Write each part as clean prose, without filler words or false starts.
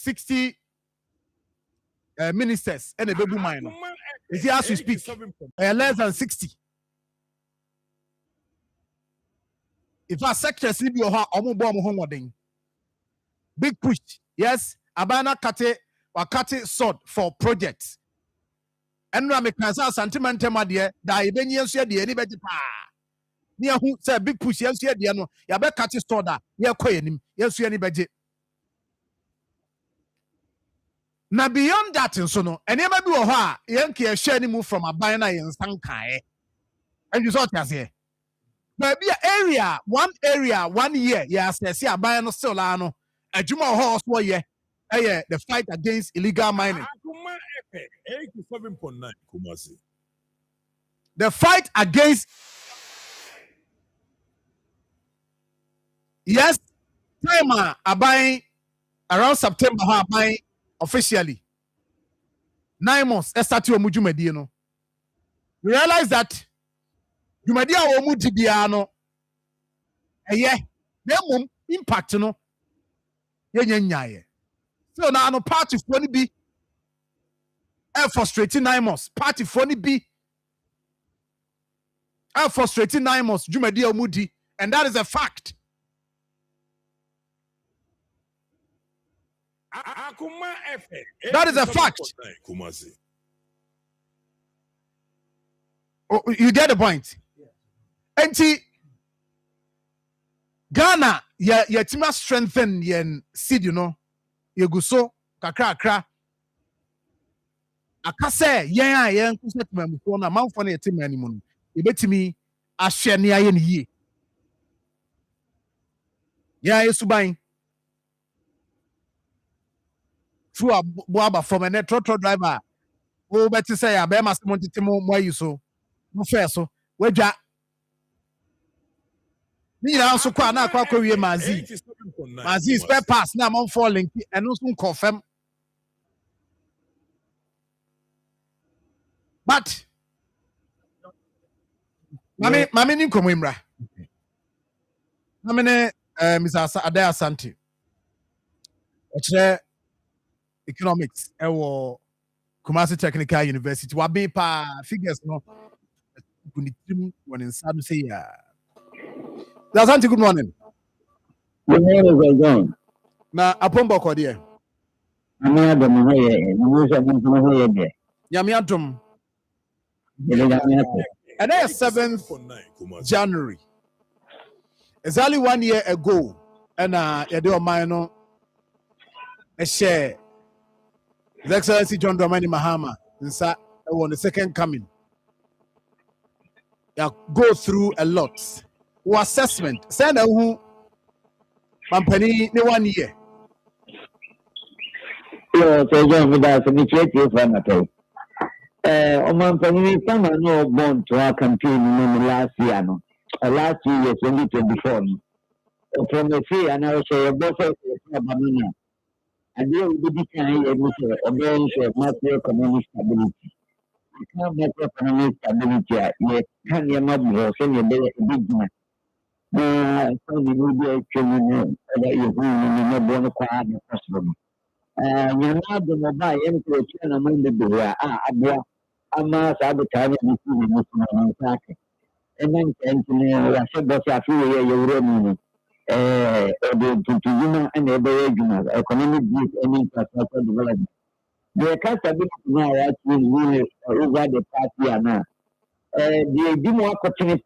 60 ministers and a baby minor. Is he as we speak? Less than 60. If our sectors be big push, yes. Abana kate sword for projects. And we make sentiment madia da ibeni yensu de ani beji pa. Ni ahu say big push yensu de no ya be kate sword da ye koyenim yensu ani beji. Na beyond that nso no enema bi wo ho a yenke ye hwe ni mu from aban na yensan kae. And you sort as here. But be area, 1 year, yes, see aban no still la no. Adwuma ho so ye. The fight against illegal mining. 87.9 Kumasi. The fight against yes, time buying around September buying officially 9 months. Estati omujumedi no. We realize that jumedi a omujibia no. Dem impact no. Yenyenyaye. So now no party for ni be frustrating 9 months. Party for ni be frustrating 9 months. Jumedi omudi, and that is a fact. That is a fact. Oh, you get the point. And Ghana, yeah, tima strengthen yen seed, you know. Yeguso kakra akase yen kuset mamfo na mamfo na yetim animu ebetimi ahwe ne aye ne yie ya yesuban through aba from a trotro driver o beti say ya be masemo titimo mo ayi so mo fe so wadwa ni na so kwa na akwa wie mazi spare pass na am falling and no so confirm but mami ni komo imra mami ne Mr. Adaya Santi ochre economics ewo Kumasi Technical University wa be pa figures no kunitim won inside say ya Asante, good morning. Good morning, John. Na apombo ko de. Amadom haye, no say mo haye de. Yami adom. And then 7th January. Exactly 1 year ago, and yede o man no share His Excellency John Dramani Mahama nsa on the second coming. Ya go through a lot. Assessment. Send who company ne 1 year. Yeah, so John, with that, initiative from the company, some no born to our campaign last year, no, last 2 years, 2024. From the fee, and I was a boss of banana. And there will be kind of macroeconomic stability. Macroeconomic stability, you can't imagine, send your big man. So the media children that you no born kwa na possible. You know the mobile into China among the beer, abua, ama sabotage the Muslim attack. And then I said that a few years you the and the economic growth and infrastructure development. The stability now actually over the party and now. The demo opportunity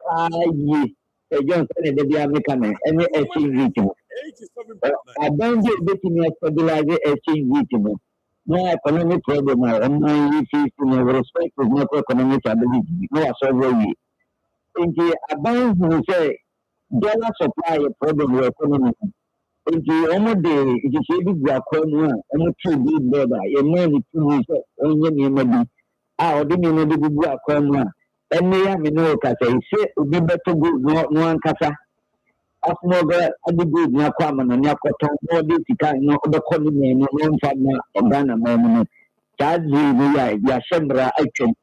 John said that they are making any exchange rate. I don't get betting stabilize exchange rate. No economic problem, with respect to macroeconomic stability. No, so in the above, we say dollar supply a problem with economy. In the almost day, it is a big Akoma, and 2 big brother, a man 2 weeks, only maybe. I didn't know the big Akoma. Enya mino kasa ise obi beto go no ankasa afmoga adi go na kwama na nyakoto no de tika no obekọ ni no mfa na ogana mamu chaji ni ya shembra aiken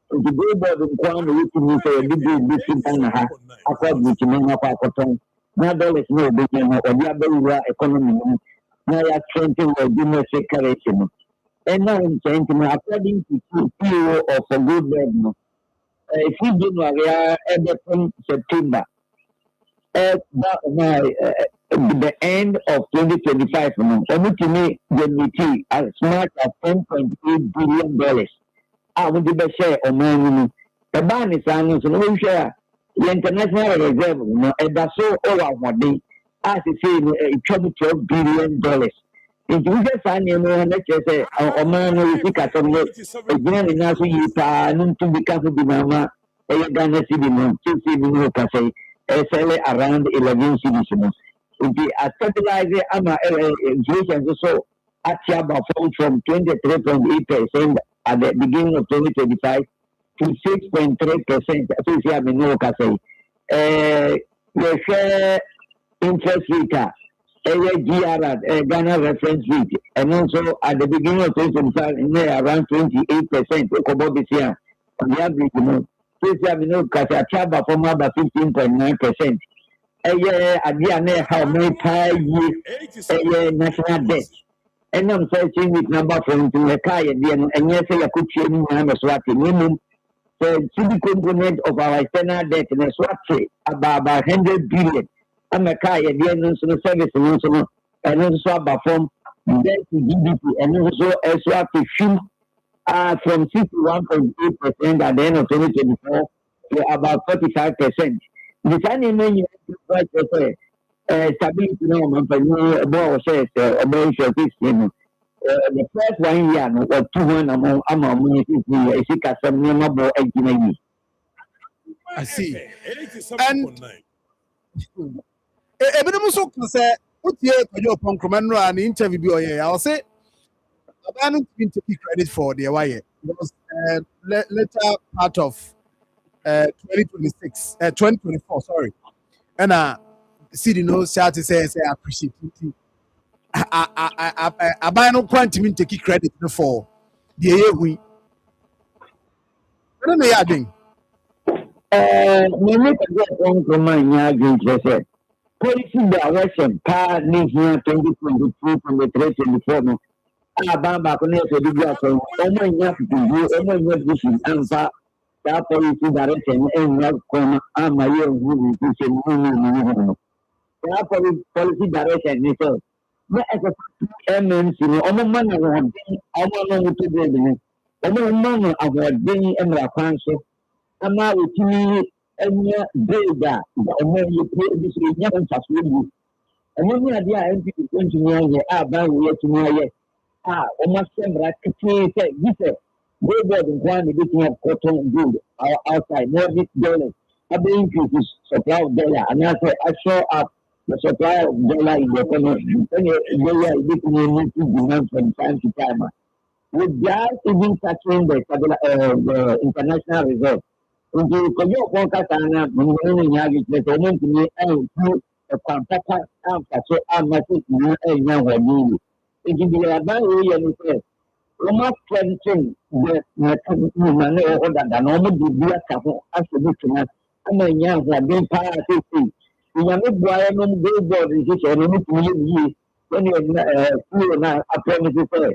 the go board nkwa no yitu ni so de go tika na ha akwa buti na akwa akoto na dollars no obi no obi abawura economy no Now you are strengthening the domestic currency. And now in China, according to CEO of a good bed, if we do not from September, the end of 2025, only to me, the as much as $10.8 billion. I would be share or money. The ban is an share. The international reserve, and that's so over one day. As you say, $12 billion. If you just find your man, let's say, or man, we think at some again, and also you can to become the mama, and you're gonna see the month, to see the new cafe, around 11 cities. If the stabilizer, I'm inflation so at about from 23.8% at the beginning of 2025 to 6.3%. So you have no cafe. The share interest rate. GR, Ghana reference rate, and also at the beginning of 2025, around 28%. About this year, on the average, this year, Kasa from about 15.9%. A year, at the end, how many years national debt. And I'm searching with number from the car, and yes, I could change my swap minimum. The city component of our external debt in a swap about 100 billion. I'm a car, and the service, and also about from debt to GDP, and also a swap to shoot from 61.8% at the end of 2024 to about 45%. The time when you have to stability, about says, about the first 1 year or 2 among I see. And everyone so say, what year your Poncroman an interview? I'll say, I don't mean to take credit for the why because later part of 2026, 2024, sorry, and see the no shout to say appreciate it. I buy no quantity to take credit for the year we. I don't know what thing. Many people from my agent policy direction, par Nihia 2022 from the 324. Ababa connected to the gas, only enough to do, only enough to answer that policy direction and not come on my own that policy direction is all. But as a MNC, all money I have been, I don't know to do. All money I have been and my council. I'm now with me and your data. When you pay this, you never touch with you. And when you are there, I'm going to buy to my almost same this billboard in one edition of cotton good outside, more this dollar. I've been increases supply of dollar, and I show up the supply of dollar in the economy. When you need to demand from time to time. With just even touching the international reserve. Into Koyo Pokatana, when you have it, the moment to me, and a Pampaka, and so I'm not a young it can be a bad way and say, Roma Clinton, the man or the normal Biblia couple, absolutely. I'm a young one, being part of it. You are not Brian Billboard, is only to when you're not a promise to say.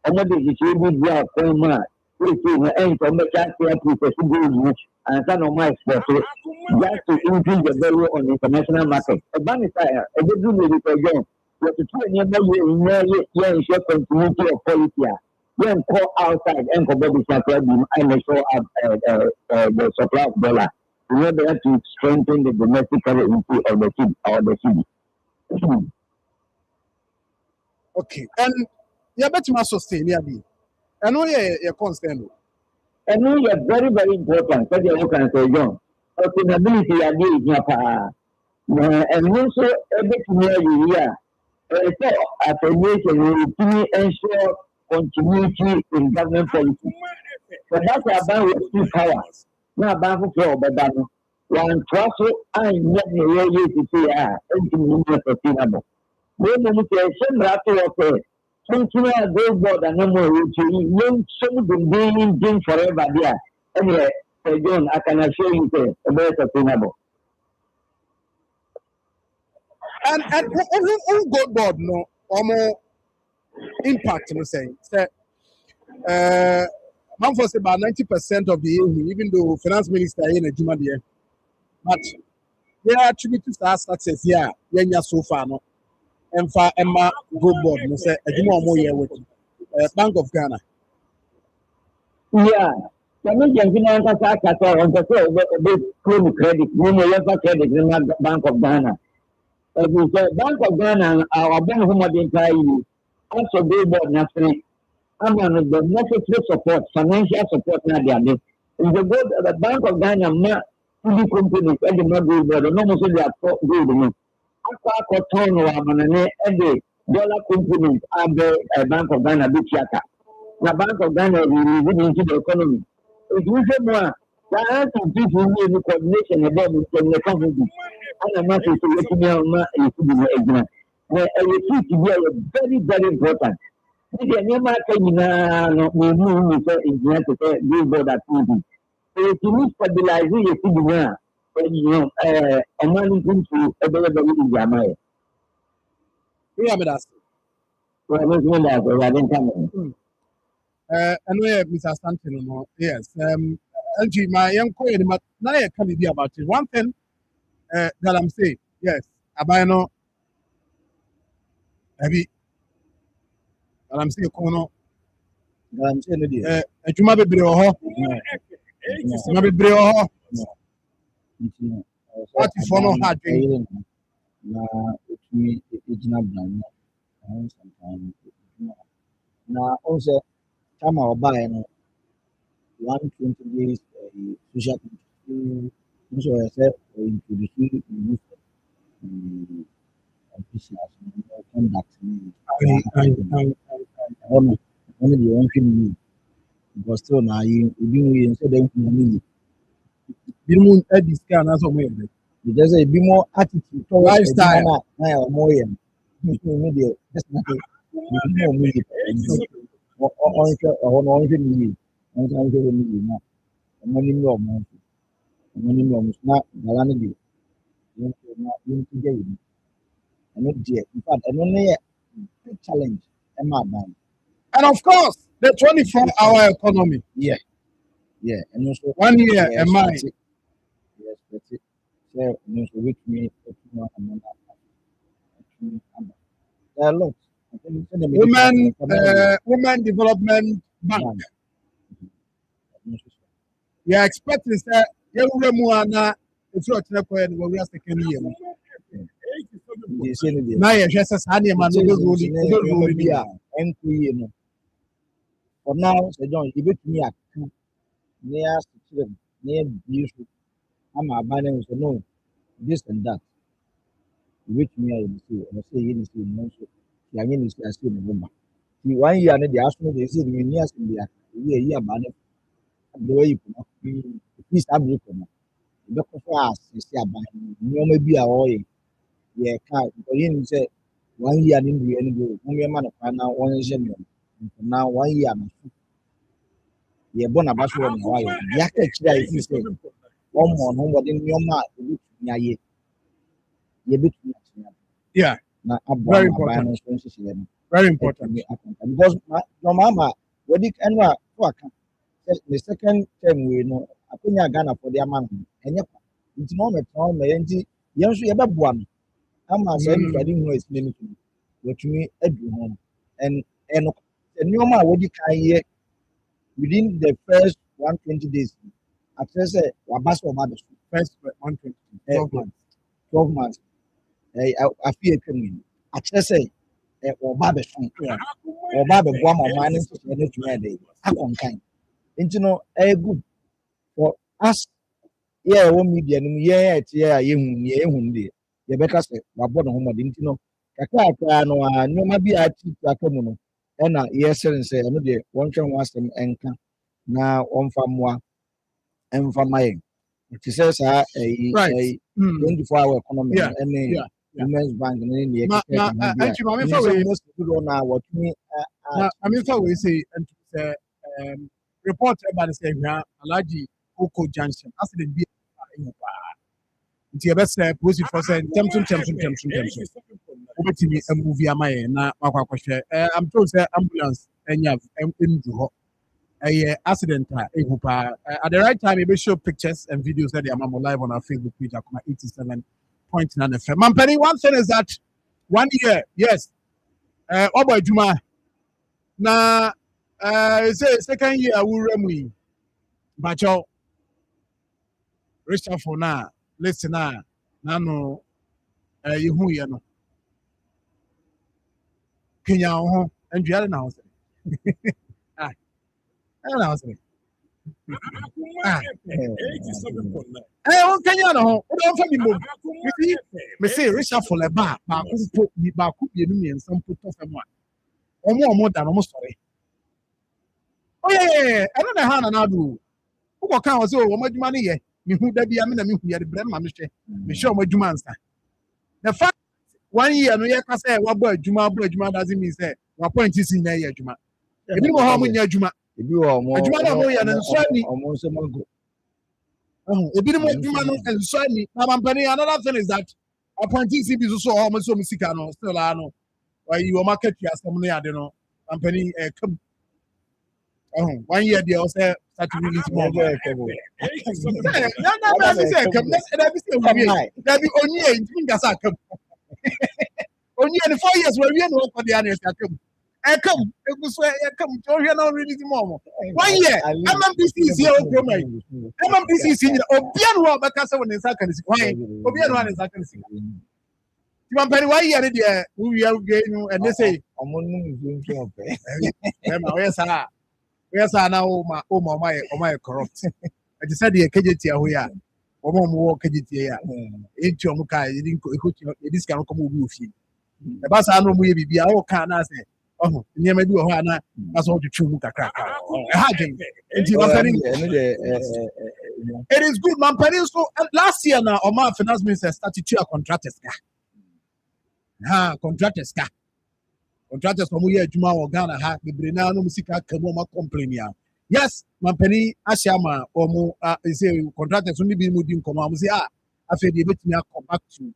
I'm not the issue with your man. We see the end from the country and some of my export just to increase the value on the international market. A bank is a good with but the two never ensure continuity of policy. When call outside and for body and show up the supply of dollar in order to strengthen the domestic currency of the city. Okay, and you better must sustain nearly. I know you're concerned. And we are very, very important. Because you can say, John, sustainability is not and also everything you hear. So, as a nation, we ensure continuity in government policy. So that's about two powers. Now, about for Badano. One trust and yet the way you see, anything sustainable. When you say, some rattle of something billboard and no more, you some being forever there. Anyway, John, I can assure you about sustainable. And who go board no impact no say Marfo say about 90% of the even though finance minister in a juma there, but they attribute to our success here. Yeah, so far no. Emfa Emma go board no say a juma more year with Bank of Ghana. Yeah. Kami jangan kata kata orang kata claim credit, ni lepas credit dengan Bank of Ghana. Bank of Ghana, our bank home also go board national. The necessary support, financial support na dia ni. The Bank of Ghana ma fully companies at the go board. No mo say they are good ni. Ako turn wa manane at the dollar component at the Bank of Ghana bi tiaka. Na Bank of Ghana release into the economy. If you say more, there are some people who need coordination about the economy. And I'm not saying to me, it is very, very important. If you never can, we move to engineer to say, do board activity. So if you need stabilizing your citizen, and one thing to available in Jamaica. Yeah, me that's. Well, I was wondering that I didn't come. And where Mr. Stanton, no, yes. LG, my young queen, but now I can be about it. One thing that I'm saying, yes, Abano, Abby, and I'm saying, Kono, I'm saying it. a Juma be breo, Maybe breo, what if one of hard drink? It's not done. Sometimes. Now, also, time I'll buy 120 days social so I said introducing officials conduct only the one thing because still now you didn't say them money. Bimun Eddie scan as a way. You just say be more attitude Lifestyle. Now more media. That's nothing. More media. Only need. Money more. Money more. Not Galani. You to get it. And not yet. In fact, and only a big challenge. And of course, the 24-hour economy. Yeah. Yeah. And also 1 year, am I? Yes, that's it. So, with me, there are lots. Women Development Bank. We are expecting that if you're we are second year. Now, yes, for now, so John, you bet me at near beautiful. I'm a banner, so no, this and that. Which me I see, and I say, you see, no, so young is I see the woman. The 1 year, and the astronaut is in the years in the year banner. The way you come up, please have you come up. The class is here by no maybe a oil. Yeah, can't, but you say 1 year in the end, only a man of now 1 year. Now 1 year. You're born about one while. The actor, if you say, one more, nobody in your mouth, yeah, very important. Very important. Because your mama, what did anyone the second term we know, I think Ghana for their man, and yet, it's moment, young, you ever one. I'm not saying I didn't know it's limited. What you mean, home. And your man, what you can hear within the first 120 days. At first, Wabas or Mother, First 120, 12 months. I feel coming. At first, or Babes or Babbe Guam or minus to I can't kind. And you know, good for us. Yeah, one media, yeah, you better say, Wabon home, didn't you know? Kaka, no, maybe I teach Akomo. And yes, and say, I know the one can was them and now on from one and from my. It says a 24-hour economy and Women's Bank and India. Most people don't know what me. I mean, so we say, and report about the same Alaji Oko Junction. As the be in the best post for saying, Tempson. waiting a movie am I na makwa I'm told say ambulance enya ndu ho accident at the right time we show pictures and videos that they are live on our Facebook page Akoma 87.9 FM. Mampani, one thing is that 1 year, yes, Obo Juma na say second year we remu bacho Richard for na listen na no yehu ye no Kenya ho and you na house ah na house on Kenya no o don fa mi mo me say Richard for le ba ku bi enu mi ensam puto fa mo a omo da no mo sori oh yeah I don't know how na do who kan o say o mo adwuma ne ye me hu da bia me na me hu ye de brem ma me hwe me hwe o mo adwuma ansa the fact 1 year no ye ka say wa bo adwuma doesn't mean say wa point is in ye adwuma ebi mo ha mo nya adwuma ebi wo mo adwuma na mo ye na nso ani omo nso mago ebi mo adwuma no nso ani na mampani another thing is that appointee CB so o mo so mo sika no still no why you market ya some no ade no mampani come 1 year there was start to release more na say come na be say we that be only in ngasa come only in 4 years we no for the honest come come e go so come to hear no release more 1 year MMPC is here o pro mai MMPC is here obian wo ba ka say won nsa kan si why obian wo nsa kan si ti mampani 1 year there we are going and they say omo nu nso nso pe yes, I know my corrupt. I just said the KJT here. Omo KJT here. Into Omuka, you didn't this can come with you. The boss I know we be all can I say. Oh, near me do a hana, that's all the true Muka crack. It is good, man. So last year now, Omar Finance Minister started to contractors. Contractors. Contractors from here Juma or Ghana ha bebrena no musika kamo ma complain ya yes mampani asiama omo say contractors only be mudi nkomo am say afi dey betimi come back to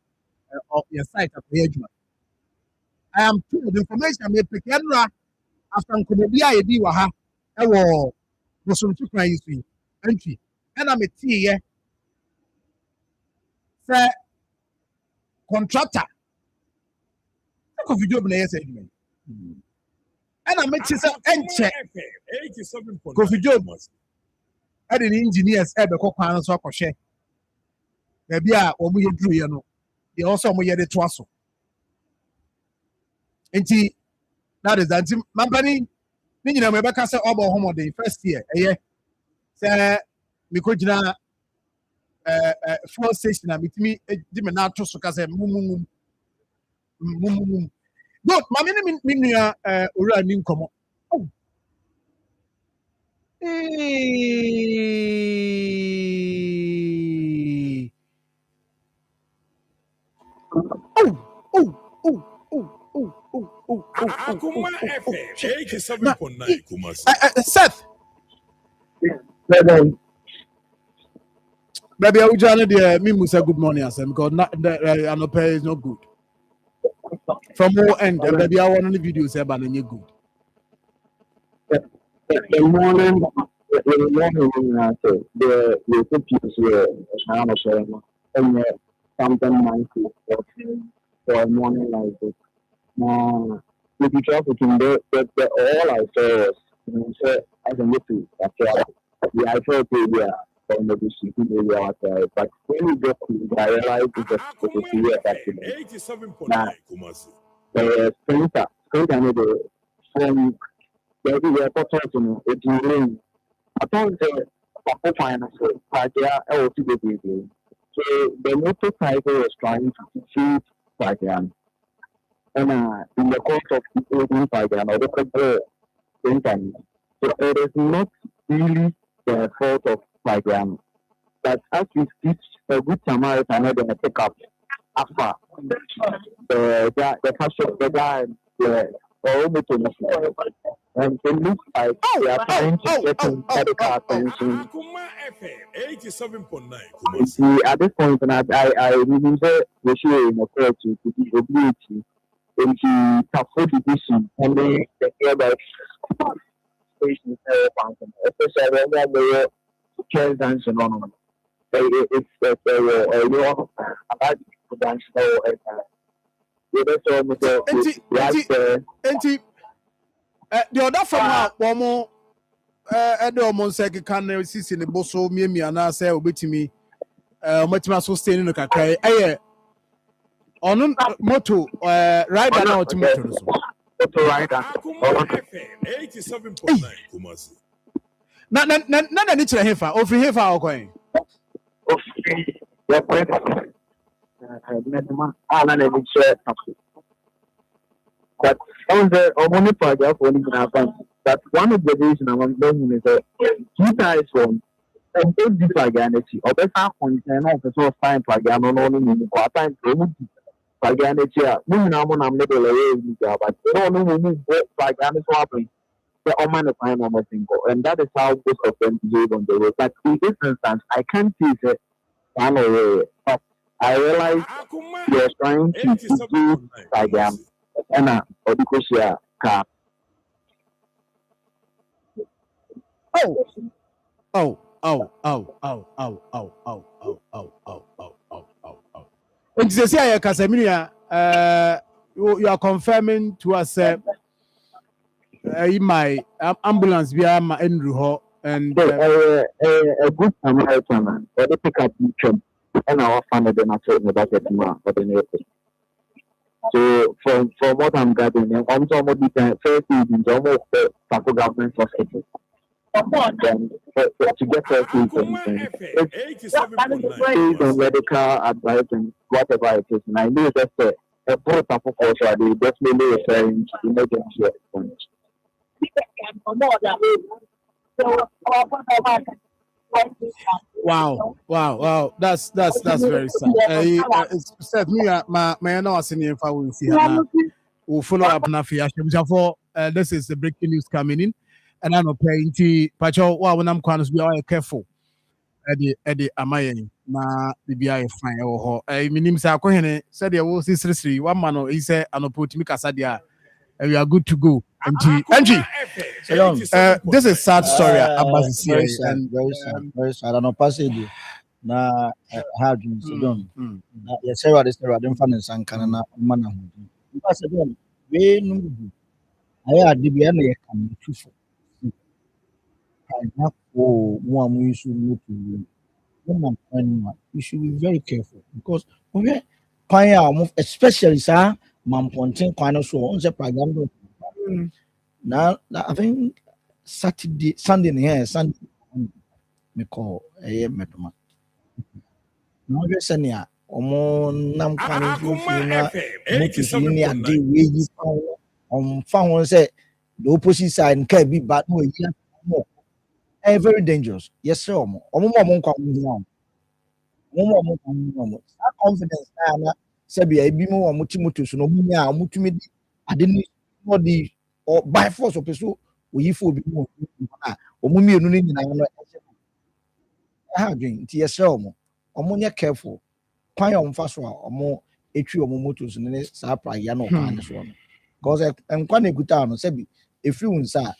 your site at Juma. I am told the information me pick enra after nkomo bia ye bi wa ha e wo bosomtu kran yi entry and am tie ye say contractor ko video be na yes edwuma and I make you say enche Kofi Job and the engineers ebe ko kwan so akohwe na bia omo ye duru ye no they also omo ye de to aso enti that is that mampani ni nyina me beka say obo homo the first year say me ko gina fuel station na mitimi di me na to so ka say mum good, mami ni minia ora ni nkomo. Oh. Akoma FM 87.9 Kumasi. Seth. Baby, I will join the me say good morning asem because the anope is not good. From all end, baby, I want the video say but you good. The morning, the pictures were and something mindful for a morning like this. Now, if you try to do that, all I saw was as a little after the I felt area from the district area out there. But when you get to I realized it's a serious accident. 87.9 Kumasi. The sprinter the from the airport to it rain. I thought the finance Pagia LTD. So the motorcycle was trying to shoot Pagia. And in the course of shooting Pagia, the time. So it is not really the fault of Pagia. But as we teach a good Samaritan, they're going to pick up after the passion of the guy, and it looks like they are trying to get in medical attention. Akoma FM 87.9 You see, at this point, and I really say we should in a court to the ability into Tafo division and the nearby stations especially when they were care dancing on it's about dancing the other from one more Edo say can sisi ne boso miemia na say obetimi ometima so stay no kakra ono moto rider na otomoto no so moto rider Akoma FM 87.9 Kumasi. na ni kire hefa ofri hefa okwan yeah point but on the only project only but one of the reasons I'm blaming is that you guys from and don't be paganity or better content of the source time pagano no in the time to paganity. No, I'm middle away, but no, paganity happening. The Oman of time almost and that is how most of them behave on the road. But in this instance, I can't see it one way. But I realize you're trying to do pagan and Odikosia car. Oh. When you say Casaminia, you are confirming to us in my ambulance via my Andrew Hall and a good American or the pickup mission and our family then I told me about it for the neighborhood. So from what I'm gathering, I'm talking about the first season, almost the Taco government hospital. To get first season, it's based on medical advice and whatever it is. And I know that's a poor Taco course are they definitely referring to emergency response. Wow. That's very sad. It's said me my no asini if I will see her. We'll follow up na fi this is the breaking news coming in and I'm paying tea pacho when I'm quite be careful. Eddie amaye na bibia e fine ho minim say akohene said there was 3 one man he said anopotimi kasa dia we are good to go. Angie. This is sad story about very sad. I don't pass it. Na hard so don. Yes, sir, this sir, I don't find san kan na man na hu. Pass it don. We no do. Aya adibia na ye kan tufo. I for one we should not to you should be very careful because okay, especially sir, Mampontin Quano so on the program. Now, I think Sunday here, Sunday, me call a metoma. No, yes, and ya, Nam Quano, found say the opposite side can be bad. Very dangerous. Yes, sir. Confidence Sebi Ebimo or Mutimutus, no Munia, Mutumidi. I didn't know the or by force of person we for be more or Mumi Nunin. I drink TSL or Munia careful. Pine on Faswa or more a tree or Momotus and then Sapra Yano and so on. Because I'm quite a good town, Sebi. If you inside.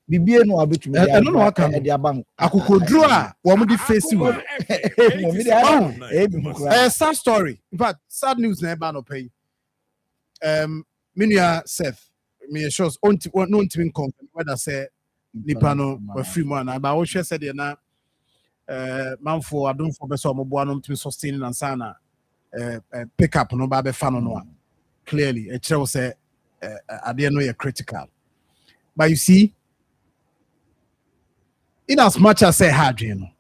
Bibie no abetumi I don't know what can the bank akokodru a wo mo di face wo sad story in fact sad news na eba no pay menua Seth me shows no ntimi confirm whether say nipa no wa free mo na ba wo hwe say de na manfo adonfo be so mo boa no ntimi sustain na sana pick up no ba be fa no clearly e kire wo say ade no ye critical but you see in as much as say hard, you know.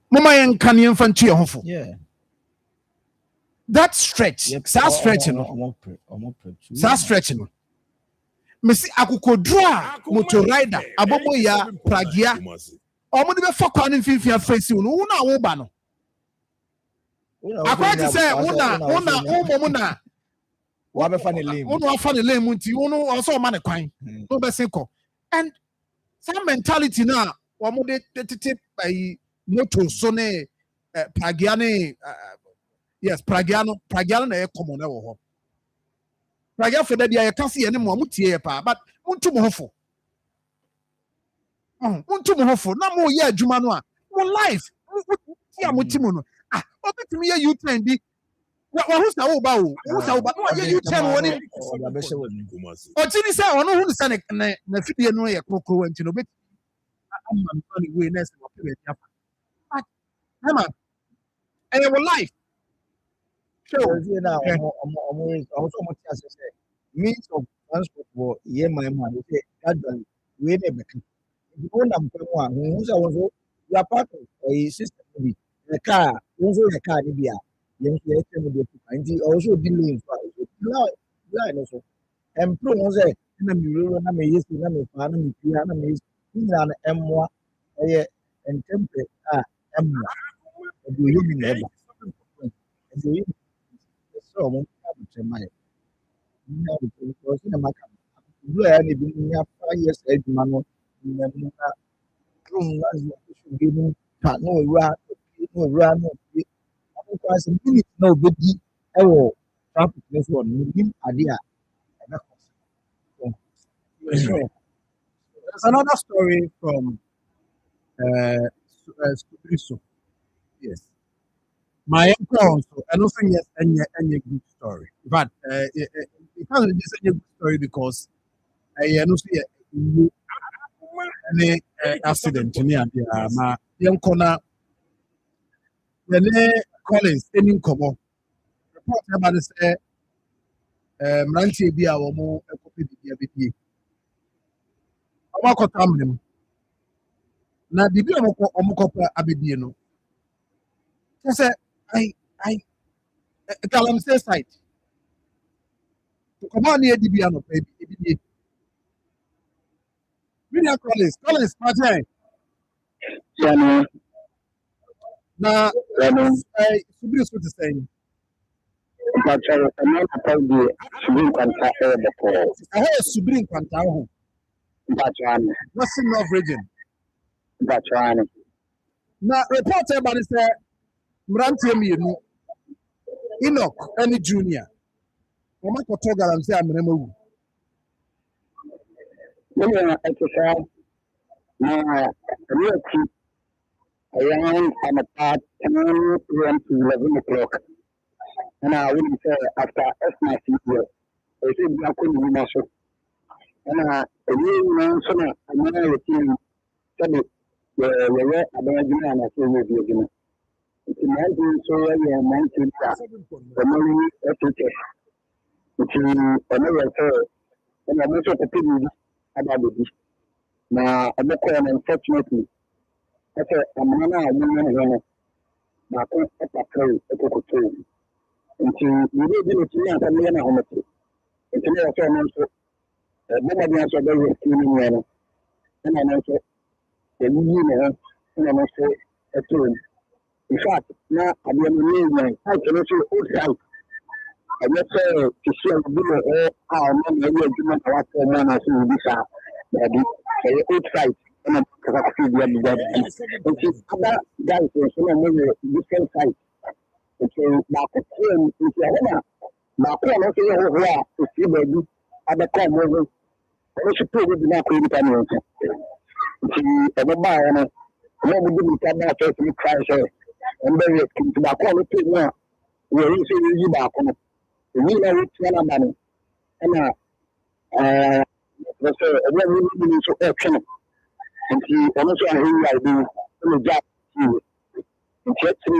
Mama yen can yen fan to hofo. Yeah. That stretch, that stretch, you know. That stretch, you know. Messi akukodra motor rider abobo ya pragia. Omo de be fa kwa ne mfimfia face you no na wo ba no. Akwati say una na wa be fa ne lane. Una wa fa ne lane nti uno also ma ne kwan. No be senko. And some mentality now Omo de by motor so ne pragiane yes pragiano na e common e wo ho Praga for that I can't see any more mutie pa but unto mohofo. Unto mohofo na mo ye adwuma no a mo life ti amutimu no ah obetumi ye U10 bi wa hu sa wo ba o hu sa wo ba no ye U10 woni otini say ono hu sa na fidie no ye kokoro anti no bet amma money we next no pe be afa but man our life So now, also means of transport for my man. Say gradually, we never can. You own them one who's also you are part of a system. The car, also a car, Libya. Young and also dealing also. And pro was a na me yes, na me fan, na me pia, na me na M1 and template M1. Do you never? Do you so mo ka my because in my do any be near 5 years eduma no na room na should be pa no no because minute no be di ewo traffic this one nim ade a there's another story from Subriso. Yes. My uncle also, I don't think yes, any good story. But it can't be such a good story because I don't see any accident to me and my young corner. The Collins, any common report about the say, Ranchi be our more a copy of the BD. I'm not going to now, the bill of Omokopa Abidino. I Galamsey site. To come on near the piano, baby. William Collins, Martin. Now, I Subrius with the same. But I was about the Supreme Court before. I heard Supreme Court. But Western North region. but Now, report about this. Mrantiemi Enoch, any junior. Mama Kotoga and say I'm Remo. exercise now real cheap around I'm about 10 p.m. to 11 o'clock. And I wouldn't say after SMC here. I said I couldn't be muscle. And I really so I'm not looking to where I don't know and I say with you. It's 19 so early and 19 the money FHS. Which is another third. And I'm also talking about this. Now, I'm not calling unfortunately. I said, I'm not a woman. I can't play a cocoa. Until you didn't see a million home. It's a little nobody else are very feeling and I'm also the union and I'm also a tool. In fact, now I'm a million. I can also outside. I'm not saying to see a bit how many human are for man as in this outside. And I'm other guys in different sites. It's now Marfo no say ho a osi baby abeka mo ho o se to bi na ko ni pa no nti e be ba no mo bu bi ta na so ni try say en be we ti ba ko no pe no we ri se yi ba ko no ni na we ti na ba no na so e be we ni so e twa no nti ono so a he ya bi no ja ti nti ti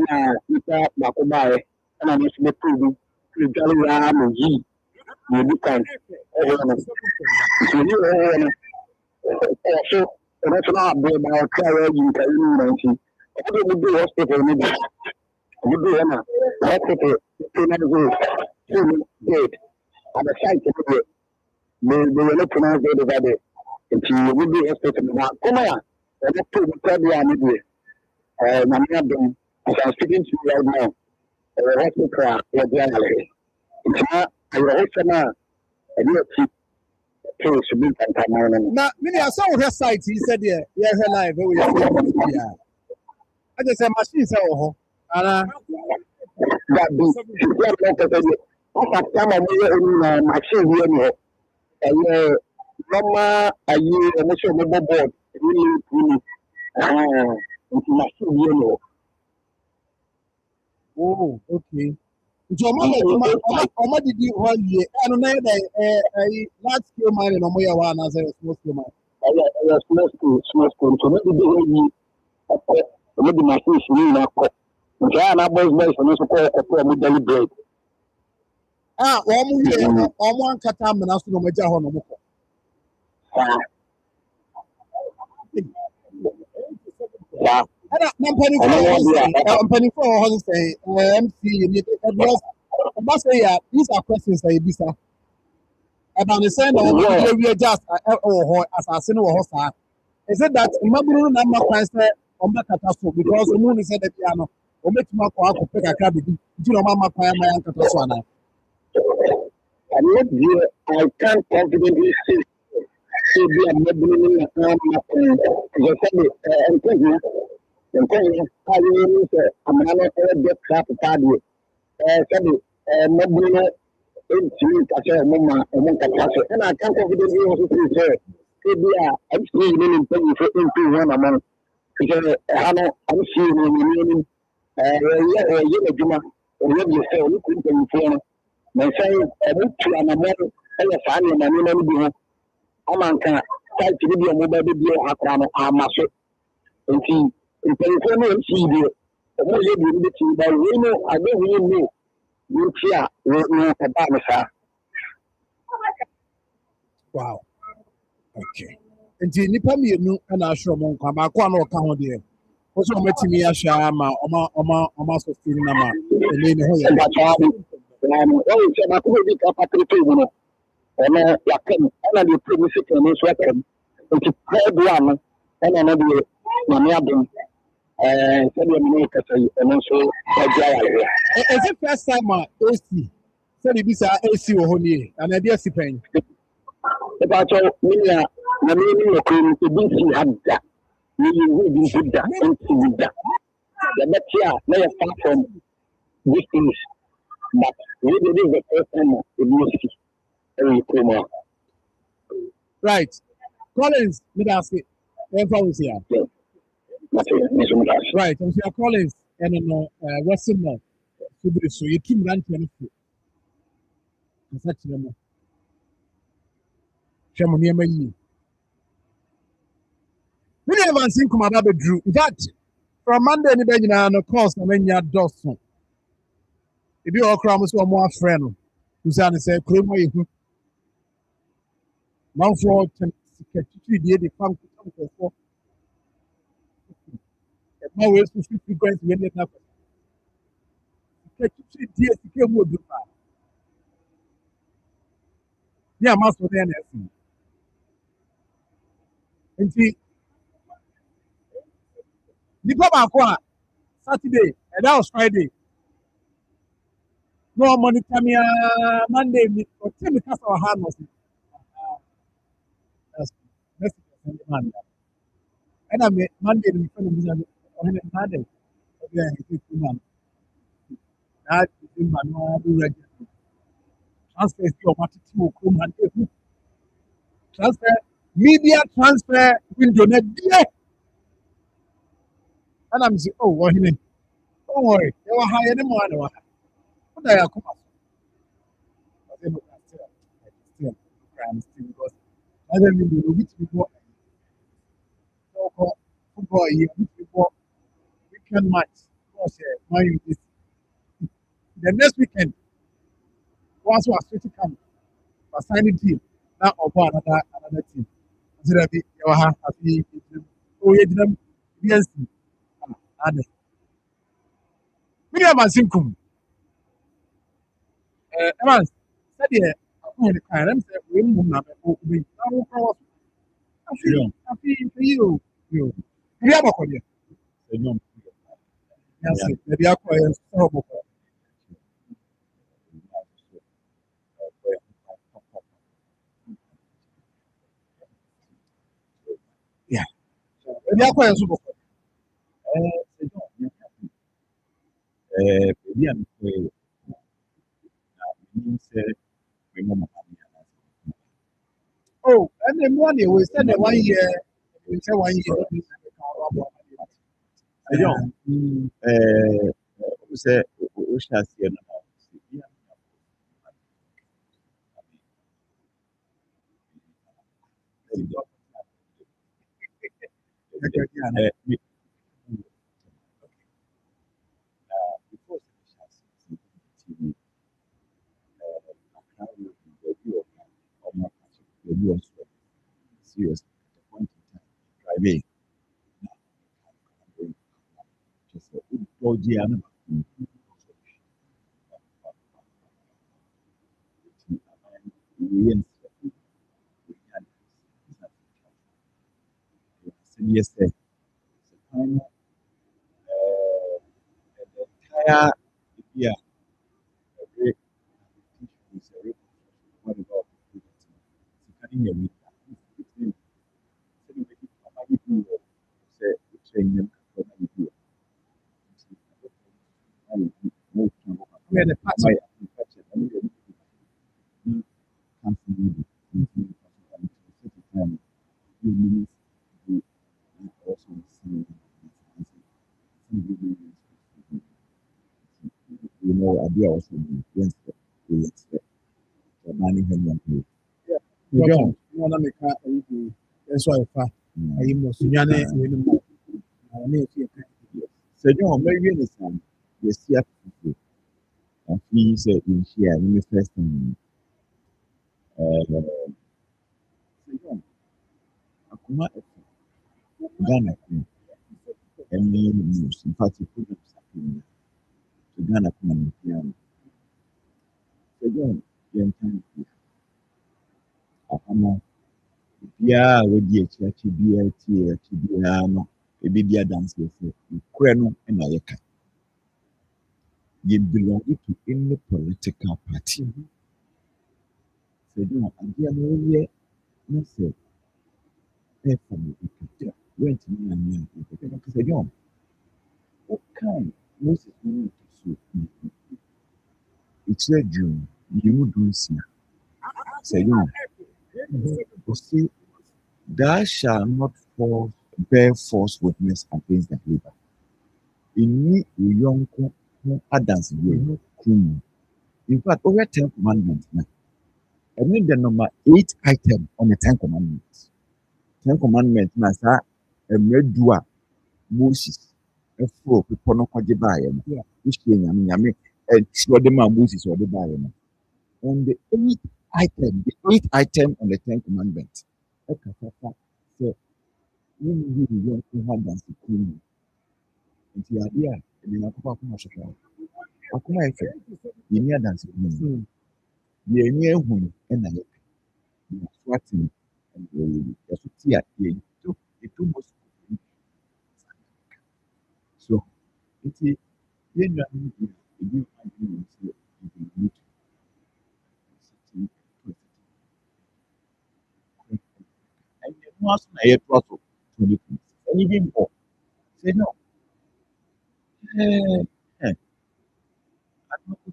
na ita ba ko ba e na no se be tu Italy am yi maybe can so national boy by carry you can you do hospital maybe you do na hospital to na go to dead at the site they will pronounce it over there until you do hospital na come here and to tell you maybe na me am as I'm speaking to you right now hospital ya generally I also now I do keep to submit and Now, many I saw her site, he said, yeah, her life, yeah. I just said, machine, so, that Ɔfa kama mo yɛ ɛnu na machine bi ɛni hɔ. Ɛyɛ normal ayi ɛmo sɛ ɔmo bɔ board really. Nti machine bi ɛni hɔ. Oh, okay. Nti ọmọ didi hɔ yie ɛno na yɛ dɛ large scale mining na ɔmo yɛ hɔ anaasɛ small scale mining. Ɛyɛ small school. Nti ɔmo didi hɔ yi ɛkɔ ɔmo di machine si ne nyinaa kɔ. Nti ayɛ na boys no nso kɔ ɛkɔ ɔmo daily bread. Wɔn mo yɛ ɔmo ankata amena so na ɔmo agya hɔ na ɔmo kɔ. Saa. Ɛna na mpanyinfoɔ wɔ hɔ sɛ MC ni because ɔba sɛ yɛ these are questions a yɛbisa. Ɛba ne sɛn na ɔmo de awie gya wɔ hɔ asase no wɔ hɔ saa. Is it that mmabunu no na mma kwan sɛ ɔmo akata so because ɔmo ni sɛ dɛbi ano ɔmo etuma akɔ akɔpɛ kakra bibi nti na ɔmo ama kwan ama yɛ nkata so ana. I'm not here. I can't confidently say be a medicine because I'm telling you, I will say I'm not a bit crap party. Sabi medicine into kasa mama kasa and I can't confidently also say be a I'm seeing into one amount because I'm seeing in yeah juma or you say you couldn't na sɛ ɛmutu anamɔ ɛyɛ saa nneɛma nneɛma no bi ho ama nka site no bi a ɔmo ba bɛbi akora no ama so nti mpanyinfoɔ no ɛnsi deɛ ɔmo yɛ deɛ no bɛti ba wei no adehu yɛ no nti a no ɛbaa no saa. Wow. Okay. Nti nipa mmienu ɛna ahyɛ ɔmo nkwa baako a na ɔka ho deɛ ɔsɛ ɔmo atumi ahyɛ ama ɔmo asɔsiri na ma ɛnɛ ne ho yɛ. Ɔyɛ sɛ baako bɛ bi ka patirito mu no ɛna yakɛm ɛna deɛ pere mu sika no nso akɛm nti pɛɛdoa no ɛna no deɛ nyame abom sɛdeɛ mene kasa yi ɛno nso agye ayɛyɛ. Is it first time a AC sɛde bi saa AC wɔ hɔ nie ana ɛde asi pɛn. Ɛbaakyɛw menua na mene wɔ kuro no ebi nsi ha da meyɛ hu bi nso da nsi bi da yɛbɛte a na yɛ far from these things. But we did the first time of the right. Collins, me ask it. Right. And so Collins and Western North. So you keep ranting. Such a moment. Shamoni Mayi. We never seen come about the Drew. That from Monday, anybody no course, and then you are Dawson. If you all cram so more friend, who's an say, Kroma, you Marfo, the funk for no ways to 50 grams when they have 3 years to came with the fire. Yeah, Master NSC. And see, the Papa Saturday, and that was Friday. No money coming Monday, or 10 because our hand was that's man. And I made Monday in front of me on a Monday. Again, it's man. That is in my regular transfer your material come and transfer media transfer window net. And I'm saying, oh, what don't worry, they were higher than one. What are you coming? Still, because I don't know which people football here, which people weekend match. Because mind this the next weekend, once we are switching camp, we signing team, now over another team. So that you have to oh, you didn't yes. Many of us think Evans, said here, I'm the kind of we move now. We happy for you. You have a career. Yes, maybe I call you horrible. Yeah. Maybe I call you super. one year, we said 1 year, we said 1 year. Who said, who shall see an serious point in time. Private. Just yes, sir. Entire yeah, what about cutting your meat? Say, train them. Where the party. You know, idea also against the banning him and play. You don't want to make a that's why I must Yane anymore. So, John, maybe understand. Yes, yeah, and he said in here in the first time. Akoma Ghana and news. In fact, you put up something to Ghana piano. So, John, young time, Akoma, yeah, with the HBIT, a baby dance with Queno and Ayaka. You belong to any political party. So, John, and dear, no, yeah, no, sir. Went to me and me. So, John, what kind most is going to it's a June, you would do see. Say, John, you see, thou shall not bear false witness against the neighbor. In me, young Adam's way, in fact, over 10 commandments now. I mean the number 8 item on the 10 commandments. 10 commandments now, sir, a medua Moses, a four people no kwajibaye. Which thing I mean, and sure the man Moses or the buyer. On the 8th item on the 10 commandments. Okay, so when you young have dance the queen, and the idea, and then Akoma Shaka. Akoma Efe, you near dance the queen. You near whom, and I am sweating, and you are so it almost so it's a you and you must a throttle to the and even more. Say no. I'm not going to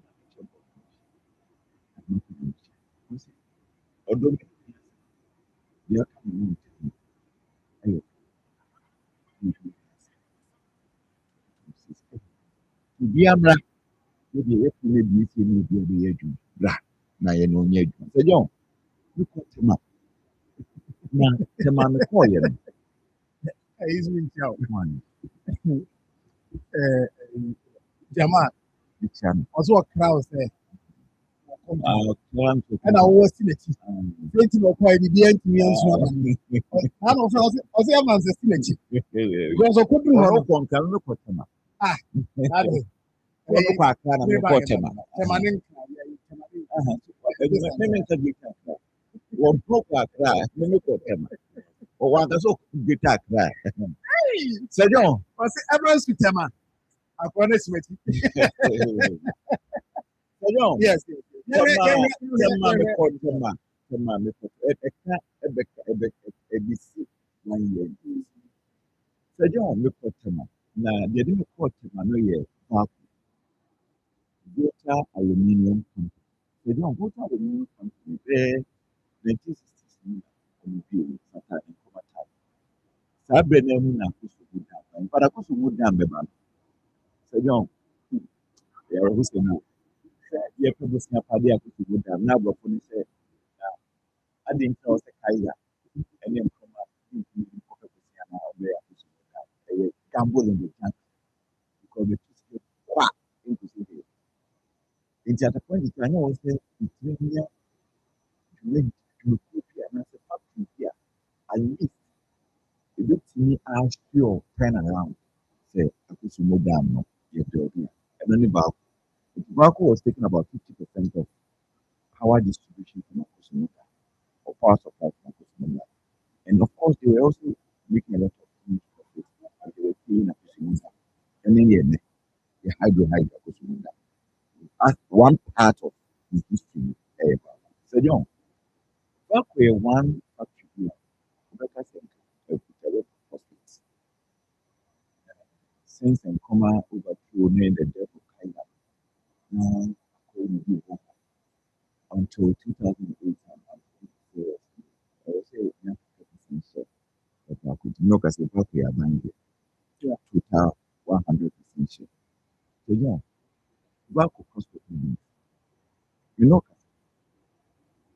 although you are coming to be a black, you be a maybe a black. Now you know, you say, John, you put him up. Now, the man call you. He's been One, Jama, it's an also a crowd there. plan to And I was in it. Waiting for quite the end to me and swam. I don't know, I say, I'm a synergy. Because I couldn't run from Kalano Kotama. that is. One broke a cry, or one that's all good attack. So, John, I say, everyone's with Tema. I promise with you. John, Yes. John, look for Tema. Now, they didn't call Tema no year. Water aluminium company. They don't water aluminium company. 1960s, review Satan and Akoma time. Sabre na mu na kusu mu dam. In fact, kusu mu dam beba. Sir John, ya who say no. Ya pe busi na pade akusu mu dam. Na bro for say I didn't know say Kaiser. Any Akoma you for busi na obe akusu mu dam. Gamble in the tank because the two quack into the in at the point I know was saying between here to and I said factory here at least it looks to me as pure turn around say akusu mu dam no you do and then about tobacco was taking about 50% of power distribution from akusu mu dam or power supply from akusu mu dam. And of course, they were also making a lot of huge profits as they were paying akusu mu dam. And then the hydro akusu mu dam. As one part of the history. So, John, back where one factory here, Rebecca said, hospitals. Since and Akoma overthrew the death of Kaida, now until 2008, I would say, sure that I could knock as a back where I'm total 100% sure. So, John, back of hospital, you know,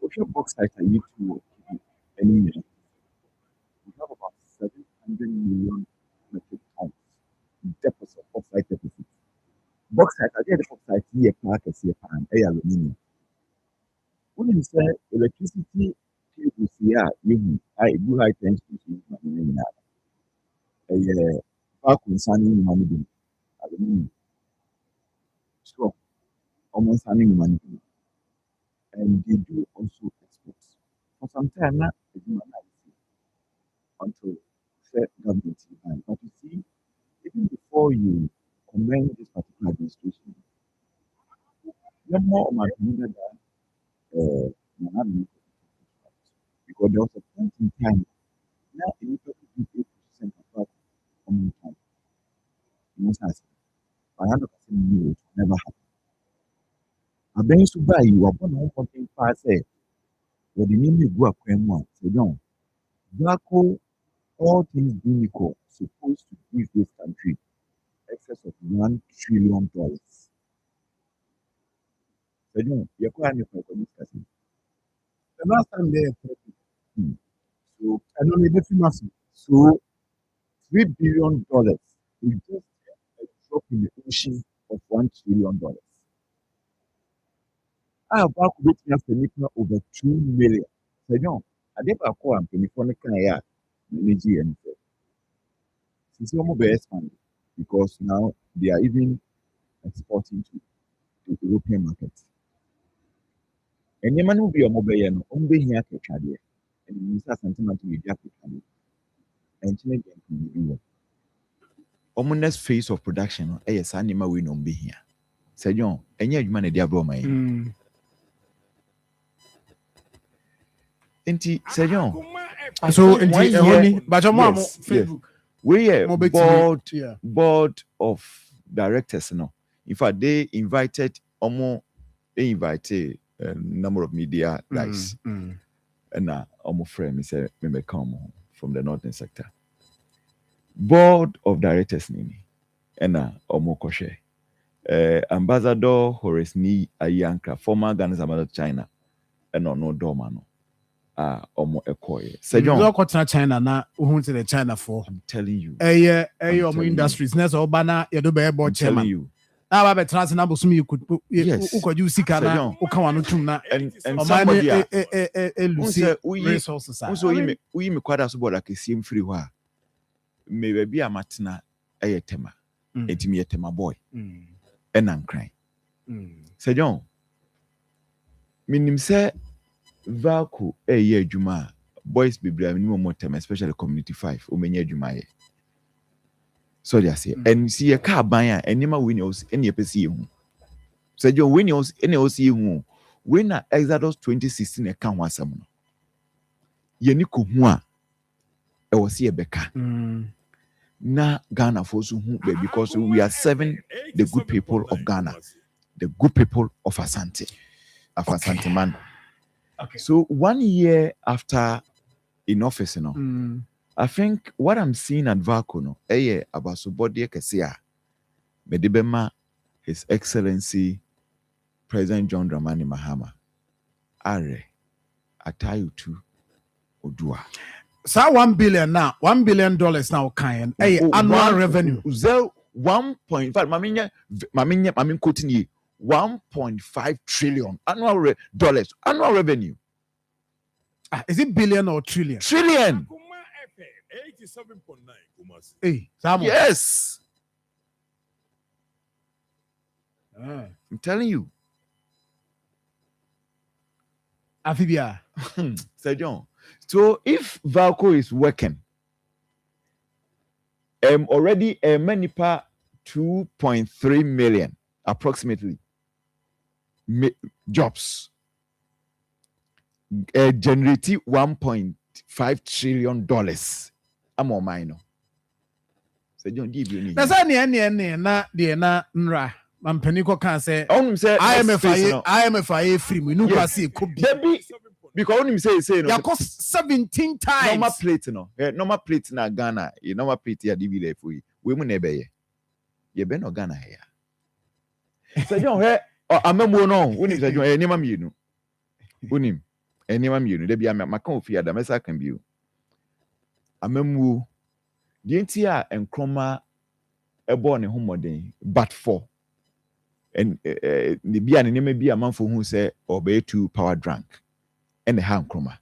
if your box site are you to any year, we have about 700 million metric tons deposit of site deficit. Box site, I get the box site here, park, and aluminium. When you say electricity cables here, you do high tension to back concerning money, aluminium, strong, almost running money. And they do also exports. For some time now, they do until the government behind. But you see, even before you commend this particular administration, you're more on my community than because there was a point in time now in the 8% of common time. You must ask, 100% knew it never happened. I been to buy you are one something fast say, what the name you go up when one. So don't Blacko, all things being equal, supposed to give this country excess of $1 trillion. So don't you're quite discussing. The last time they So and only the massive. so $3 billion is just a drop in the ocean of $1 trillion. I have back with me after making over 2 million. So don't I never call and penny for the kind of energy and since you're mobile expanding because now they are even exporting to the European market. And the man will be a mobile and only here to carry and Mr. Sentiment to be carry and change the next phase of production. Yes, animal will not be here. Say, John, and yet you man a diablo, my. Enti, say, John. So, but your mom, Facebook. We are board of directors, no. In fact, they invited they invited a number of media guys. And almost friend, me say, me come from the northern sector. Board of directors, nini. And almost koshe. Ambassador Horace Ni Ayanka, former Ghana's ambassador to China. And no Domano. Omo ekoye. John, China na to the China for. I'm telling you. Omo industries. Next obana you do be board chairman. You. Now I be transfer number so you could could use sikana ukawanu tum na and somebody resources. So we me kwada so board akesim free wa. Me be amatena tema. Etimi tema boy. And crying. Say John. Minim say Valco year Juma boys be minimum more time, especially community 5 umenya Juma. So they say, and see a car buyer and never winners any PC. So your winners any OC when Exodus 2016 account was some. Yeniko Hua I was here Becca. Na Ghana for so because we are serving the good people of Ghana, the good people of Asante man. Okay. So 1 year after in office, you know. I think what I'm seeing at Vaco, no, about somebody Kesia, Medibema, His Excellency President John Dramani Mahama, Are, Atayutu Odua. So $1 billion now, $1 billion now, kind annual revenue. 1.5. Maminya, quoting you 1.5 trillion dollars annual revenue. Is it billion or trillion? Trillion. 87.9 Kumasi. Hey, Samuel. Yes. I'm telling you. Afibia. Sir John. So if Valco is working, already Manipa 2.3 million approximately jobs, generating $1.5 trillion. I'm on mine. Sir John, give you need. That's any na nra. Mampeniko can say IMFIA free. We know see could be because only say no. cost 17 times. Normal plate no. Normal plate na Ghana. Normal plate ya DVD for you. We mu nebe ye. Ye be no Ghana here. Sir John amemo no. Unim Sir John enema mienu. Unim enema mienu. Debi amaka ofi ada mesa kan bi o. Amemo the entire enkroma ebo ne homoden but for and the bia ne me bia manfo hu say obey to power drunk and the hand chroma.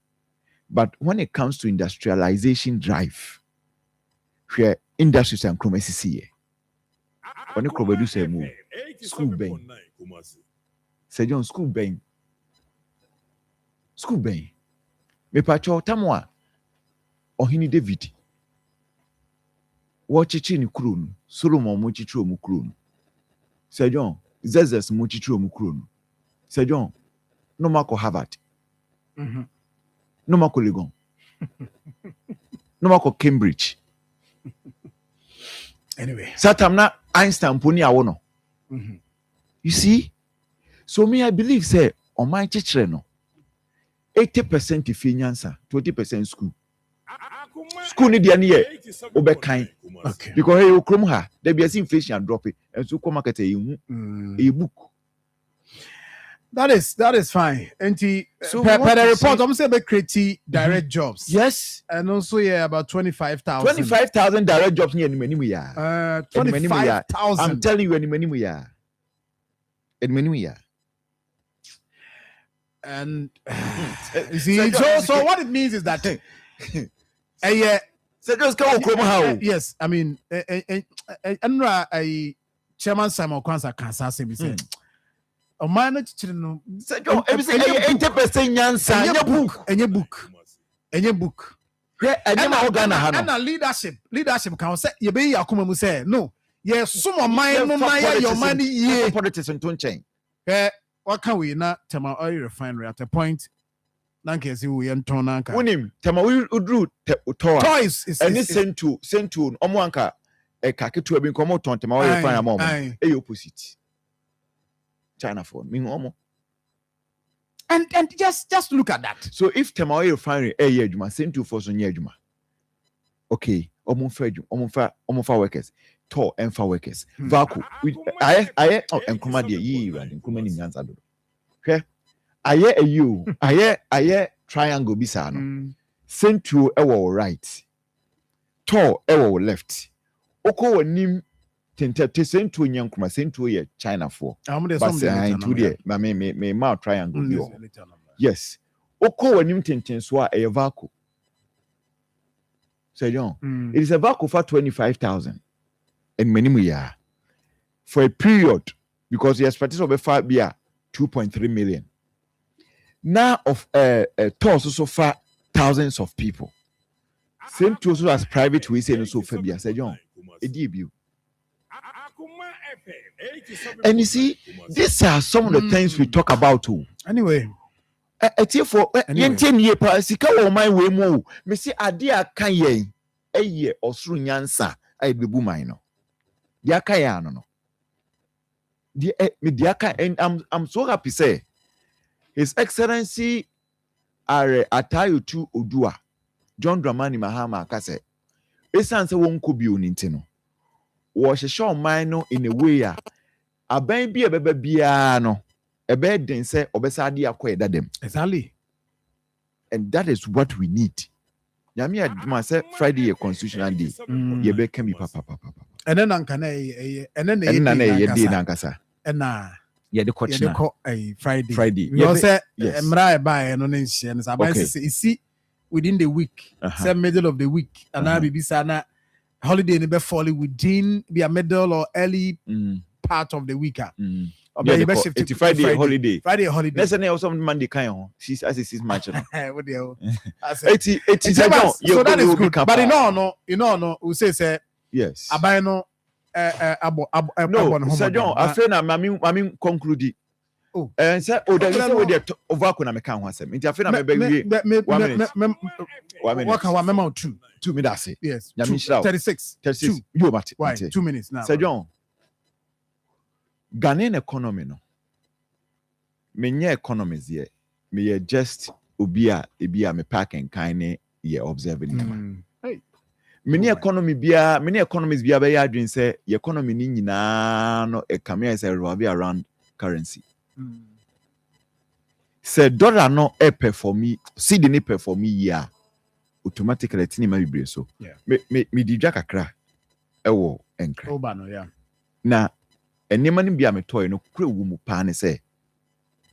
But when it comes to industrialization drive, where industries and chroma CC, when you produce a move, school bang, Sir John school bang, me pacho tamwa, ohini David, watch ni krun, Solomon mochichro mukrun, Sir John, Zezes mochichro mukrun, Sir John, no Marco Harvard. No more Legon. No more Cambridge. Anyway. Satamna Einstein Pony Awono. You see? So me, I believe, say, on my teacher, no 80% if you answer, 20% school. School need the year over kind. Okay. Because you come her, there be a inflation drop it, and so come market a book. That is fine. And so per the report, I'm saying about create direct jobs. Yes. And also about 25,000. 25,000 direct jobs near many we are. 25,000. I'm telling you, any many we are. And many we are. And you see, so what it means is that so just go how. Yes, I mean, Chairman Simon Kwanzaa can say me say. A man no. 80% nyansa. Any book. And leadership can say you be Akoma mu say no. Yes, some mind no your money ye politics and chain. What can we not Tema oil refinery at a point? Nanke si we enton nanka. Unim Tema we udru toys is any sent to omoanka e kaketu e bi nkomo ton Tema oil refinery mom e opposite. China for me and just look at that. So if Tema oil refinery year juma sent to for so year juma. Okay, omonfa workers. To enfa workers. Vaco. I enkuma de yi rad enkuma ni nyanza do. Hwe. Aye a you. Aye triangle bisa no. Sent to ewo right. To ewo left. Oko wanim tente sent to nyankuma sent to ye China for. But to there me ma triangle bi. Yes. Oko wanim tente so a Vaco. Sir John. It is a Vaco for 25,000. And many year for a period because the expertise of a 5 year 2.3 million. Now of tours so far thousands of people. Same to also as private we say no so Fabia said John. A debut. And you see, these are some of the things we talk about too. Anyway. For year sika wo my way mo. Me see adia kan yen a year or through nyansa I be boomai no. Diaka no. And I'm so happy say His Excellency Are Atayutu Odua, John Dramani Mahama kase esan se won ko bi oninti no wo hyehyɛ ɔman no in a way a aban bi ebeba bia no ebe den se obesa de akɔ edadam. Exactly. And that is what we need. Nyame aduma say Friday a constitutional day. Ye be can be papa. And then anka na and then na ye day na nkasa. Na ye de ko a Friday. You say emra ba no nhye no saban see within the week, say middle of the week, and I be sana holiday ni be fall within be a middle or early part of the week. It's Friday holiday. Friday holiday. Let's say also Monday kind of. She's as it's match. What the hell? So that is good. But you know, we say yes. Abai no no, Sir John, I feel na mami conclude. Oh, and say there is we dey over ko na me kan ho asem. Nti afi na me be wie 1 minute. 1 minute. What can one memo 2 minutes? Yes. 36. 2. You mate. Why? 2 minutes now. Sir John, Ghanaian economy no. Menye economies here. Me just obia ebia me park and kind ye observing. Hey. Many economies be a adwin say the economy ni nyina no e come here say around currency. Say dollar no e perform see the ni perform ya automatically tini ma bibre so. Me di dwa kakra e wo enkra. Oba no yeah. Na enema ni bia me toy no kure wu mu pa ne say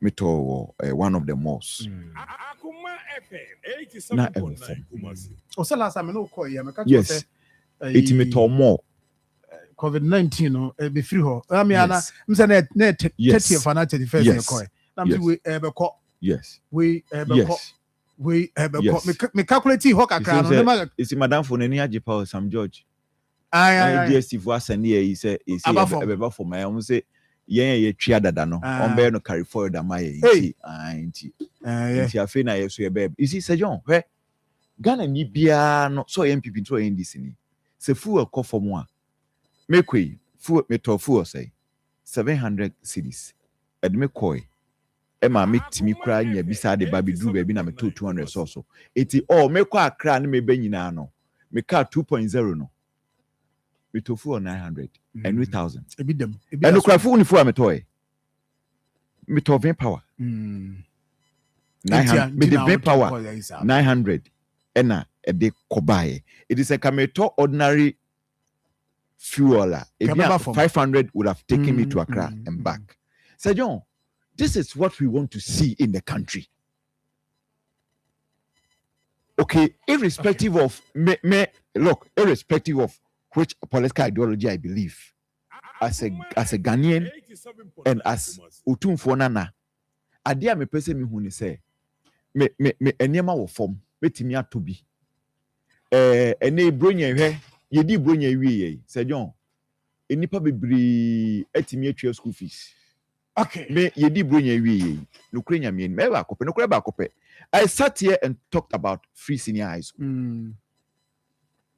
me to one of the malls. Akoma FM Na 87.9. O say last time no call ya me catch yes. It me to more. COVID-19 no be free ho. I mean ana me say na 30th for na 31st ye call. Na me we be call. Yes. We be call. We be call. Me calculate ho kakra no. It's madam for nani ajipa Sam George. Aye. DST for send here he say ebe for my own say ye twa dada no on be no carry forward am aye nti nti afi na yeso ye be you see Sir John where Ghana ni bia no so MPP to NDC ni se fu akọ form a mekwe fu meto fu say 700 cedis edme koi e ma metimi kura nya bisa de ba bidru ba bi na meto 200 so eti mekọ akra na mebe nyina no meka 2.0 no metofu 900 and 1000 ebidem and ukrafu unifu ametoy metovin power 900 me the brain power 900 ena e de kobaye it is a kameto ordinary fuel 500 would have taken me to Accra and back. Sir John, this is what we want to see in the country. Okay, irrespective of irrespective of which political ideology I believe, as a Ghanaian and as Utumfo Nana, adia me pese me hu ni say me enema wo form betimi atobi ene bronya hwe yedi bronya wie Sir John enipa bebre atimi atwa school fees. Okay, me yedi bronya wie no krenya me me ba kope no kre ba kope. I sat here and talked about free senior high school.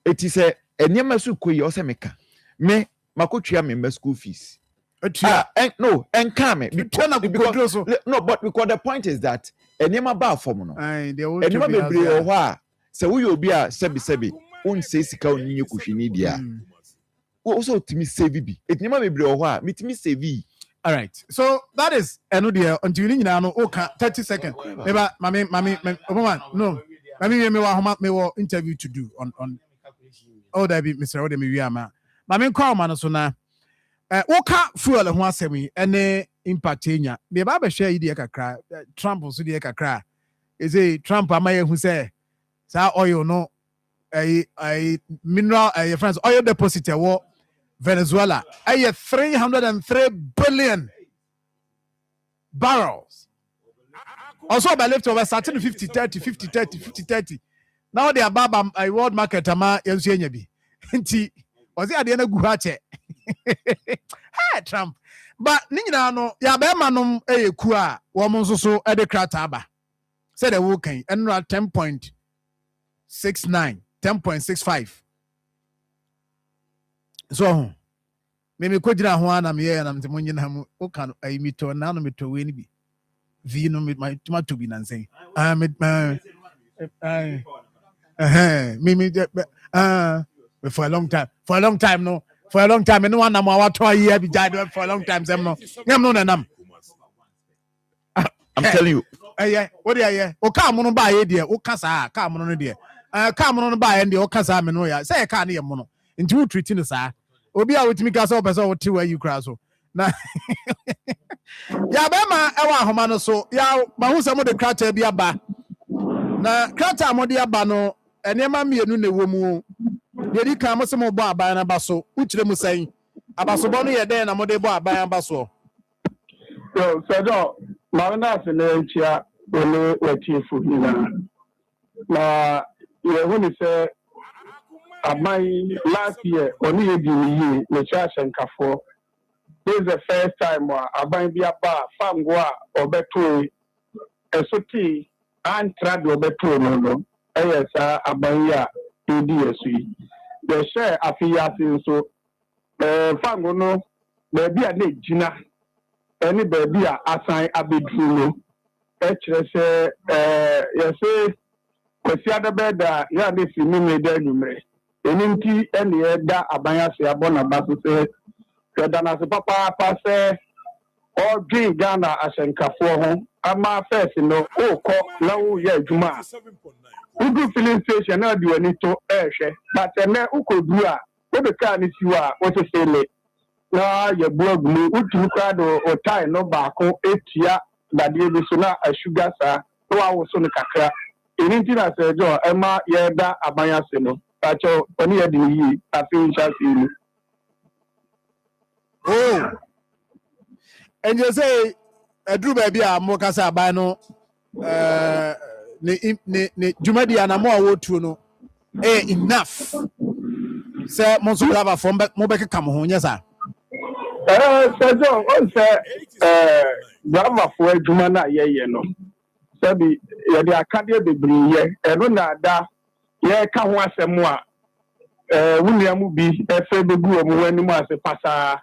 It is a enema su koyi o se meka me makotwa me school fees. No, and come because no, but because the point is that enema ba form no. Enema bebre o ho a se wo yo bi a sebi un se sika onye kuhwini dia. Also to me save bi. Enema bebre o ho a mitimi save. All right, so that is dear until you know 30 seconds. Maybe mami no. Me wa interview to do on that be Mr. Odemi Wiama. Mami call man so na oka fuel ho asemi ene impact enya. Me ba be share idea kakra Trump so de kakra. Is a Trump amaye hu say sa oil no mineral friends oil deposit wo Venezuela, 303 billion barrels. Also, by leftover starting 50-30. Now they are baba a world market ama yensuenyabi. Nti was it na guhache. Hey Trump. But ninyina no ya be manom eyeku a wo mo nso so e de krata aba. Said the wokan enra 10.69, 10.65. So me ko jira ho ana me ye na mte monye na mu o kan ayi mito na no mito we ni bi vi no my tomato bi nansen Me for a long time. For a long time, no. For a long time, no one am to a year be died for a long time. Them no. I'm telling you. Yeah. What do you? O come on buy dear. O casa. Come on dear. Come on buy and the o casa me no ya. Say can't hear mono. Into treating us. Obi a with me casa person or two where you cross. Na. Ya bema ewa homano so. Ya mahu some of the crater be aba. Na crater mo de aba no. Enema mienu na ewo mu. Yedi kan mo se mo bo aban na baso. Uchire mu sai. Abaso bo no ye den na mo de bo aban baso. So Marina Senechia only a chief na when he said my last year only a year the church and Kafo. This is the first time I buy be a bar, Fangua or Beto a soti and trad or Beto no. Yes, I buy ADSC. The share affiliates so Fango no, there be a need Gina. Any baby assign a big fool. Say, you say, kwesi adabeda ya de fi mi me da numre eninti ene e da abanya se abona baso se da na se papa pa se o dwi Ghana asenkafo ho ama first no o ko na wo ye adwuma ugu filling station na di wani to ehwe but ene ukodu a wo be ka ni siwa wo se sele na ye buagulu utu ka do o tai no ba ko etia da de bi so na sugar sa to wa wo so no kakra eninti na se jo ema ye da abanya se no pacho oni ye di yi afi ncha si ni Oh, and you say Drew baby a mo kasa aban no ne jumadi ana mo awo tu no enough say mo so lava from mo be ka mo ho nyesa se jo on se drama for adwuma na ye no sabi ye de akade bebre ye eno na da ye ka ho asem a wuniamu bi efe begu omu wani mu ase pasa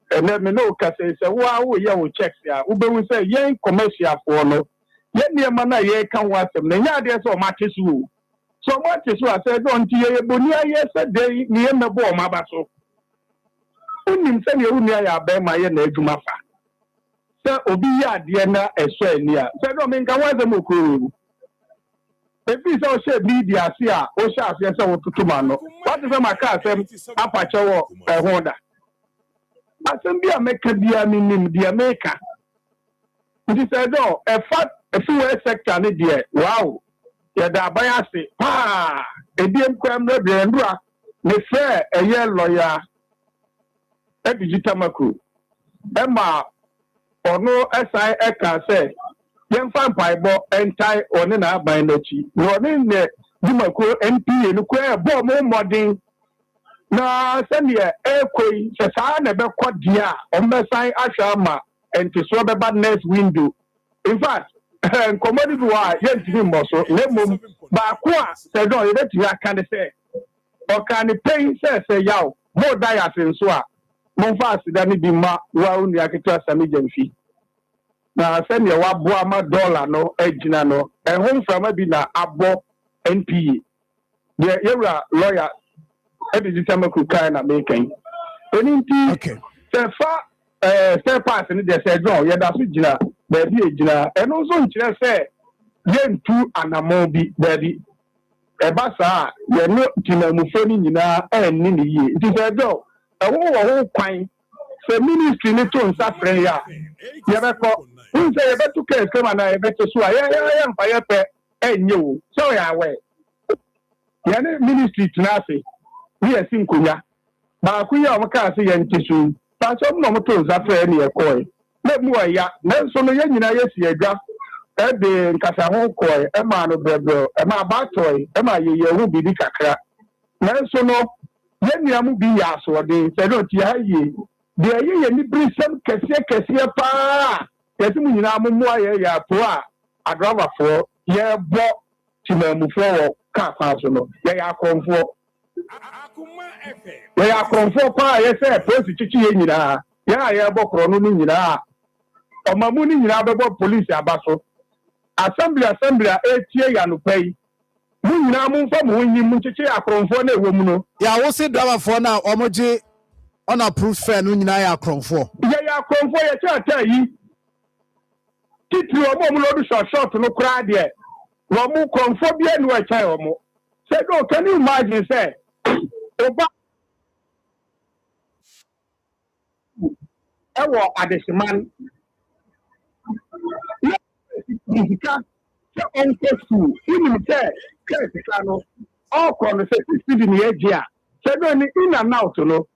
ene me no ka se wa wo ye wo checks ya wo be wu se ye commercial for no ye niema na ye ka ho asem na nya de se o ma tesu so mo tesu ase do nti ye boni aye se de ni ye mebo o ma ba so unim se ye wunia ya ba ma ye na adwuma fa se obi ya ade na eso ani a se do me nka wa ze mo ko ebi se o she media si a o sha ase se wo tutuma no what is my car say apache wo honda asem bia meka bia minim dia meka nti se do e fa e fi we sector ne dia wow ya da baya se pa e bi enkwam na bia ndua ne fe eye lawyer e digital macro e ma ono sai e ka se yemfa mpaibo entai one na aban nachi no ne dimako NPA no ko e bo mo modern na sɛnea ekoi sɛ saa na bɛkɔ dia ɔmbɛsan ahwɛ ama ntiso bɛba next window in fact nkɔmmɔdi bi wɔ a yɛntumi mmɔ so na mmom baako a sɛ dɔn yɛbɛtumi aka ne sɛ ɔka ne pɛn sɛ yaw mo da yɛ ase nso a momfa aseda no bi ma wa wo nua ketewa same gyamfi na sɛnea waboa ma dollar no agyina no ɛho mframa bi na abɔ NPA deɛ yɛwura lawyer digital macro kind na making anything okay se fa step pass ni de se jo ye da so gina ba bi e gina eno so nkire se ye ntu anamo bi ba bi e ba sa ye no tinamufo ni nyina enni ni yi nti se jo e wo kwan se ministry ni to nsa frɛ ya ye be ko nse ye be to case kama na ye be to so ye mfa ye pe enye wo so ya we ye ni ministry tinase we are sinkunya ba kunya o ka se yantisu ba so no mo to zafre ne ekoi na mu aya na so no yanyina yesi adwa e de nkasa ho koi e ma no brebro e ma ba toy e ma ye hu bibi kakra na so no yanyina mu bi ya so de se no ti haye de ye ni brisem kese pa yesi mu nyina mu aye ya to a adrava fo ye bo timamufo wo ka fa so no ye ya konfo Akoma FM. We are confirmed pa yes police chichi ye nyina ya ye bokro no nyina omamuni nyina bebo police abaso assembly etie ya no pay Munina Munfa Munchi Akronfo woman. Yeah, what's it driver for now? Omoji unapproved fair no nyina ya akronfo. Yeah, Akronfo ya tell you. Titi omo no short no cry there. Womu Kronfobia no a child. Said, oh, can you imagine, say, Oba Ewo Adeshiman. School, even say, all conversations in the edge here. Said, in and out, no.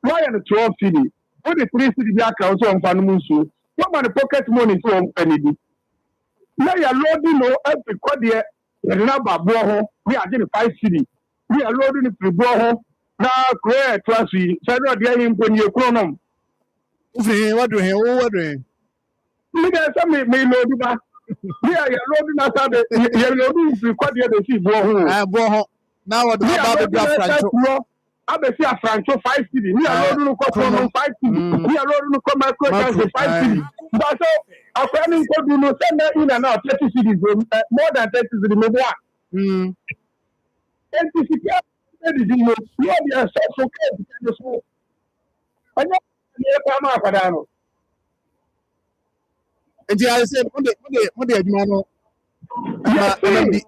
Why are the 12 city? What the 3 city account on Fanusu? What about the pocket money from Kennedy? Now you're loading no every quarter. The number boho, we are getting 5 city. We are loading the boho. Now, create classy. Said, no, the aim when you chronom. What doing? Look at some may load back. We are loading us out. You're loading the quarter the sea boho. Now what about the Franco? I be see a Franco 5 city. We are loading the chronom 5 city. We are loading the commercial 5 city. But so, according to you know, send in and out 30 cities, more than 30 cities, maybe one. 30 cities, you are so okay. And you come up with that. And I said, what the admano?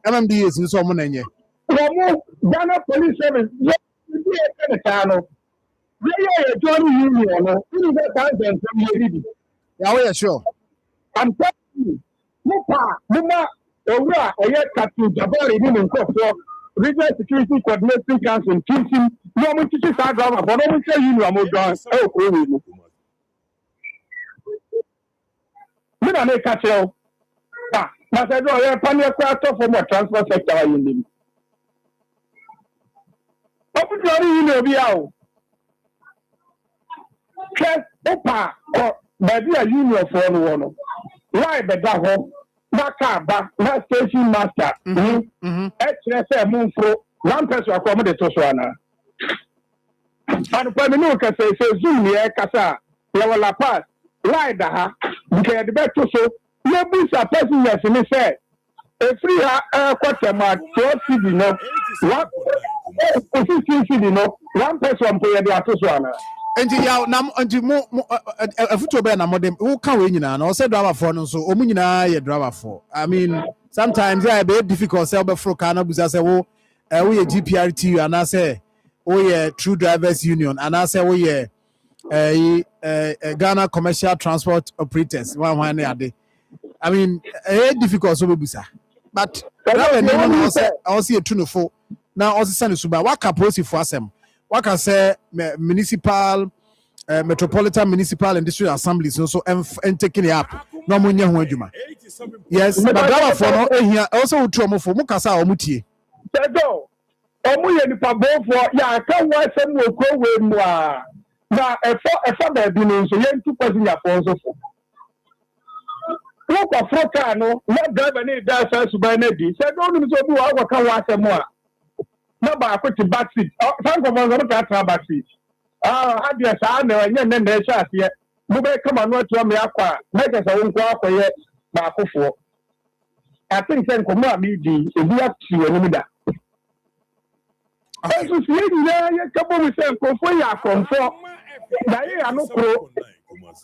MMD is in so many. Ghana Police Service, yes, we are channel. We are a joint union. We are thousands from the Yeah, sure. I'm telling you, Muma, Ora, a year Captain Jabari, women, Regional Security Coordinating Council, teaching, no one teaches our drama, but I will tell you, I'm going to we don't make a tell. I said, oh, you're a pioneer quarter from a transport sector in the opportunity you know, be out. Opa, or maybe a union for one. Why the dog? Nakaba, not station master. HSM move for one person accommodate to Swana. And when the new can say, Zoom, yeah, Casa, La Paz. Why the because the better so maybe a person yes me say a free quarter mark 12 city no what 15 city no one person pay the atoswana enti ya na enti mo afuto be na modem who can we nyina na o say driver for no so o mu nyina ye driver for I mean sometimes it be difficult say be fro car na busa say wo ye GPRT and I say wo ye True Drivers Union and I say wo ye Ghana Commercial Transport Operators. I mean, difficult so busa. But I see a tuneful. Now, also send suba. What can post for them? What can say municipal, metropolitan municipal industrial assemblies also and taking it up. No money on yes, but driver for no here also trauma for Mukasa or Muti. Sedo, Omu ni pabo for ya can watch some will go with moi. Now, a father be known so young 2 person ya for so. Look at Frocano, not drive any dash as to buy Neddy. Said, don't so do I can watch some more. No, but I put the back seat. Some of us don't have back seat. How do you say, I know, and then there's a here. Nobody come on, not to me aqua. Make us a own crop for yet, Marfo. I think then come on, me, if you have to you that. I was saying, yeah, couple of them come for ya from 4. I no pro.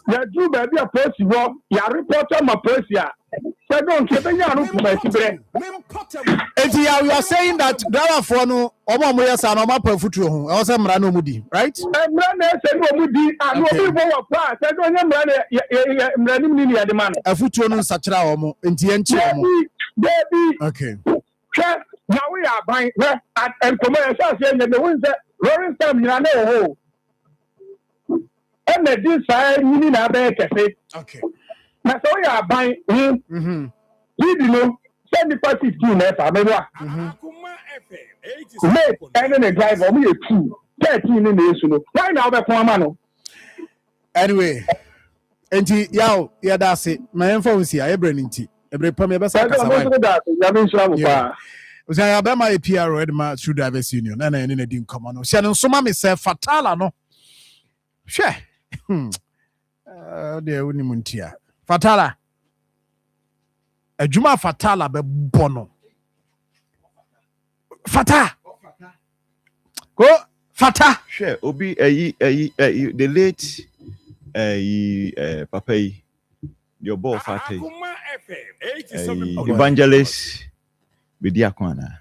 Ya do baby a person wo ya reporter my person ya. Say don't keep ya no for my sibre. Enti you are saying that driver for no omo mo yesa no ma pa futuo ho. E say mra no mudi, right? Mra na say no mudi and obi bo wa pa say don't mra na mra ni ni ya de man. Afutuo no nsakira omo enti enchi omo. Baby. Okay. Now we are buying and commercial say the one say rolling time na na ho. And this side, you need a better cafe. Okay. Now, so we are buying. You know, 75-15 Mate, and then driver, we are 2, 13 in the issue. Why now, the Kwamano? Anyway, and yeah, that's it. My info is here. Every tea. Every time, ever say, was I about my PR or my True Drivers Union, and I didn't come on. Shannon, so mammy said, Fatala, no. Sure. Dear Unimuntia. Fatala. A Juma Fatala be bono. Fata. Go Fata. Sure, Obi the late Papa your ball Fata Akoma FM, evangelist Bidiakwana.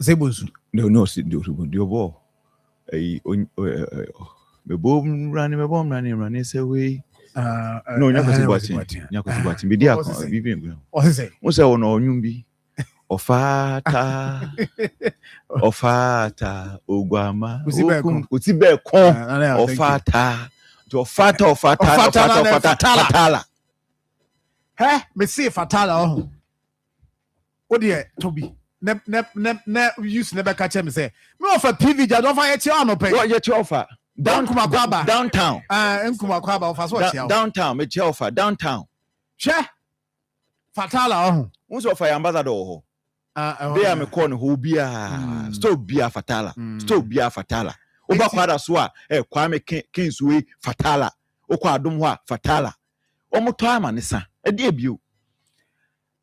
Zebuzu. No, your ball. Me bomb running say we. No, Nyakosibati. Bidiakwana. Bibi. What is it? What's that one on Yumbi? Ofata Ogwama Utibe kon Ofata to Fatala. Hey, me see Fatala oh. What dear Toby? Ne use never catch him say. Me offer PV don't find it on pay. What you offer? Downtown. Nkumakwaba offers what you downtown, me offer downtown. Che Fatala oh. Who's offer ambassador? They are me corner who be still be a Fatala. Still be a Fatala. Oba kwada soa Kwame Kingsway Fatala. Okwa Adumwa Fatala. Omo time anisa. E dey bio.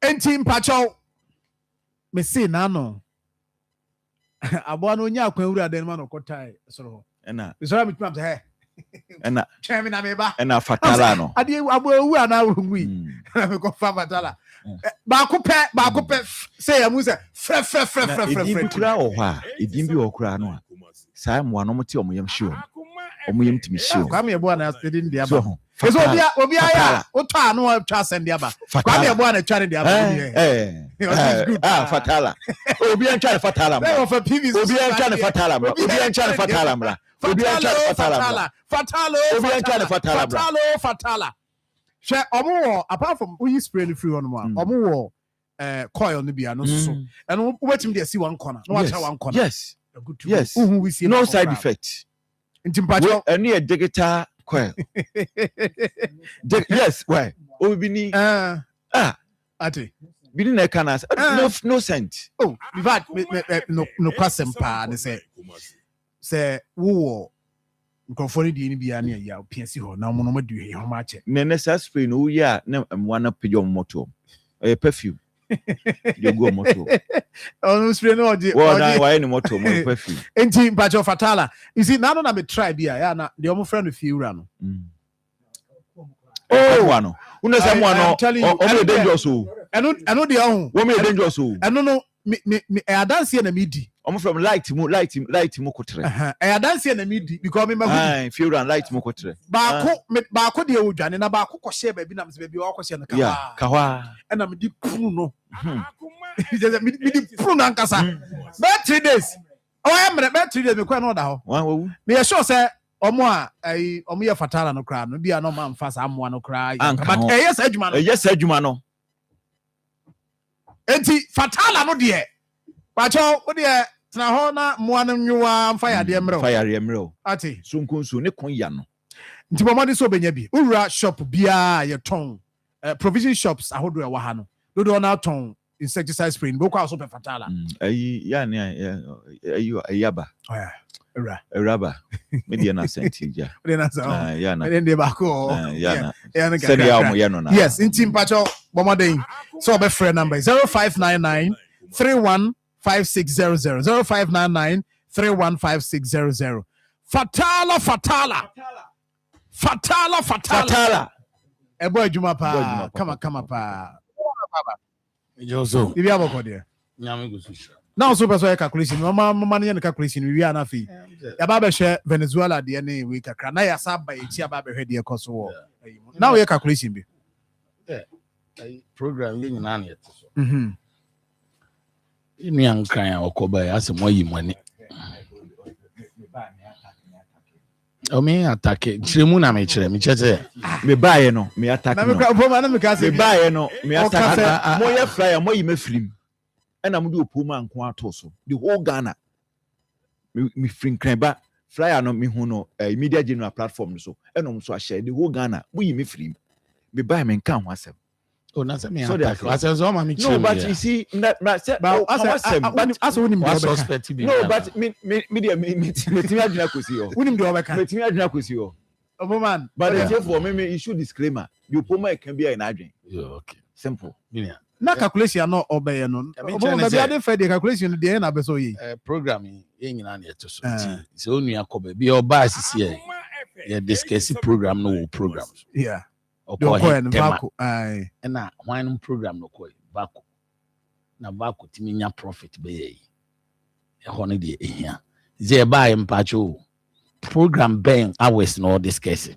Enti mpacho me say na no. Abo no nya akwan wura den ma no kotai soro. Ena. Isora me tuma say Ena. Chemi na me ba. Ena Fatala no. Ade abo wu ana wungui. Na me ko fa Fatala. Ba ko pe say amu say fre. Kura o ha. Edin bi o kura no a. Sai mo no moti omuyem hye omuyem timi hye. Kwame ebo na edin dia ba. Eso obi aya o to anu atwa send dia ba. Kwame ebo na twa ne dia ba. Fatala. Obi an twa Fatala. They offer PVs. Obi an twa Fatala. Obi an twa Fatala. Fatala. Share omo apart from we spray the free one more. Omo coil no bia no so. And wetin dey see one corner. No watch one corner. Yes. Yes. We see no side effect. Ntimpacho any a digital coil. Yes, why? Obi ni ati. Bini na kana no cent. Oh, in fact no kwasem pa ne say wo nkrofo di ni bia na ya piasi ho na mo no madu he ho ma che. Ne sa spray no ya na mwana pejo moto. Perfume. You go moto. Oh, spray no oje. Why any moto mo perfume. Enti mpacho Fatala. You see now na me try bia ya na the omo friend fi wura no. Oh, wano. Una say mo no. O dangerous o. Eno de ohun. Wo me dangerous o. Eno no me dance na me di. I'm from light mo kotre. Dance na me di because me mahu. Feel and light mo kotre. Ba ko de odwane na ba ko hye ba bi na me se ba bi o ko hye no ka. Yeah, kawa. E na me di pru no. Me di pru na nkasa. Be 3 days. Oh, I am be 3 days me kwa no da ho. Wan wo. Me sure say omo a omo ye Fatala no kra no bia no ma mfa sa amoa no kra. But yes adwuma no. Yes adwuma no. Enti Fatala no de Pacho, what dear, Tnahona, Moana Mua, fire de emerald. Ati, Sunkunsu, ne Konyano. Timomadi so benyabi. Ura shop bia your tongue. Provision shops, I hold wahano. Do na tongue insecticide spray. Boka also pe Fatala. You a yaba. Oh yeah. A rubber. Media na senti ja. Yana. Then de bako. Yana. Yes, in Team Pacho, Bomading. So be friend number 0599 315600 0599 315600. Fatala. Ebo adwuma pa. Kama pa. Jozo. Ibi aboko de. Nyame gusu. Now so person calculation. Mama ne calculation we are na fi. Ya ba be hwe Venezuela de ne we kakra. Na ya saba echi aba be hwe de ekoso wo. Now we calculation bi. Program yin na na yete so. Inu ankan ya okoba ya asem wayi mani. O me attack. Chiremu na me chire. Me chete. Me bae no, me attack no. Na me ka say. Me bae no, me attack. Mo ye flyer, mo yi me film. And I'm do puma and quantoso. The whole Ghana. Me free creba. Flyer no me huno media general platform so. And so I share the whole Ghana. We me free. Me buy me can once. Oh, that's me. So no, but you see, as no, but me adina kusi yo. Unim do obeka. Me adina kusi yo. Oh man. But for me issue disclaimer. You puma can be an adwin. Okay. Simple. Na na calculation no obey no maybe I didn't the calculation the na be so yi programming yen nyina na yeto so ti so onua ko be o ba asisi ye discuss program no program yeah okay Vaco ai na one program no ko Vaco na Vaco timi nya profit be ye ho no de ehia ze ba e mpacho program ben hours no discuss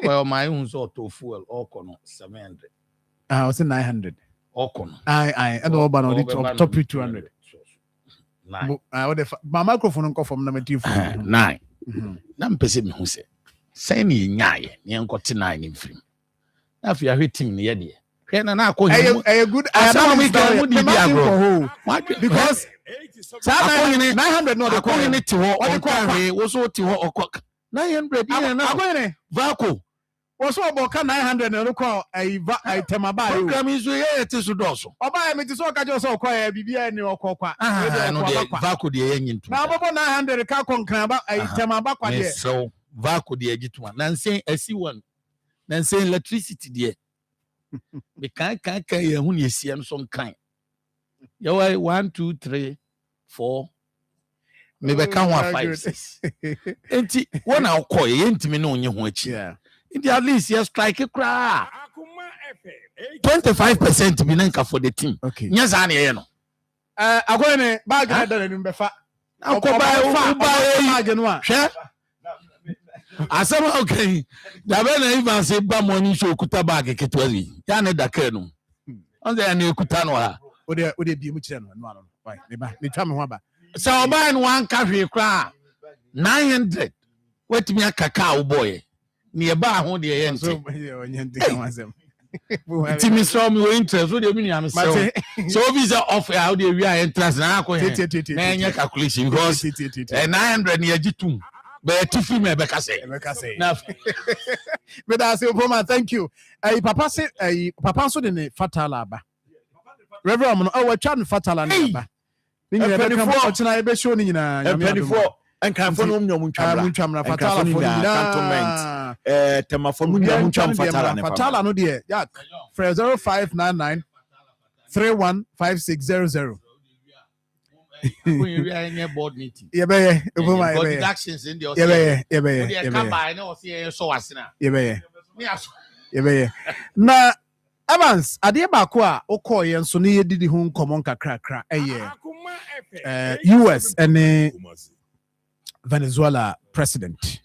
well my own sort of fuel all kono 700 I was 900 okono I and over no top 200 9 my microphone nko from na meti phone 9 na mpese me hu se sai ni nyaaye ne enkote 9 mfrim na afia hwetim ne ye de hwe na akọ a good I am me go because 900 no the akọ ne te ho okwa wo so te ho okwa 900 yen na akọ ne Vaco wo so oboka 900 no ko ai temaba yo program izo ye te so doso oba me te so ka je so okoya bibia ni okokwa no de Vaco de yen ntu na bobo 900 ka konkran ba ai temaba kwa de so Vaco de agituma na nsen asi one na nsen electricity de be kan ye hu ne esia no so nkan ye wa 1 2 3 4 me be kan 1 5 6 enti wona okoye ye ntimi na onye ho achi India at least you strike cry 25% be nanka for the team. Okay. Yes, I know. Agone bag na dare nim befa. Akoba bag no a. Hwe. Asema okay. Da be na even say ba money show kuta bag ketwazi. Ya ne daka no. On say na kuta no ha. O de bi mu kire no no. Why? Me ba, me twa me ho ba. So oba no wan ka hwe kra 900. Wetimi akaka wo boy. Ni ba ho de ye nti. Onye nti ka wasem. Ti mi so mi we interest so de mi am so. So visa off how de we are interest na akọ he. Na enye calculation because 900 ni agitum. But tifi me be ka say. Na me da say Obama thank you. Papa say papa so de ne fatala ba. Reverend no wa twa ne fatala na ba. Ni nyina be kan o chena e be show ni nyina. Empanifo enkanfo no nyom ntwamra fatala for cantonment temafo no nyom ntwam fatala ne fatala no de ya 0599 315600 When we are in a board meeting. Yeah, be deductions in the na Evans ade ba ko a okoye nso ne yedidi ho nkomo nkakrakra US and Venezuela president.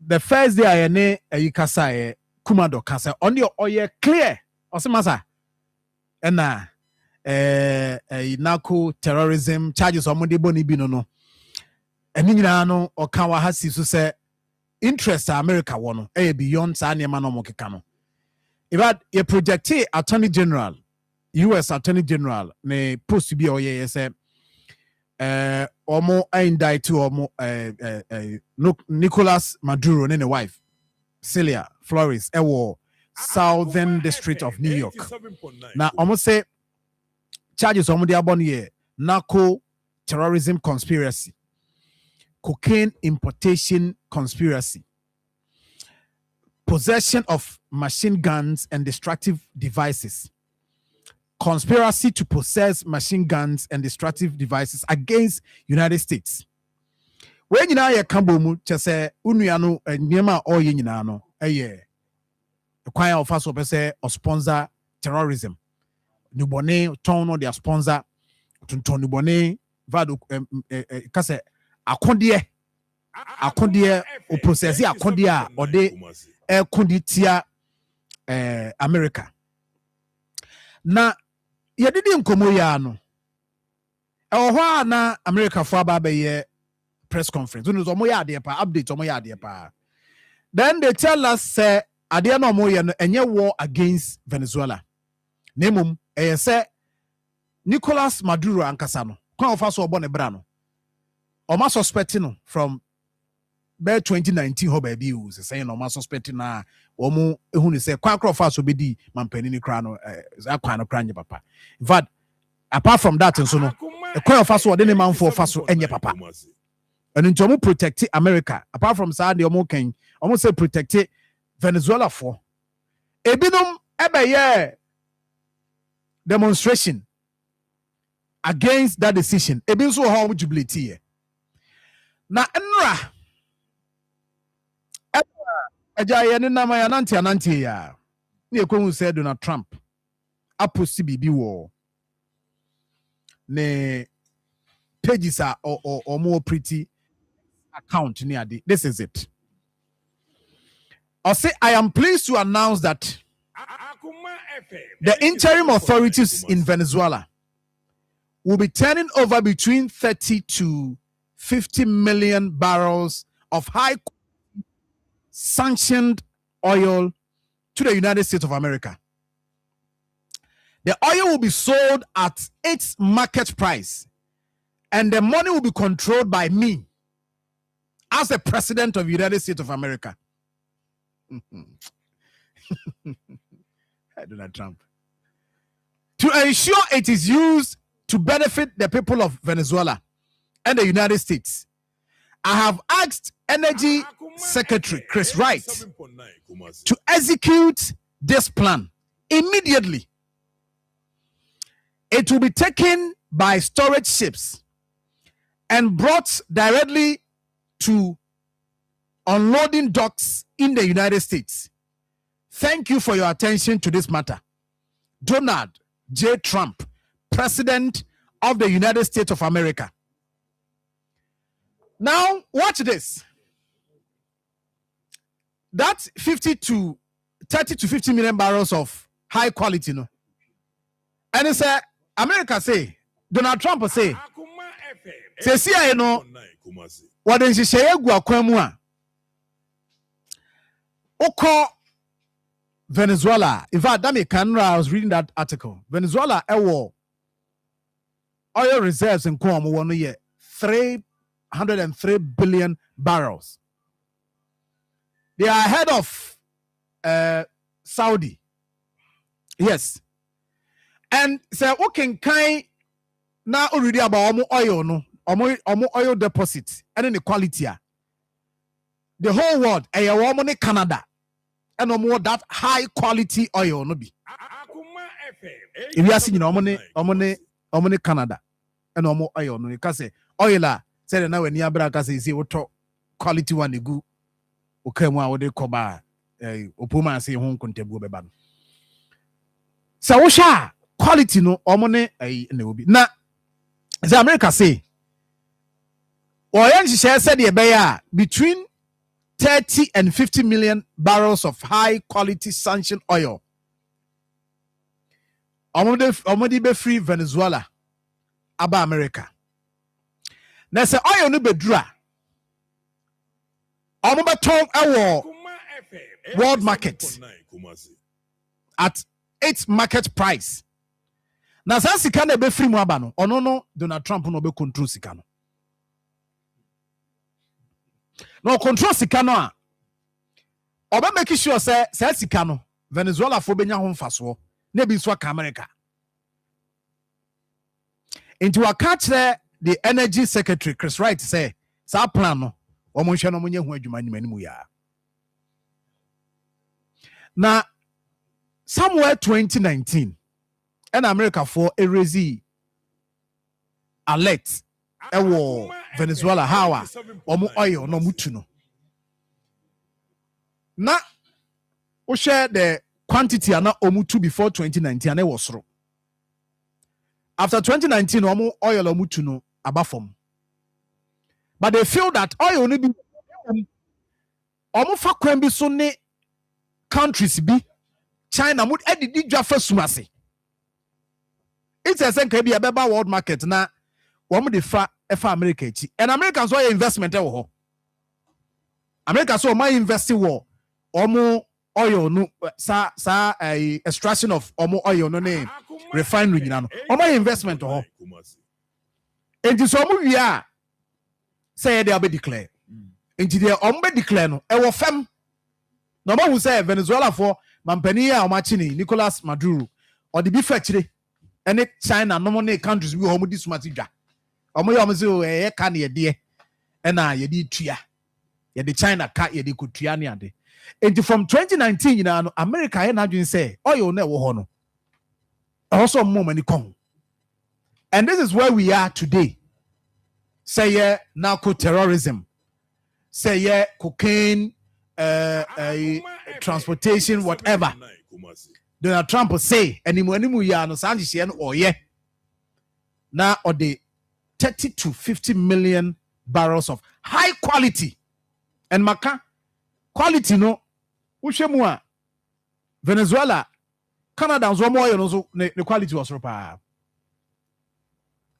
The first day I ne ayikasa Kumado kasa on your oye clear osemasa na narco terrorism charges omode boni bi no eni nyina no okawa hasi so say interest America wono beyond sa ne ma no mokeka no about a projected attorney general US attorney general ne post bi oye say omo indict omo Nicolas Maduro and wife Celia Flores Southern District of New York. Now almost say charges omo de abon here narco terrorism conspiracy, cocaine importation conspiracy, possession of machine guns and destructive devices, conspiracy to possess machine guns and destructive devices against United States. When you know your kambo mu chese unuano nyema o ye nyina no the choir of us or sponsor terrorism. Nubone ton no their sponsor to nubone vado kase akondie o process akondia or de konditia America. Na yedidi nkomo ya no ehwa na America for aba be press conference no zo mo ya de pa update mo ya de pa then they tell us say ade na mo ye no enye war against Venezuela nemum say Nicolas Maduro ankasa no kwa ofa so obo ne bra no o ma suspect no from by 2019 ho ba bi use say no ma suspect na o mu ehun ni say kwa ofa so be di mampani ni kra no akwa no kra nye papa in fact apart from that nso no kwa ofa so de ne manfo ofa so enye papa and into omo protect America apart from say de omo say protect Venezuela for ebinom ebe ye demonstration against that decision. Ebi nso wɔ hɔ a wɔn jubilate yɛ. Na nnura ɛgya yɛ ne nam a yɛanante ya. Ne ekohu sɛ Donald Trump aposti biribi wɔ ne pages a ɔmo pretty account ne ade. This is it. I'll say, I am pleased to announce that the interim authorities in Venezuela will be turning over between 30 to 50 million barrels of high sanctioned oil to the United States of America. The oil will be sold at its market price, and the money will be controlled by me as the president of the United States of America. Donald Trump. To ensure it is used to benefit the people of Venezuela and the United States, I have asked Energy Secretary Chris Wright to execute this plan immediately. It will be taken by storage ships and brought directly to unloading docks in the United States. Thank you for your attention to this matter. Donald J. Trump, President of the United States of America. Now, watch this. That's 30 to 50 million barrels of high quality, no? And it's America say, Donald Trump say, see, you know, what then she say, Guaquemua. Oko Venezuela. In fact, I was reading that article. Venezuela, oil reserves in Cuomo 1 year, 303 billion barrels. They are ahead of Saudi. Yes. And so, okay, kind now already about oil, no, oil deposit and inequality. The whole world, a Canada. And no more that high quality oil no be. If you are seeing omone Canada and no more oil no, you can say oil say na when you abra say what quality one go okay mo a we koba opoma say ho kontebu beba no. So wo sha quality no omone na obi. Na the America say oil share said the beya between 30 and 50 million barrels of high quality sanctioned oil. Omodi be free Venezuela aba America. Na se oil no bedura. Omo ton awo world market at its market price. Na sa sika na be free mu aba no, ono no Donald Trump no be control sika no. No control sika no a oba make sure say sika no Venezuela fo benya ho mfaso na bi so aka America. Into a catch there the Energy Secretary Chris Wright say sa plan no omo hwe no monye ho adwuma nimanimu ya. Na somewhere 2019 and America for a raise alert ewo Venezuela how omo oil no mutu no. Na we share the quantity ana omutu before 2019 and it was through. After 2019 omo oil omutu no abafom. But they feel that oil no be omo fa kwan bi so ne countries bi China would edit Jaffa Sumasi. It's a sense be a beba world market na one de fa America and Americans why investment America so my investing war omo oil no sa extraction of omo oil no name refinery no omo investment and so omo we are say they be declare into the omo be declare no e wo fam no mo say Venezuela for mampani a omachini Nicolas Maduro or the be factory and China no money countries we omo dis matidwa omo yo say ka na ye de e na ye di tua ye de China ka ye de kutua ne ade. And from 2019 you know America na adwin say oil na wo ho no also more money come. And this is where we are today. Say yeah, narco terrorism. Say yeah, cocaine, transportation, whatever. Donald Trump will say, and in ya no Sanchez or yeah. Now or the 30 to 50 million barrels of high quality. And maka quality no ushemua Venezuela, Canada and one more you know so the quality was proper.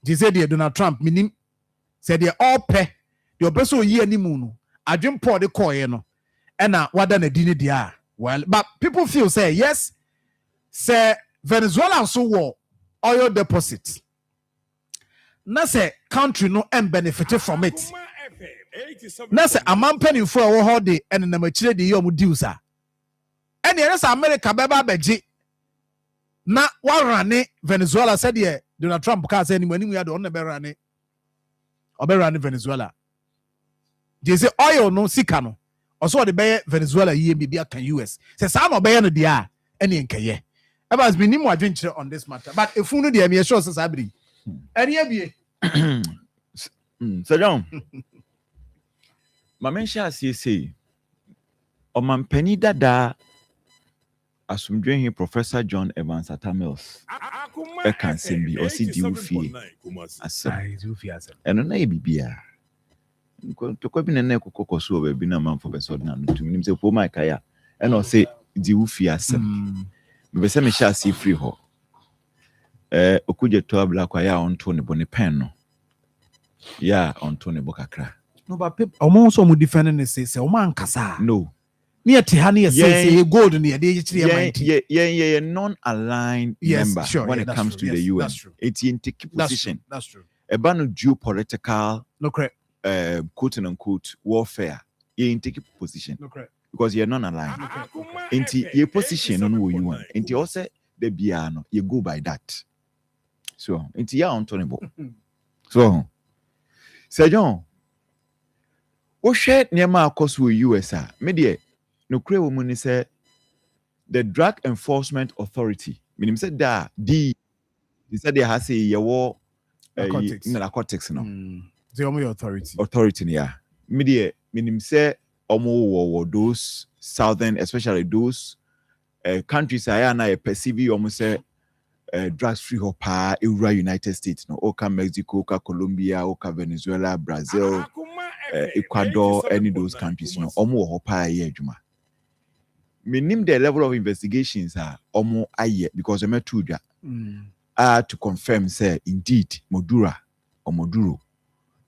They said Donald Trump meaning said they all pay the obeso year ni muno. I didn't pour the coin no. And what done a dinner dia. Well, but people feel say yes, say Venezuela so war oil deposits. Na say country no and benefited from it. Na say a man penny for a holiday and na machire de yom diusa. And the rest America beba beji. Na warane Venezuela said yeah, Donald Trump can't say anymore we had on the berane. Oberane Venezuela. They say oil no sikano. Also the bay Venezuela ye bibia can US. Say some obey no dia any enkaye. Ever has been more adventure on this matter. But if you know the me sure says abri. Any So John, my mention as you say, o man penny dada asumdwe here Professor John Evans Atamils. I can say be or see the fee as and na bibia. To ko bi na kokoko so we bi na man for person na to nim say po my kaya and or say the fee asem. Me say me sha see free ho. Okuje to abla kwa ya onto ne boni pen no. Yeah, onto ne bokakra. No, but people almost some defending it say man kasa. No. Near Tihani say gold near the yeah, non-aligned member sure, when it comes to the UN. It's in take position. That's true. A ban geopolitical no correct. Quote and unquote warfare. You in take position. No correct. Because you're non-aligned. Into your position on who you want. Into also the piano, you go by that. So into your on Tonybo. So Sir John, what shared near my course with USA? Media. No cray woman say the Drug Enforcement Authority. Meaning said that he said they has a yawo narcotics no. The only authority. Authority yeah. Media meaning say omo those southern, especially those countries I na perceive almost say drugs free hopa United States no oka Mexico, oka Colombia, oka Venezuela, Brazil, Ecuador, any of those countries no omo hopa ye juma. Meaning the level of investigations are almost aye because I'm a tuja to confirm say indeed Maduro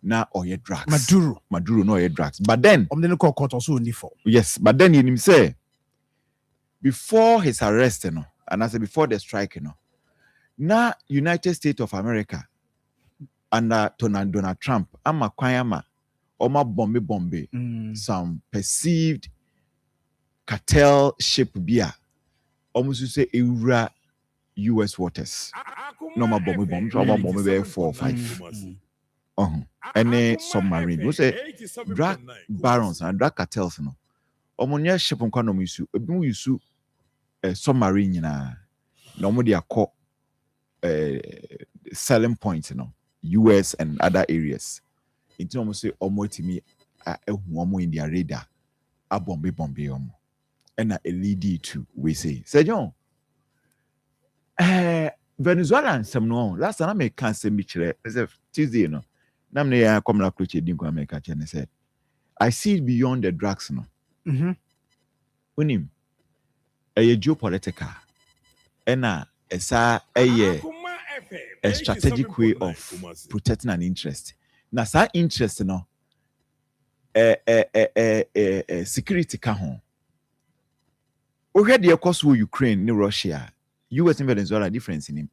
na or your drugs. Maduro no your drugs. But then court also only for. Yes, but then him say before his arrest no, and I say before the strike no, na United States of America under Donald Trump ama kwayama oma bombe some perceived cartel ship beer almost say Eura US waters. No more bomb 4 or 5. Any submarine. We say drug barons and drug cartels no. Omonya ship on kwano musu. Ebimu yusu submarine na omo dia call selling points no. US and other areas. Into almost say omo timi omo in their radar. A bombe omo. And a lead to we say John Venezuela and some no last time I make cancer Mitchell as if Tuesday no namne come la cloche dinko America and said I see beyond the drugs no unim a geopolitical and a strategic way of protecting an interest na sa interest no security ka ho. Already, of course, Ukraine, Russia, US and Venezuela difference in him.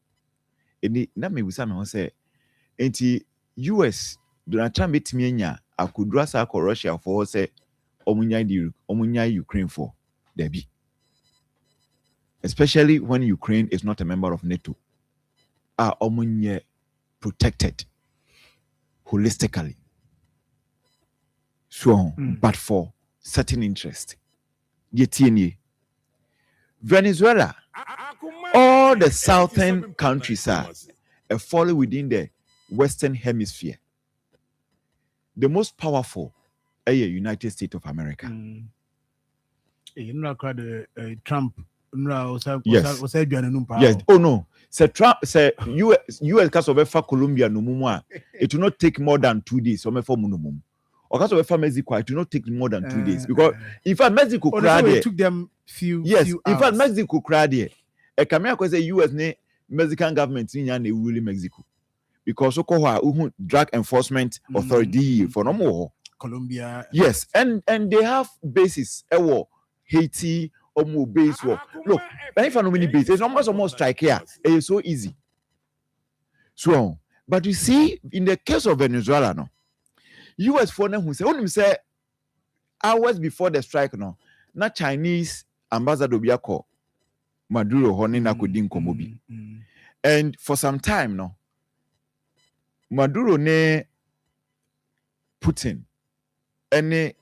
And that may be some say, US, Donald Trump met me, I could dress out Russia for say, Omunya Ukraine for Debbie. Especially when Ukraine is not a member of NATO. Are Omunya protected holistically. So, but for certain interest. Venezuela, all the southern countries are fall within the Western Hemisphere. The most powerful are United States of America. You know, Trump. Yes. Yes. Oh no. Say Trump. Say US case of Colombia no mumwa. It will not take more than 2 days. So for munumum. Or case of Mexico, it will not take more than 2 days because in fact Mexico cried. It took them few. Yes. Few in hours. fact Mexico cried. A camera cause the US ne Mexican government in yan really Mexico because so called drug enforcement authority for no more. Colombia. Yes, and they have bases. Haiti. Base war. Look, if I know many bases, it's almost strike here. It's so easy. So, but you see, in the case of Venezuela, no, US foreigner who say hours before the strike, no, not Chinese ambassador Biako Maduro Honina Kodin Komobi. And for some time, no, Maduro ne Putin any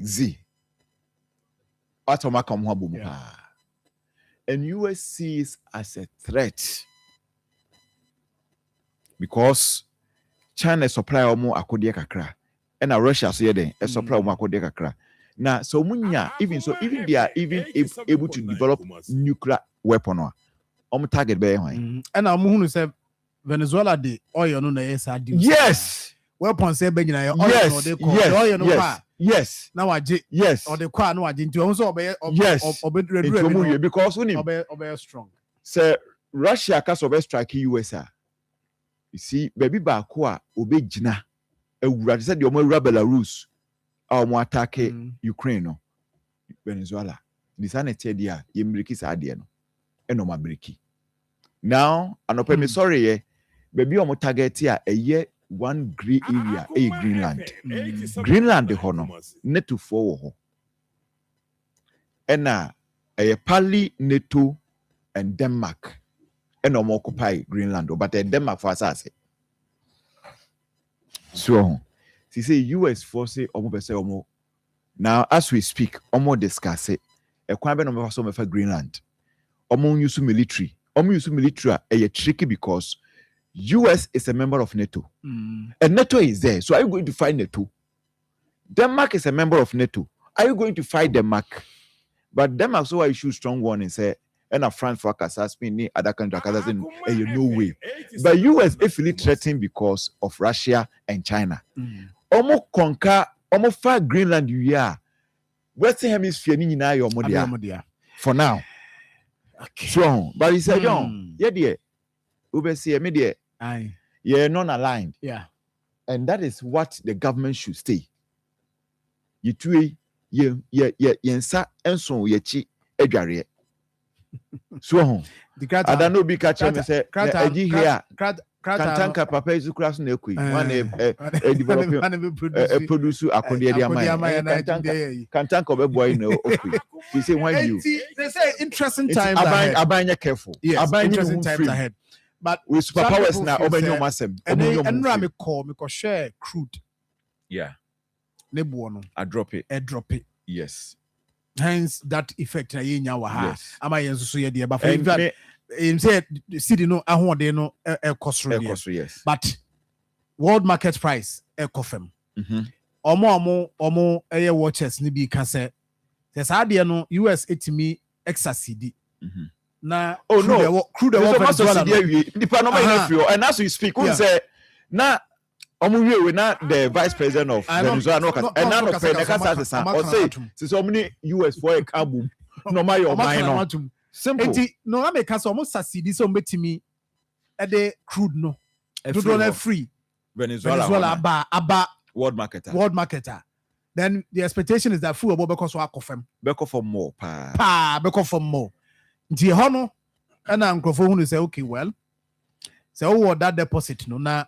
Z. And US sees as a threat because China supply omo akode kakra and Russia so yeden supply omo akode kakra. Now so munya even they are even able to develop nuclear weapon omo target be hwan. And I'm who say Venezuela the oil no na yes. Yes. Weapons say be nyina oil yes. no they call the oil no pa. Yes. Now waje. Yes. Or the car no waje. Nti so obey. Yes. Because obey strong. Say Russia case of strike USA. You see, baby baako a obey gina. Ewura said the omo Belarus. Omo attack Ukraine no. Venezuela. This an etie dia ye mbriki sa ade no. Eno ma briki. Now, anope me sorry baby omo target a eye one green area, Greenland. Greenland the hono, neto for and a pali NATO and Denmark and no occupy Greenland, but Denmark for us. So, she say US forces almost now as we speak, almost discuss it. A quite number of some for Greenland. Use military. Use military a tricky because US is a member of NATO. And NATO is there. So are you going to fight NATO? Denmark is a member of NATO. Are you going to fight Denmark? But Denmark so I issue strong warning say and a France for Spain other countries no way. But US is really threatened because of Russia and China. Almost conquer almost fight Greenland you are. Western Hemisphere ni nyina your modia. For now. Okay. Strong. But he said, yeah dear. Ube see media. You're non-aligned. Yeah. And that is what the government should stay. You three, yensa enso yechi edware. So I don't know be catch me say eji here. Kantanka papa isu class na ekui. One develop produce akonde dia man. Kantanka obeboy na okui. He say when you they say interesting times ahead. Abanya careful. Yes, interesting times ahead. But with superpowers now, and Rami call me share crude. Yeah. Nebuono. I drop it. Yes. Hence that effect na yenya wa ha. Yes. Ama yenso so ye de ba for in say city no ahode no ekosro. Yes. But world market price ekofem. Omo eye watchers ni bi ka say ade no US etimi exceed. Na crude Venezuela and as we speak we say na we not the vice president of Venezuela and now no pay or say so many US for a carbon no my your mind simple no make us almost succeed so betimi e de crude no free Venezuela aba world marketer then the expectation is that food will because wa kofem beko for more beko for more nti hono and ankrofo hu say okay well say what that deposit no na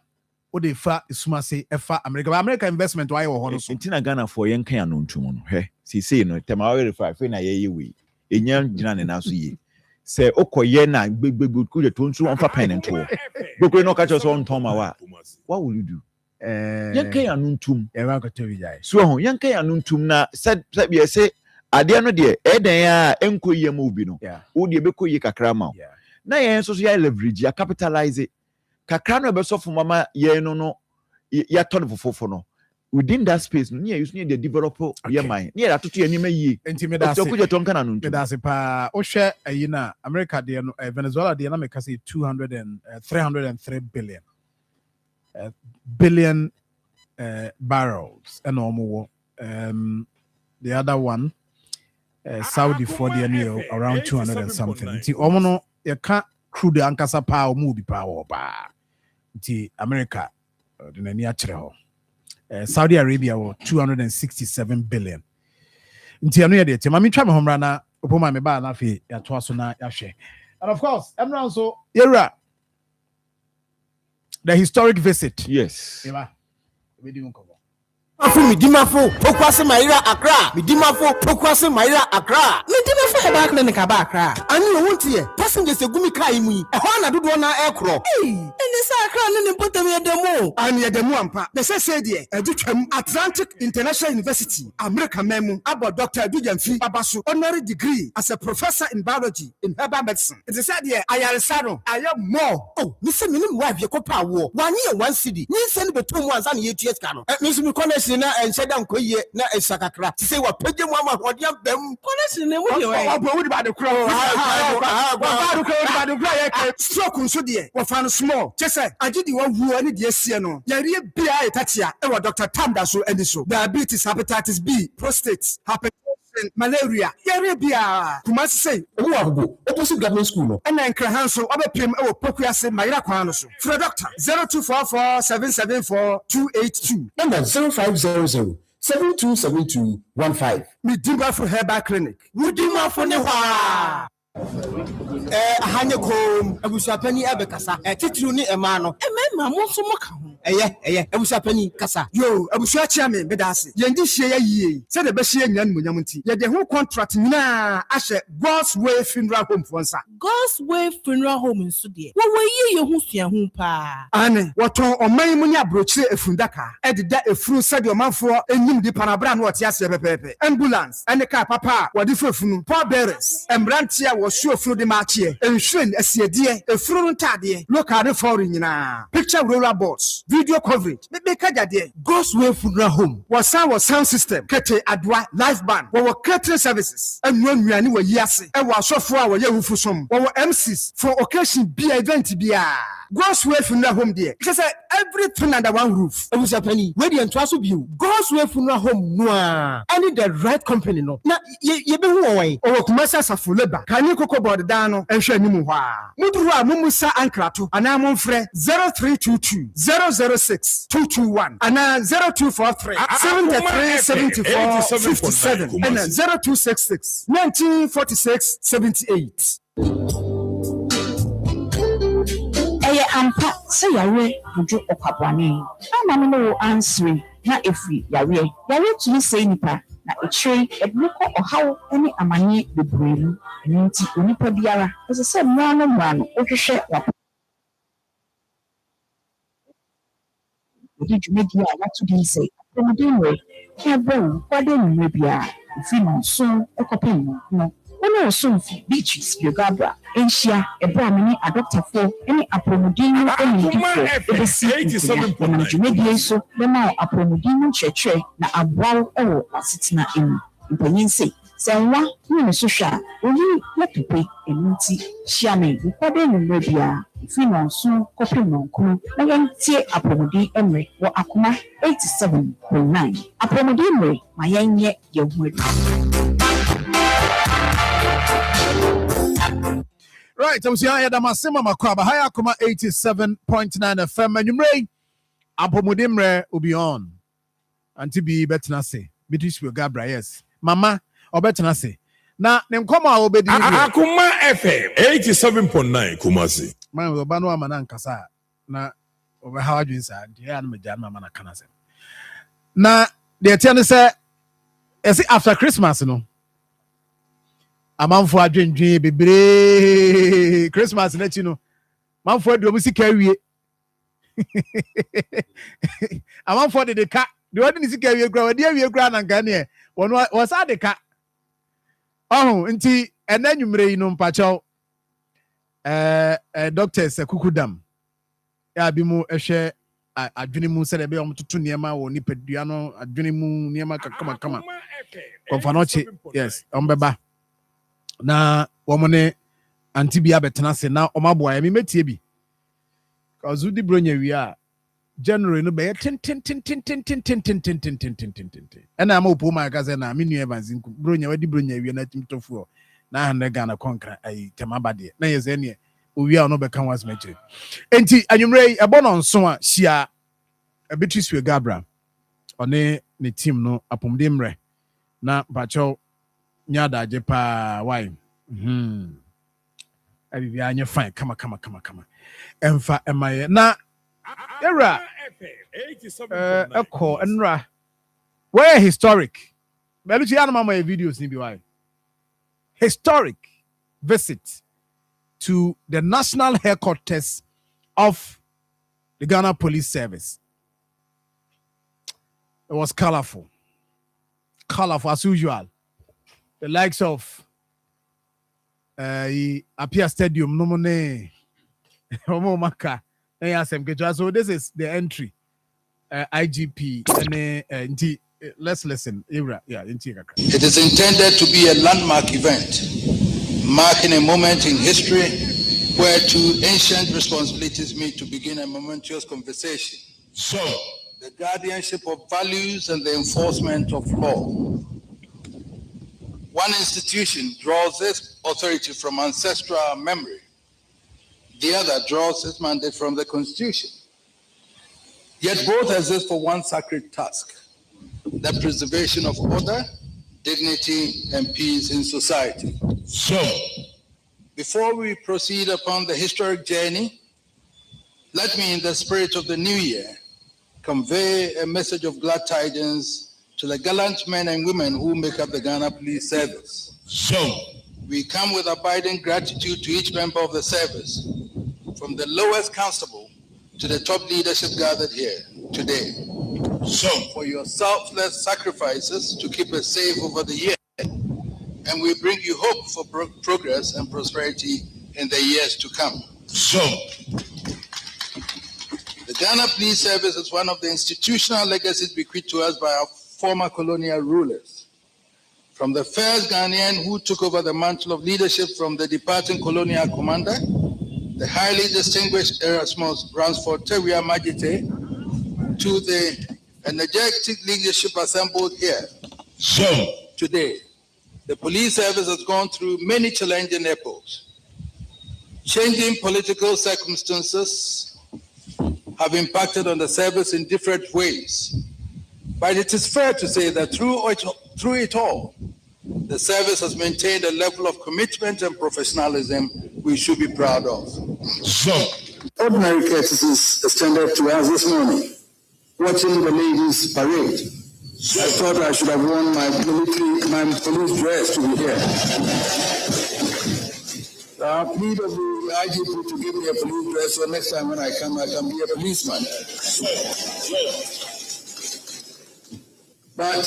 o de fa isuma say efa America investment why wo hono so ntina Ghana for yen kan anontum no he say no tema we refer fe na ye we enyan gina ne na so ye say okoye na gbegbe ku de to nsu on fa pen nto gbogbo no ka cho so on toma wa what will you do yen kan anontum e wa ko to wi jai so ho yen kan anontum na said be say adeɛ no deɛ ɛdan a ɛnkɔ yie mu bi no Yeah. wo deɛ bɛkɔ yie kakra ma wo Yeah. na yɛn nso so yɛ leverage ya capitalize kakra no ɛbɛsɔfo mama yɛn no yɛatɔ no fofofo no within that space no near use near the develop your mind near that to any ye intimidate so kuja tonka na no that's pa o share na America de no Venezuela de na make say 303 billion barrels and almost the other one Saudi for the annual around 200 and something nti omo no you can't crude ankasa pa o mu bi pa wo ba nti America de na ni a kire ho Saudi Arabia was 267 billion. Nti anu ye de tema mi twa me homra na opoma me ba na fe ya to aso na ya hwe. And of course, everyone so yera the historic visit. yes Eba. We di nkomo. Afu midimafo okwase Maira Accra midimafo okwase Maira Accra midimafo Herbal Clinic aba Accra ani o wontie passengers egumi kai mu e ho na dodo na ekro eni sa Accra ne potem yedemu ani yedemu ampa the say de edutwam Atlantic International University America memu abo Dr. Adujamfi Babaso honorary degree as a professor in biology in herbal medicine it is said here ayaresa no aye more oh me se minim wife ye kopa wo wani e 1 cedi ni se ne betom ansa na yetua ska no me so me connection na ensheda nkoye na esakakra ti say wa page mu ama hode bam connection ne mu ye we obo wo di ba de kro stroke nso de wo fa no small chese agidi wa wu ani de asie no yare bia etatia e wa Dr. Tamda so ani so diabetes hepatitis B prostate hypertension malaria yare bia kuma say wo agogo opposite government school no and nkra so obepem e wo pokuase Maira kwan no so for doctor 0244774282 number 0500 727215 Midimba for Herbal Clinic Midimba for ne hwa ahanye kom abusuapani abekasa titru ni ema no emema mo so mo ka ho abusuapani kasa yo abusua chia me bedase yendi hie ya yie se de be hie nya nmunyam nti ye de ho contract nyina ahye God's Way Funeral Home fonsa God's Way Funeral Home nso de wo ye ho sua ho pa ane woton oman mu ni abrochire efundaka ededa efuru sade omanfo enyim di panabra na wote ase pepepe ambulance ene ka papa wode fefunu poor bearers embrantia wo suofuru de maachie enhwen asiedie efuru ntade local foreign nyina picture roller boards video coverage be kajade God's Way Funeral Home was sound system kete adwa live band wo catering services ennuanuane wo yiase e wo asofo a wo ye wufusom wo MCs for occasion bia event bia God's Way Funeral Home there it say everything under one roof ebusapani we dey ntwaso biu God's Way Funeral Home no a any the right company no na ye be hu won o kumasa safo labor kan ni koko board dan no ehwe animu hɔ a muduru a mumusa ankrato ana momfrɛ 0322 006 221 ana 0243 73 74 57 and 0266 1946 78 Eye ampa se yare buju okwabwane ama no answering na efri yare tumi say nipa na echire ebuko ohaw ene amanye bebremu nti onipa biara ese se mra no ohwehwe wa odi dwumedi a watu din say promodinwe ebe kwade nwe bia fi no so ekopem no ono osumfi beaches yogabra enhia ebra mini adoptafo ene apromodin no ene difo ebesi 87.9 so bema apromodin chechre na abwaw ewo asetina emu mpanyin senwa ni so hwa oni lepepe eminti hiame kwade nwe bia fi no so kopem no kono na yentie apromodin emre wo Akoma 87.9 apromodin mre mayenye yehuedu. Right, I was here at Masima Makwaba, High Akoma 87.9 FM, and you may Apomodimre will be on. And to be better say, British will Gabra, yes. Mama, or better say. Now, then come out obey Akoma FM 87.9 Kumasi. Man, will Banwa Manankasa. Now, over how you said, yeah, I'm a Jama Manakanase. Now, the attorney said, is it after Christmas, you know? Amanfo adwendwen bebre Christmas na chi no manfo adu omusi kawie amanfo de ka de odi ni sika wie gra odi awie gra na nka ne wono wasa de ka Oh, nti ena nwumre yi no mpacho doctors Kukudam ya bi mu ehwe adwene mu sɛ be omtoto niema wɔ nipadua no adwene mu niema kama konfanoche yes ombeba na womone antibia betena se na omaboa mi metie bi cause udi bronya wi a January no be ten ena ama opo ma gaze na me nua banzinku bronya wadi bronya wi na timtofo na 100 Ghana konkra ai temabade na yeze ne owi a no be kan was meche enti anwumre ebo no nso a hia Beatrice Gabra one ne team no apomde mre na bacho nyada je pa why abi anya fine kama emfa emaye na era echo enra where historic beluchi anama my videos ni bi why historic visit to the national headquarters of the Ghana Police Service. It was colorful as usual. The likes of Apia Stadium, Nomone, Omomaka, so this is the entry. IGP, and let's listen. It is intended to be a landmark event, marking a moment in history where two ancient responsibilities meet to begin a momentous conversation. So, the guardianship of values and the enforcement of law. One institution draws its authority from ancestral memory. The other draws its mandate from the Constitution. Yet both exist for one sacred task: the preservation of order, dignity, and peace in society. So, before we proceed upon the historic journey, let me, in the spirit of the new year, convey a message of glad tidings to the gallant men and women who make up the Ghana Police Service. So, we come with abiding gratitude to each member of the service, from the lowest constable to the top leadership gathered here today. So, for your selfless sacrifices to keep us safe over the year, and we bring you hope for progress and prosperity in the years to come. So, the Ghana Police Service is one of the institutional legacies bequeathed to us by our former colonial rulers. From the first Ghanaian who took over the mantle of leadership from the departing colonial commander, the highly distinguished Erasmus Ransford Tewia Majite, to the energetic leadership assembled here. So, today, the police service has gone through many challenging epochs. Changing political circumstances have impacted on the service in different ways. But it is fair to say that through it all, the service has maintained a level of commitment and professionalism we should be proud of. So, ordinary courtesies extended to us this morning, watching the ladies parade. I thought I should have worn my police dress to be here. I plead of the IGP to give me a police dress so next time when I come, I can be a policeman. But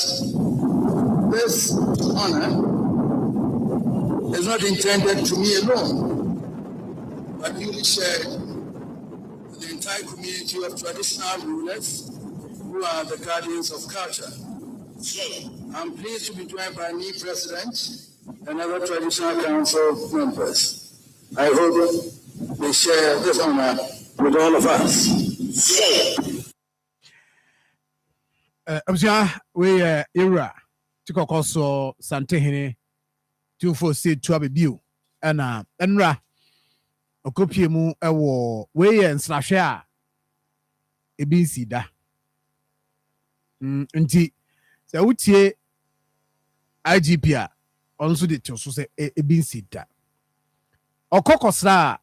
this honor is not intended to me alone, but duly shared with the entire community of traditional rulers who are the guardians of culture. I'm pleased to be joined by me, President, and other traditional council members. I hope they share this honor with all of us. We era Chikokoso Santehene 246 Tuabibu and Enra Okopiemu Ewo we and Slashia Ebisida Nti se utie IGP also de to so se Ebisida Okokosra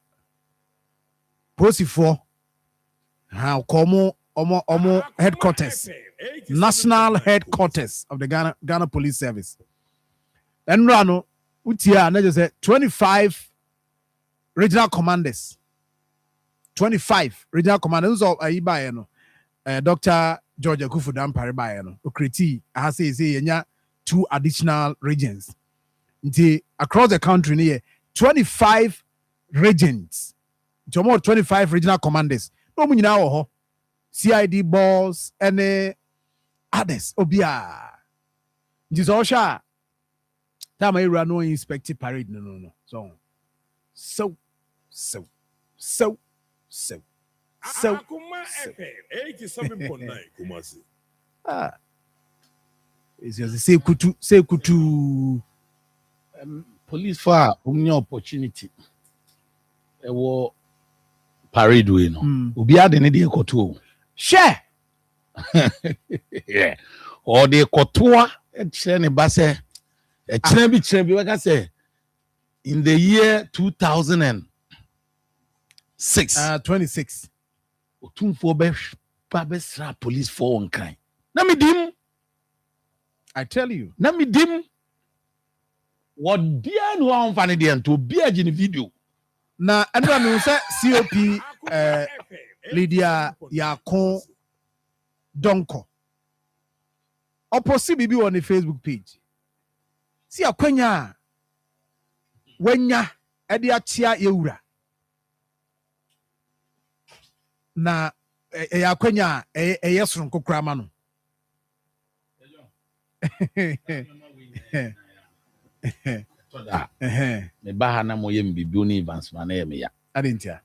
Posifo how omo headquarters, national headquarters of the Ghana Police Service. And Rano, Utia, and just 25 regional commanders. 25 regional commanders of Aibayano, Dr. George Akufo-Addo Paribayano, Ukriti, I say, 2 additional regions. across the country near 25 regions. 25 regional commanders. No mu nyina wo ho. CID boss and others obia. Nti so sha time I run no inspect parade no. So Akoma FM 87.9 Kumasi. It's just say kutu Police for only opportunity. E wo parade we no. Obi ade ne de ekoto. Share. Yeah. Or the kotoa e kire ne ba se e kire bi we ka say in the year 2006 26. Otumfo be sra police for one kind. Na me dim. I tell you. Na me dim. What dear no one funny there to be a video. Na andra me say COP Lydia Yakon Donko. Opposite bibi on the Facebook page. See akwanya wenya ede atia yewura. Na akwanya yesron kokra ma no. Me ba na mo yem bibi ni advance ma na me ya. Adentia.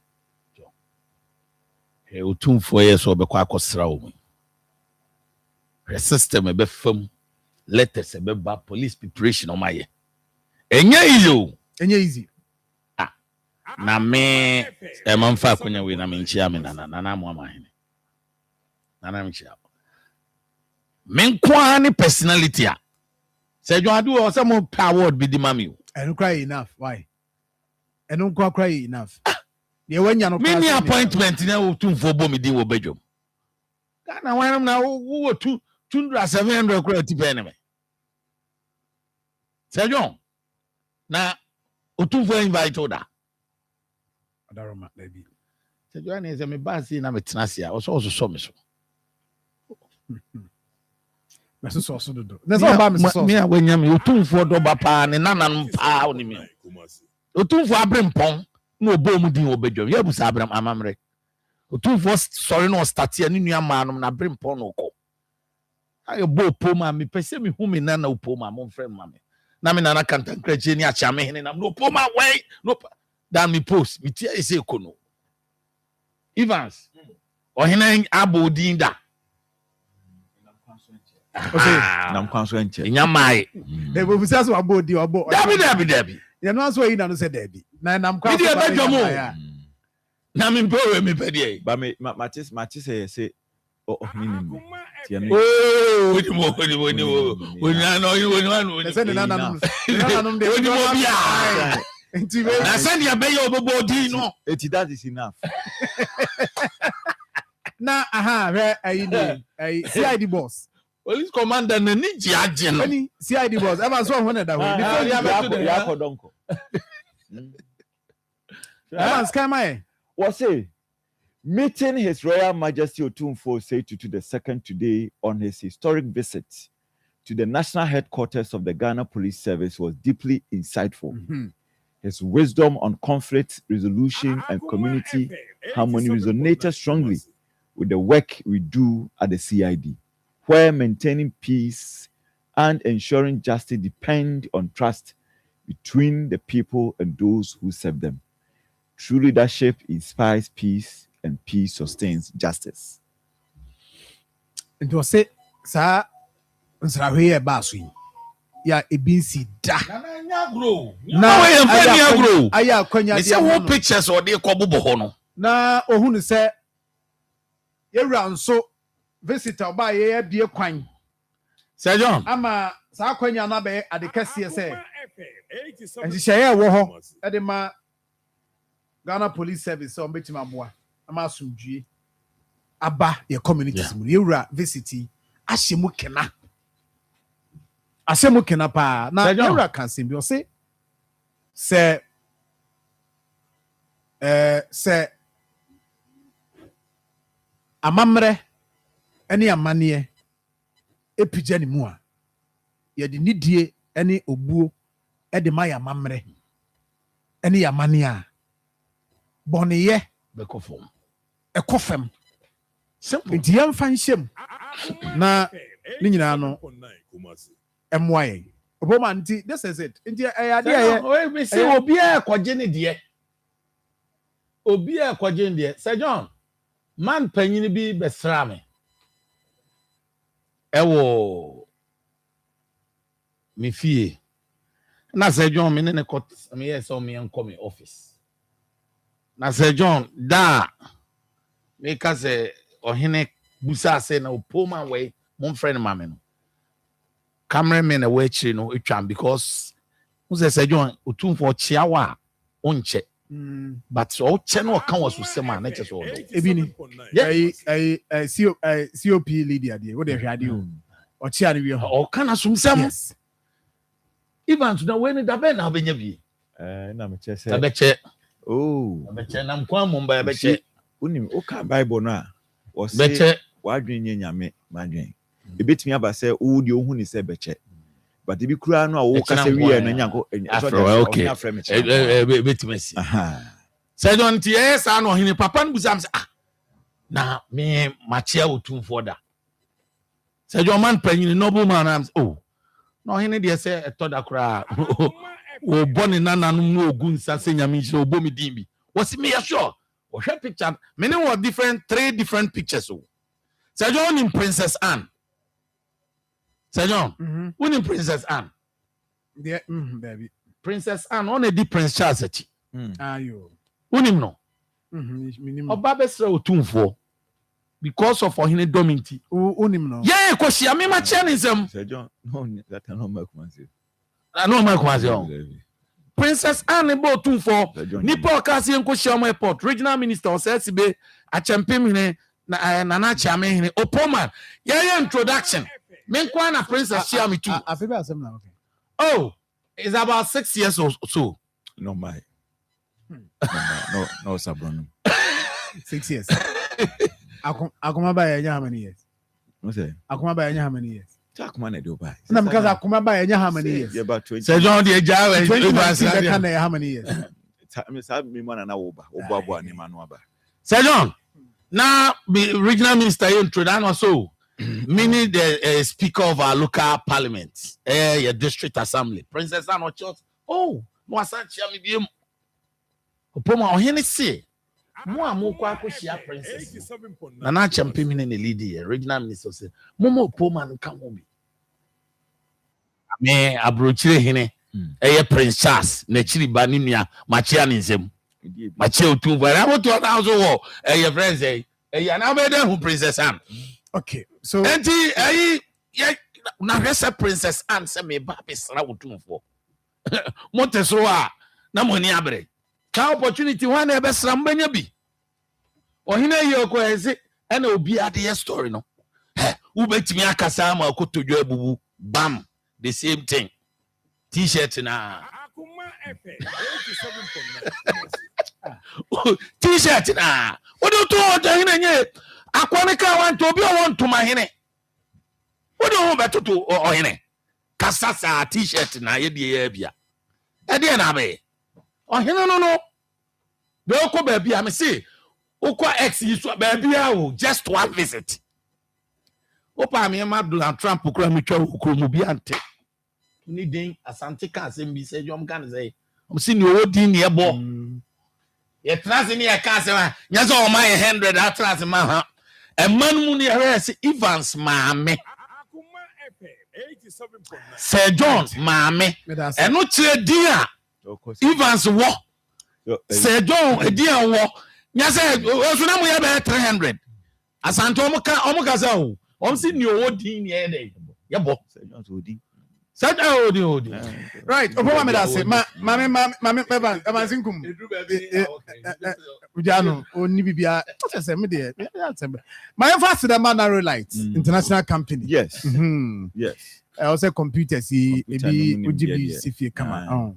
Otumfo ye so be kwa akosra wo. System be fam letters be ba police preparation o maye. Enye easy. Na me e man fa akonya we na me nchia me na mo amahene. Na me nchia. Me kwa ni personality a. Say you do or some award be the mami. I don't cry enough. Why? I don't cry enough. You when you many appointment na Otumfo bo me di wo bedwom. Kana wan na wo 200-700 kura ti pe ne me. Say John. Na Otumfo invite oda. Adaroma baby. Say John is me ba si na me tena sia. O so me so. Meso so do. Na so ba me so. Me awanya me Otumfo do ba pa ne nananom pa oni me. Otumfo abrempon na obom din obedwom. Ya busa abram amamre. Otumfo sorry no start ya ni nua manom na abrempon no ko. Ayo bo poma me pese me hu me nana opoma mo friend ma me. Na me nana kantan krache ni acha me hene na no poma wey no dan me post me tia ese kono. Evans. O hene abodin da. Nam kwanso enche. Nyamai. They will say so abodi obo. Dabi. You know so you na no say dabi. Na nam kwanso. Bidi e bedwomo. Na me mpewe me pede. Ba me matches say oh ni. Oh, we no. Say na de. Na send ya be your obodi no. That is enough. Na CID boss. Police commander na ni jiaje no. Any CID boss. Ever so one that way. Before ya kodonko. Evans Kamae. What say? Meeting His Royal Majesty Otumfo Seitu the second today on his historic visit to the national headquarters of the Ghana Police Service was deeply insightful. His wisdom on conflict resolution and community harmony resonated strongly with the work we do at the CID, where maintaining peace and ensuring justice depend on trust between the people and those who serve them. True leadership inspires peace, and peace sustains justice. It was say, sir, Nsrawe Basu. Ya ebinsi da. Na grow. Na we enfani grow. Aya kwanya dia. Say what pictures or dey kobobo ho no. Na ohunu say yewura nso visitor ba ye bie kwan. Sir John. Ama sa kwanya na be adekase say. Enti sheye wo ho e de ma Ghana Police Service on betima boa. Ama asumdue aba ye communities mu yewura visiti ahyemu kena. Asemu kena pa na yewura kansim bi o say amamre ene amane epija ni mu a ye de nidie ene obuo ɛde ma yɛ amammerɛ ɛne yɛ amane a bɔneyɛ ɛkɔ fam nti yɛmfa nhyɛm na ne nyinaa no ɛmmoa yɛn oboma nti this is it nti ɛyɛ adeɛ ɛyɛ say obiara kɔgye ne deɛ obiara kɔgye ne deɛ Sir John man panyin bi bɛsra me ɛwɔ me fie na Sir John me ne kɔ me yɛ sɛ me nkɔ me office na Sir John da me ka sɛ ɔhene busa sɛ na opoma wei mon friend mame no cameraman away chiri no etwam because who say Sir John otumfo chiawa onche but o che no kan waso sema na che so ebi ni COP leader dey wo dey hwade o chia ne wi o kan asum sem even to na when da be na obenya bi na me che se da be che na be che na mkwa mo ba be che unim o ka bible no a o se be che wadwen nyame madwen ebetumi aba sɛ wo de ohun ni sɛ bɛkyɛ but ebi kura no a wo ka sɛ wiye no nyanko okay ebetumi si Sir John ti sa no hene papa no busam sɛ na me machia otumfo da Sir John man panyin noble man am no hene de sɛ etoda kura o boni nana no mu ogun sa sɛ nyame nhyɛ obomi din bi was me sure o hwɛ picture many were three different pictures Sir John in Princess Anne Sir John, when in Princess Anne? Yeah, baby. Princess Anne, on a deep Prince Charles. Ayo. Unim no. Obabesra otumfo because of hine dominti. Unim no. Yeah, because I mean my chanism. Sir John, no, that no make manzi. I know my manzi. Princess Anne bo otumfo. Nipo kasi enko shama airport. Regional minister says be a champion na na chame hine opoman. Yeah, introduction. Menkwana Princess Chiami too. Okay. Oh, it's about 6 years or so. No, my. No, Sabron. 6 years. Akoma by how many years? No, say. Akoma by how many years? Akoma na do by. Na because Akoma by how many years? Yeah, about 20. Sir John the Jawa 20 how many years? Me say me man na oba abo ni manu aba. Sir John, now the regional minister introduction also. Meaning the speaker of our local parliament, your district assembly, Princess Anne Ochot. Oh, no, I said, Chiami Bium. Opoma, or Henny say, Moa Moko Shia Princess. Nana champion in the lead, regional minister said, Momo Poma and come home. Me, I broach hine, Prince Charles, Nechiri Banimia, Machianism, Machio too, but I want to announce your friends, now better who Princess Anne. Okay, so enti na hwese Princess Anne se me ba besra wotumfo montesro a na moni abre ka opportunity one e besra mbanya bi ohina yi okoheze na obi ade story no wo betimi akasa ma akotodwa abubu bam the same thing t-shirt na Akoma FM 87.9 t-shirt na wodo to ohina nye akwani ka want obi o want to my hene what do you want to o hene kasasa t-shirt na ye die ya bia e die na be o hene no be okọ ba bia me say okọ ex yi so ba bia o just one visit opa me ma Donald Trump kura me twa okro mu bia ante ni den asante ka asem bi say jom kan say o si ni o din ne ebo ye trans ni e ka say nya so o ma 100 atras ma ha a man muni arrest Evans maame Sir John maame eno kire din a Evans wo Sir John e din a wo nya say oso na mo ye be 300 asante omuka say o si ni o din ni e dey ye bo Sir John so din Sir John odi right opoma me da say mame sinkum Ujano oni bibia what say me there my first the narrow light international company yes yes I also computers e bi ojibi sifie kama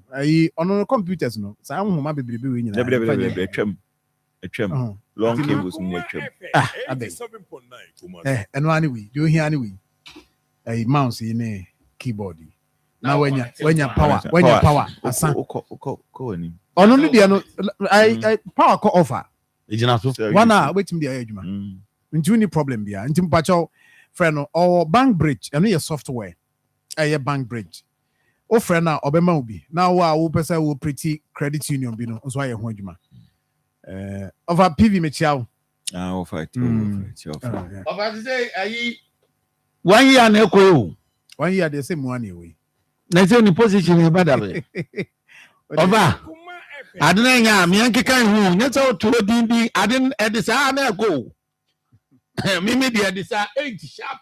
ono computers no sa ahoma bebrebe we nyina atwam long cables mu atwam abe eno ani we do here ani we mouse ne keyboard Now when you power asa ono no dia no I power ko offer ejina so one wetin be adwuma nti ni problem bia nti mpacho friend no or bank bridge and your software bank bridge o friend na obema obi na wo pesa wo pretty credit union bi no so aye ho adwuma over PV mechiawo offer over say ayi 1 year na ekoyo 1 year they say money away na say ni position e bada be over adena nya me ankeka hu nya so to din bi aden edisa na eko mimi de edisa 8 sharp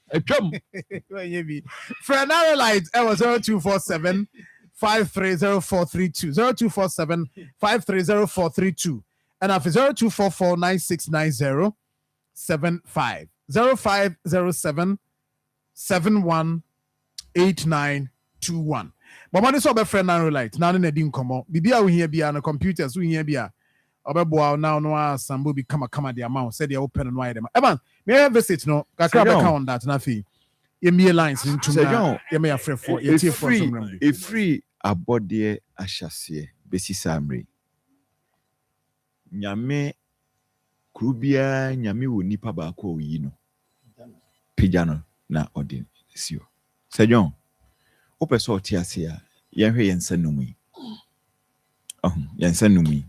atwam friend light I was 0247 530432 0247 530432 and after 0244 9690 75 0507 718921 but man is over friend light now na din komo bibia wo hia bia na computers wo hia bia obeboa now no sambo bi kama the amount said they open no wide them eban may I visit no kakra be count that na fi ye lines into na ye me afre for ye tie for some a free abode ahyase besi samre nyame krubia nyame wo nipa ba ko yi no pijano na odin sio sejon o peso tiase a ye hwe yensa numi yensa numi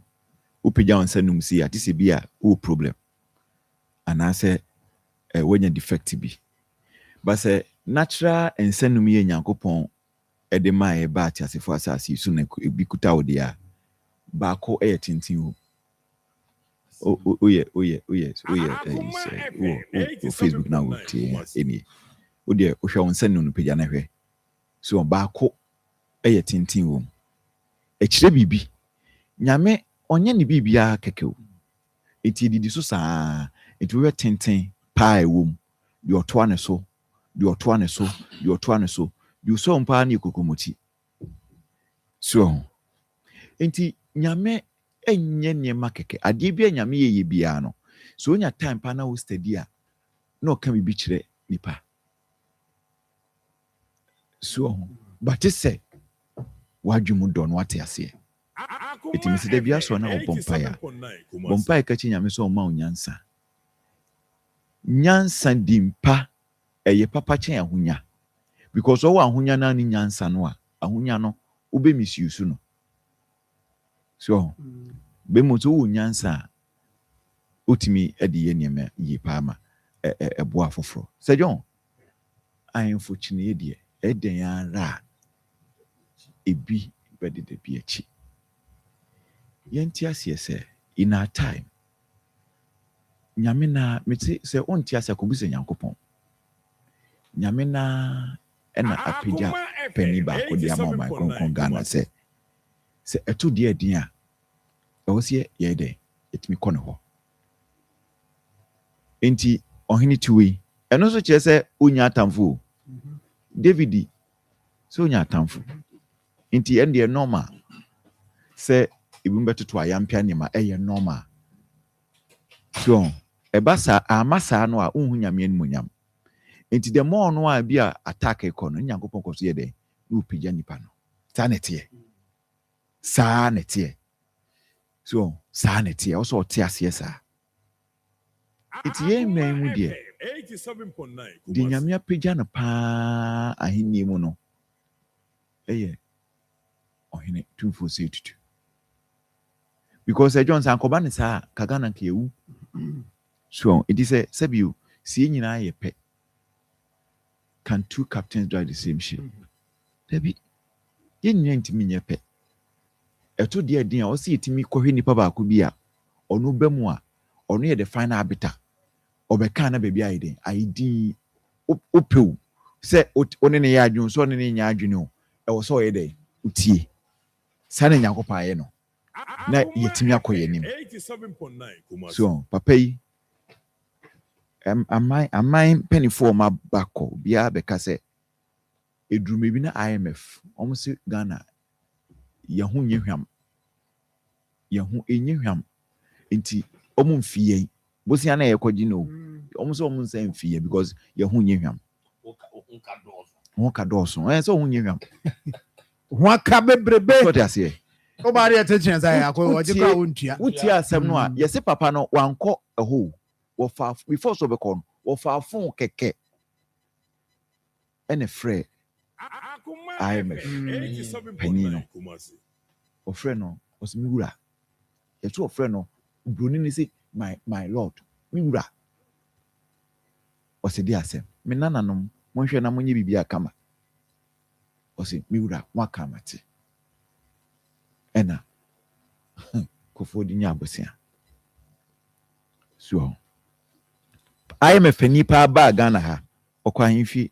o pija yensa num si ati se bia o problem anase wenya defect bi but say natural yensa numi ye nyankopon ede ma e ba tiase fo asase su na bi kuta odi a ba ko e tintin oye Facebook now any o de o hwe yensa num pija na hwe so ba ko e tintin wo e kire bibi nyame onye ne bibia keke o eti didi so saa eti we tenten pa ewom de otoa ne so de otoa ne so de otoa ne so de so mpa na ikokomoti so enti nyame enye niema keke ade bia nyame ye bia no so onya time pa na wo study a na o ka bibi kire nipa so but say wadwumu do no ate ase eti miside bia so na bompaya ka chi nyame so ma onyansa nyansa dimpa eye papa chen ahonya because o ahonya na ni nyansa no a ahonya no obe misuse no so be moto wo nyansa otimi ede ye niam ye pa ma ebo afoforo sejon ayemfo chine de eden ara ebi bede de bi achi yenti ase se in our time nyame na meti se onti ase ko bise nyankopon nyame na ena apija pani ba ko dia ma ma kon Ghana se eto dia din a o se ye de etimi kɔ ne hɔ enti ohini tuwi eno so kye se onya atamfo David so onya atamfo enti ende normal se ibumbe to ayampia nima eye normal so ebasa amasa no a unhu nyame animonyam enti the more no a bia attack ekono nyankopon koso ye de no pija nipa no sa netie so sa netie o so tie ase sa enti ye men mu de 87.9 di nyame apija no pa ahenni mu no eye ohene tumfo se tutu because John Sankoba ne sa kagana nke ewu so it is a sabiu see nyina ye pe can two captains drive the same ship debi yen ntimi nye pe eto de din a o se itimi kohwe nipa ba ko bi a ono bamu a ono ye the final arbiter obeka na baby aiden aidin opew se one ne ya adwun so one ne nya adwun o e wo so ye dey utie sane nyakopa ye no na yetimi akoye nim 87.9 so papa yi am penny for my bako bia beka se edrume bi na IMF omse Ghana yahu nyehwam yahu enyehwam enti omu mfie bosi ana ye kwaji no omse omu nsa mfie because yahu nyehwam ho ka dɔɔso so ho nyɛ nwam ho aka bebrebe so te ase o ba re attention say akɔ oje ka wontua wotie asɛm no a yɛse papa no wankɔ ɛho wɔfa before so bɛkɔ no wɔfa afon kɛkɛ ɛne frɛ IMF panyin no ɔfrɛ no ɔsɛ me wura yɛto ɔfrɛ no broni ne sɛ my lord me wura ɔsɛ di asɛm me nananom monhwɛ na monye bibia kama ɔsɛ me wura waka mate ɛna kofo di nya abosia so IMF nipa ba Ghana ha ɔkɔ ahemfi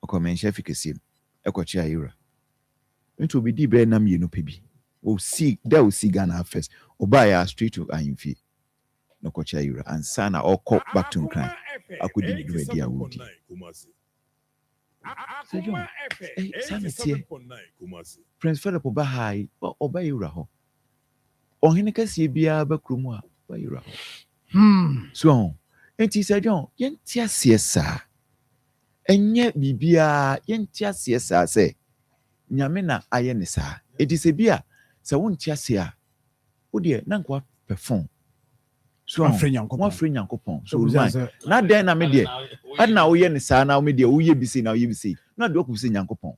ɔkɔ menhye fikɛsie ɛkɔkye ayura nti obi di bɛ nam yenu pɛ bi o see Ghana first oba ya straight to ahemfi no kɔkye ayura ansa na ɔkɔ back to Nkran akɔdi ne dwumadi a wodi so John sametie Prince Philip Bahai ɔba yura hɔ ɔhene kɛseɛ biara bɛkuro mu a ɔba yura hɔ so enti sɛ John yɛnte aseɛ saa enye bibia yɛnte aseɛ saa sɛ nyame na ayɛ ne saa edi sɛ bia sɛ wonte ase a wo de na nkwa perform so afrɛ nyankopɔn so na den na me de adna wo yɛ ne saa na wo me de wo yɛ bisi na wo yɛ bisi na de okwu sɛ nyankopɔn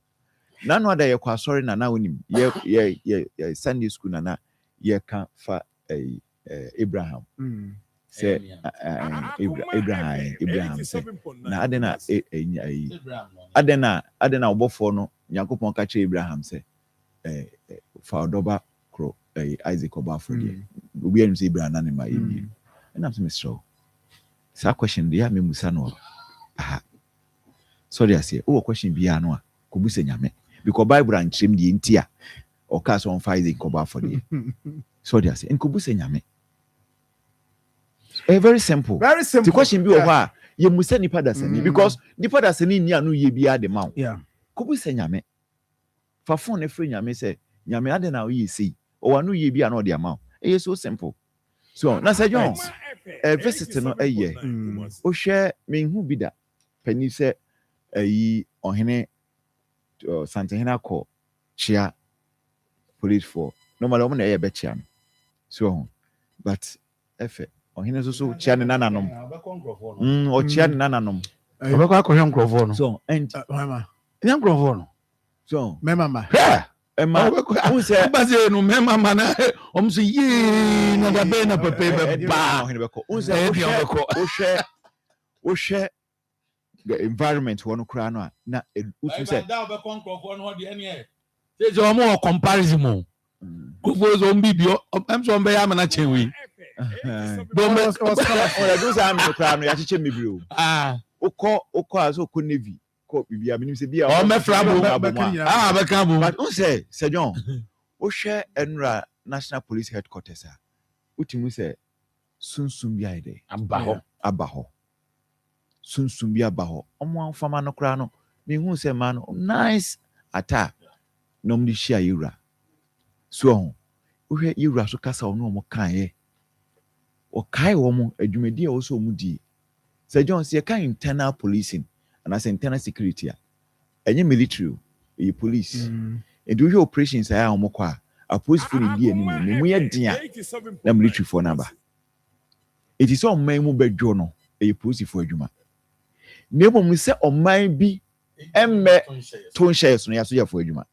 na no ada yɛ kwa sorry na wonim yɛ Sunday school na yɛ ka fa Abraham say Abraham say na adena obofo no nyankopon ka che Abraham say fa odoba kro Isaac oba for there obi anu say Abraham na ne ma ebi and I'm so sa question dey me musa no sorry I say o question bia no a ko busa nyame because Bible and chim di ntia o ka so on fa Isaac oba for there sorry I say en ko busa nyame. Very simple. The question be over you must send nipa dasani because nipa dasani ni anu ye bia de ma. Yeah. Kubu se nyame. Fa phone e free nyame say nyame ade na we see. O anu ye bia na de ma. E so simple. So na say John visit no eye. O hwe me hu bi da. Pani say ayi ohene Santehena call chia police for. Normally o na e be chia. So but efe ohene so chia ne nananom o chia ne nananom obekwa akɔhwɛ nkrɔfo no so and mama nya nkrɔfo no so mama Emma who said base no mema mana so ye na da be na pepe ba ohene beko who said o hwɛ the environment one kra no na who said da obekwa nkrɔfo no de ene e say o mo comparison mo kofo so mbibio am so mbe ya mana chenwi don't make those am no kra no ya cheche mebiro ukọ aso ko navy ko bibia minim se bia o me frabo beka bo but who say John o hwɛ enra National Police Headquarters a utimu se sunsum bia ide aba hɔ sunsum bia aba hɔ omo anfama no kra no me hu se ma no nice attack no mdi share yura so o hwɛ yura so kasa ono mo kan ye o kai wo mo adwumadi a wo so mu di Sir John say kan internal policing and as internal security enye military e police e do operations a wo kwa a police for di ani me mu ye dia na military for number it is all man mu bedwo no e police for adwuma me mo se o man bi emme ton shares no ya so ya for adwuma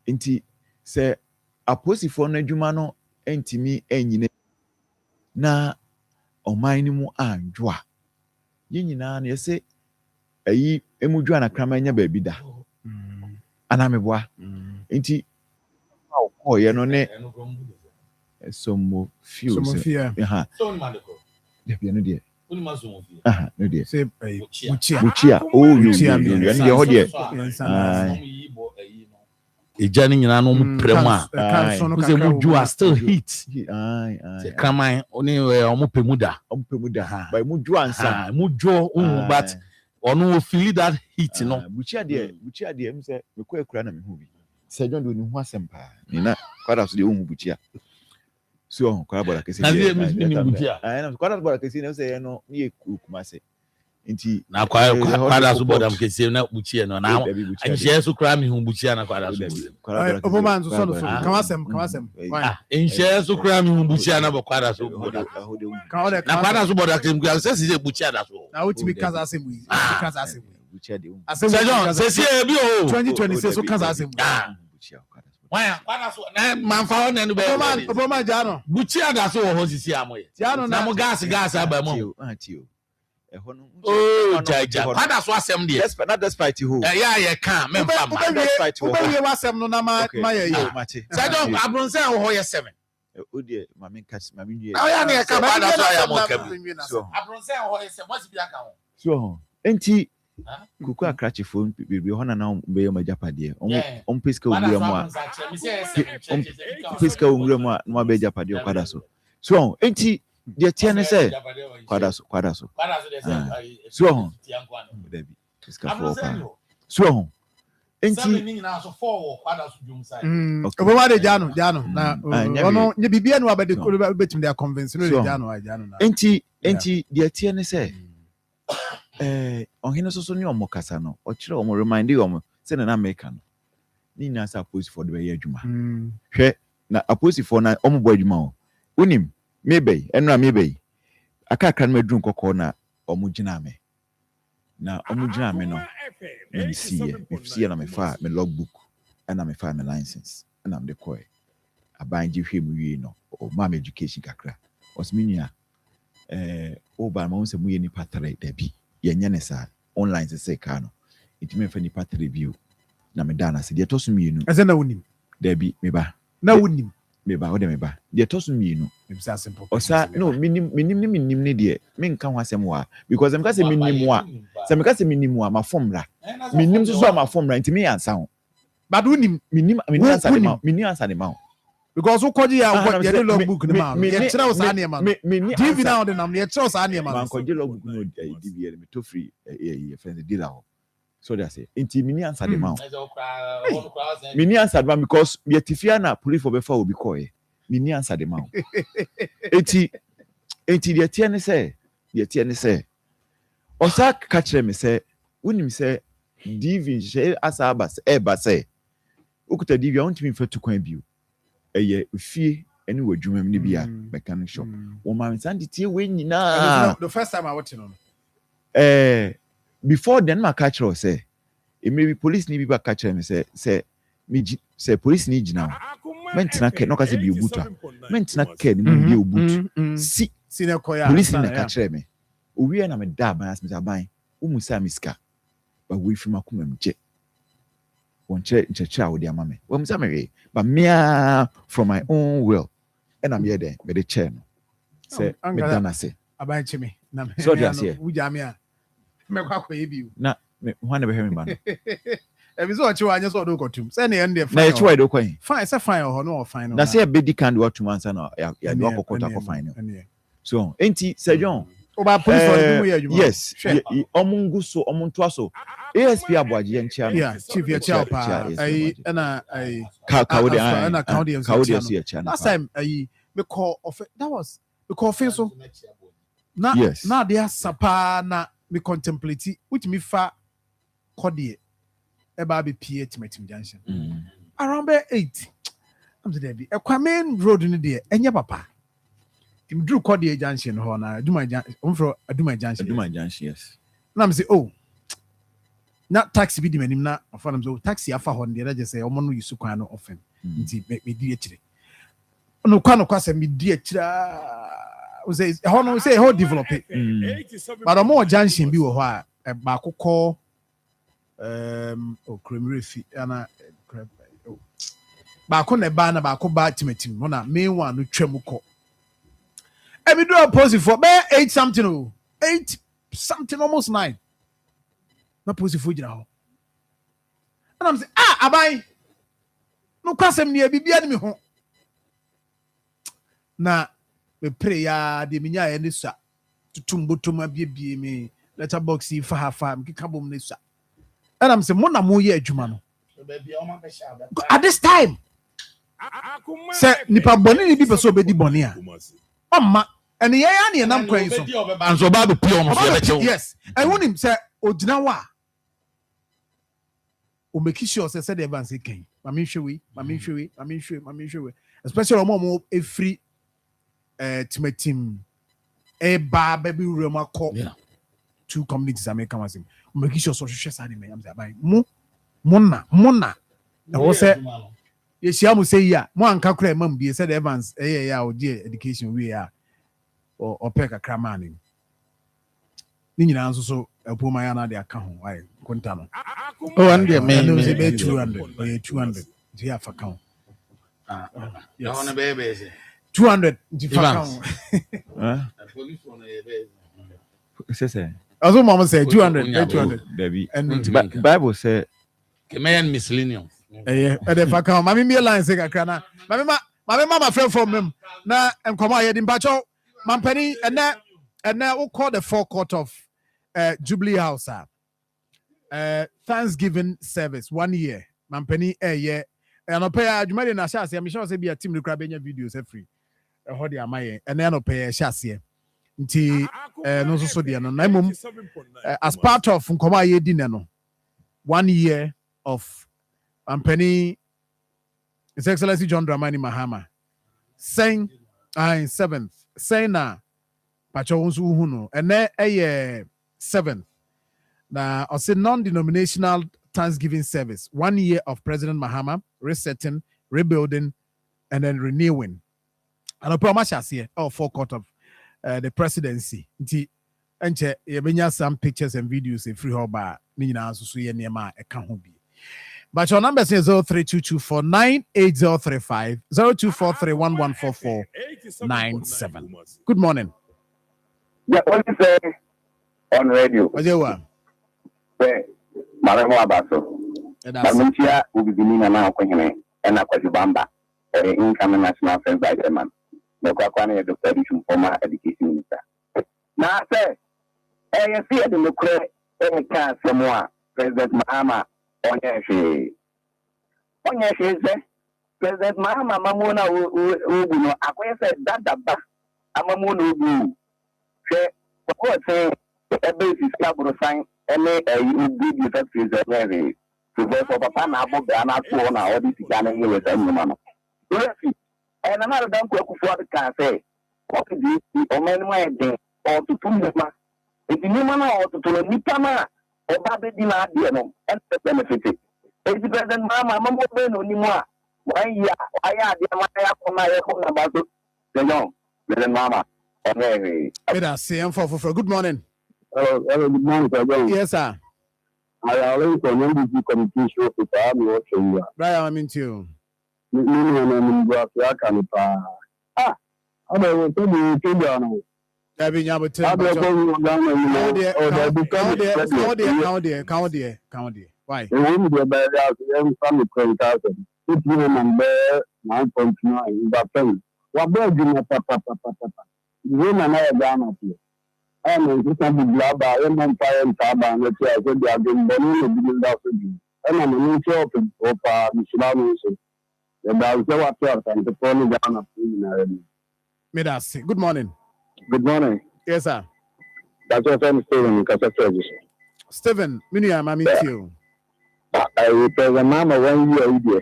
nti se a police for no adwuma no entimi enyine na oman ni mu anjwa yenyina na yese ayi emudwa na krama nya ba bi da ana meboa enti o ye no ne somo few ha so ni mandeko de bi no de oni mazo fi no de say buchia oh you and de ho de ejani nyina no mu prem a se mu ju still heat se kraman oni omo pemuda by mu ju ansa mu jo but ono feel that heat no buchia de em se me ko akura na me hu bi se John do ni hu asempa ni na kwada so de hu buchia so kwada bola kesi na me buchia na kwada bola kesi na se no ni ekuma se Inti na kwada so bodam kese na buchie no na nhye so kra me hu buchie na kwada so Oboman so no kawasem nhye so kra me hu buchie na kwada so bodam na kwada so bodam kem gwa se se buchie da so na utimi kaza asem wi kaza asem buchie de John se se bi o 2026 so kaza asem why kwada so na manfa on na be Oboman jano buchie da so ho sisi amoye jano na mo gas aba mo jaja kwada so asem de not despite who yeah can me mfa ma despite who we wasem no na ma ye Sir John abronse ho ye 7 odie mama nkasi mama nwie ya na ka kwada so ya mo kam abronse ho ye 7 what's bi aka ho so enti kuku akrache phone bibi ho na be yo majapade on peska owura mu a peska owura mu a no be japade kwada so enti de tie ne say kwada so so David peska for so enti ni na so 4 kwada so jum sai Obama jano na ono nye bibia no abede ko betim dey convince no jano na enti de tie ne say ohine so ni omo kasa no o kire omo remind omo say na America no ni na sa post for the way adwuma hwe na aposi for na omo bo adwuma o unim mebe enra mebe aka na madrun kokko na omo gina me na omo gina me no me see na me fa me logbook na me fa me license na me de koy abanji hwe mu wi no o ma education kakra osminia o ba ma won se mu ye ni patre da bi yenye ne sa online se ka no itime fa ni part review na me dana se de tosu mienu eze na wonim da bi me ba na wonim me ba o de me ba de tosu mienu me bisa simple osa no minim ne de me nka ho asem wa because em ka se minim wa se me ka se minim wa ma formula minim so ma formula ntimi ansa ho but wonim minim ansa de ma because who called you the logbook the man ye kira us ane man DV now the nam ye kira us ane man man ko je logbook no DV me to free friend dealer ho so they say inti mini answer the man mini answer the man because ye tifia na police for befa obi call ye mini answer the man enti the tie ne say osa ka kire me say wonim say DV je asa ba say ukuta DV on timi fa tu kwan bio eye fie ene wadwuma me bia mechanic shop wo ma nsande tie we nyina the first time I watch it on before then my catch her say it may be police ni bi ba catch me say police ni gina mentina ke no ka say bi obuta mentina ke ni bi obutu si ne koya police ni catch me owie na me da ban as me ban umu sa miska ba we fi makoma mje wonche nchecha wo dia mame wo msa me but me from my own will and I'm here there with the chair no say me dana say aban chimi na me so dia say wuja me a me kwa kwa ebi na me hwan be hwe me ba no e bi so o chiwa anya so do kotum say na ye ndie na ye chiwa do kwan fine say fine ho no fine no na say be di kan do otum ansa na ya do kokota ko fine no so enti Sir John oba police for the way you yes omungu so omunto so ASP aboaje ye nchia no yeah chief ye chia pa ai na ai ka wo de na ka wo de so ye chia last time ai me call of that was me call fin so na yes na dia sapa na me contemplate which me fa kodie e ba be pie timatim junction around 8 am say there be e kwa main road ni de enye papa tim drew kodie junction ho na aduma junction yes na am say oh na taxi bi di manim na afanam so taxi afa ho de just say omo no yusu kwan no ofem nti me di akire no kwa se me di akire o say ho no say ho develop it but omo junction bi wo ho a ba kokọ kremrefi ana ba ko ne ba na ba ko ba timatim ho na main one no twam ko e me do opposite for be 8 something 8 something almost 9 na posifu gina ho and I'm say abai no kwasem ne bibia ne me ho na me pray ya de minya ya ne sa tutumbotoma biebie me letterbox fa hafa mkika bom ne sa and I'm say mo na mo ye adwuma no at this time say nipa boni ni bi person obedi boni a amma And the air and I'm crazy. And so Babu Pion, yes. I want him say, Ojinawa. O make sure say the Evans again. Mami shwe. Especially Omo a free team. A bar baby room call. Yeah. 2 communities American was him. Make sure so she said me. I'm say Mona. I was say yes, I say yeah. Mo anka kura mam be said Evans yeah o dear education we are or peka kramani. Ni nyina nso so epoma ya na de aka ho ai konta no. Oh, and the Me man, say be 200. 200. Dia fa ka ho. yes. On a baby. 200 di fa ka ho. Say. Aso mama say 200. 200. Debbie. And Bible say Kemen miscellaneous. eh the fa ka ho. Mami me line say kakra na. Mami mama friend from him. Na enkomo ayedi mpacho. Mampani and now we'll call the forecourt of Jubilee House. Thanksgiving service 1 year. Mampani year. And I'll pay a Jumari na Shasi. I'm sure be a team to grab any videos free. Hold your my and then I'll pay a Shasi. Nti no so dia no naimum as part of Nkoma ye dinner no 1 year of Mampani His Excellency John Dramani Mahama saying 7th saying na Pacho unsu huno and then 7th na also non-denominational Thanksgiving service 1 year of President Mahama resetting, rebuilding and then renewing and I promise us here forecourt of the presidency nti enche yebenya some pictures and videos in free hoba ni nyina so ye niema e ka ho bi but your number is 0322498035 0243114497. Good morning. Yeah, what you say on radio? Ojewa. Say, Marfo Abaso. Mamuchia ubibini na kwenye ena kwa Jubamba. Incoming National Affairs by the man. Kwa kwane Dr. Bishop, former education minister. Na say, you see the local can somewhere President Mahama onye say President Mahama mamuna uguno akwe say dadaba amamuna ugu say what say ebe sika bro sign ene ugu the factory there to go for papa na abo be na to na all this sika na here say nyuma no yes and another dan ko for the can say what the omen mo eden or to tumma it nyuma na or to nipa na oba be di na ade no and benefit President Mama Mambo Beno Nimwa. Why ya ade amaya koma ya koma baso. Senyo, President Mama. Okay. Good morning. Hello, good morning, sir. Yes, sir. I always remember the committee show to I'm watching you. Brian, I'm into you. I'm going to tell you. Dabi nyabo te. Count there. Why? The woman be by the young family 20,000. Put you number 9.9 that thing. What bird you know, papa. The woman I down up here. I mean, this can be blabber, and on fire and taba, and let's say, I said, they have been burning the building out of you. And I'm an intro of Michelin. And I was so upset, and the phone down up here. Good morning. Good morning. Yes, sir. That's what I'm saying, because I Stephen, I'm meet you. I will tell the mama 1 year idea.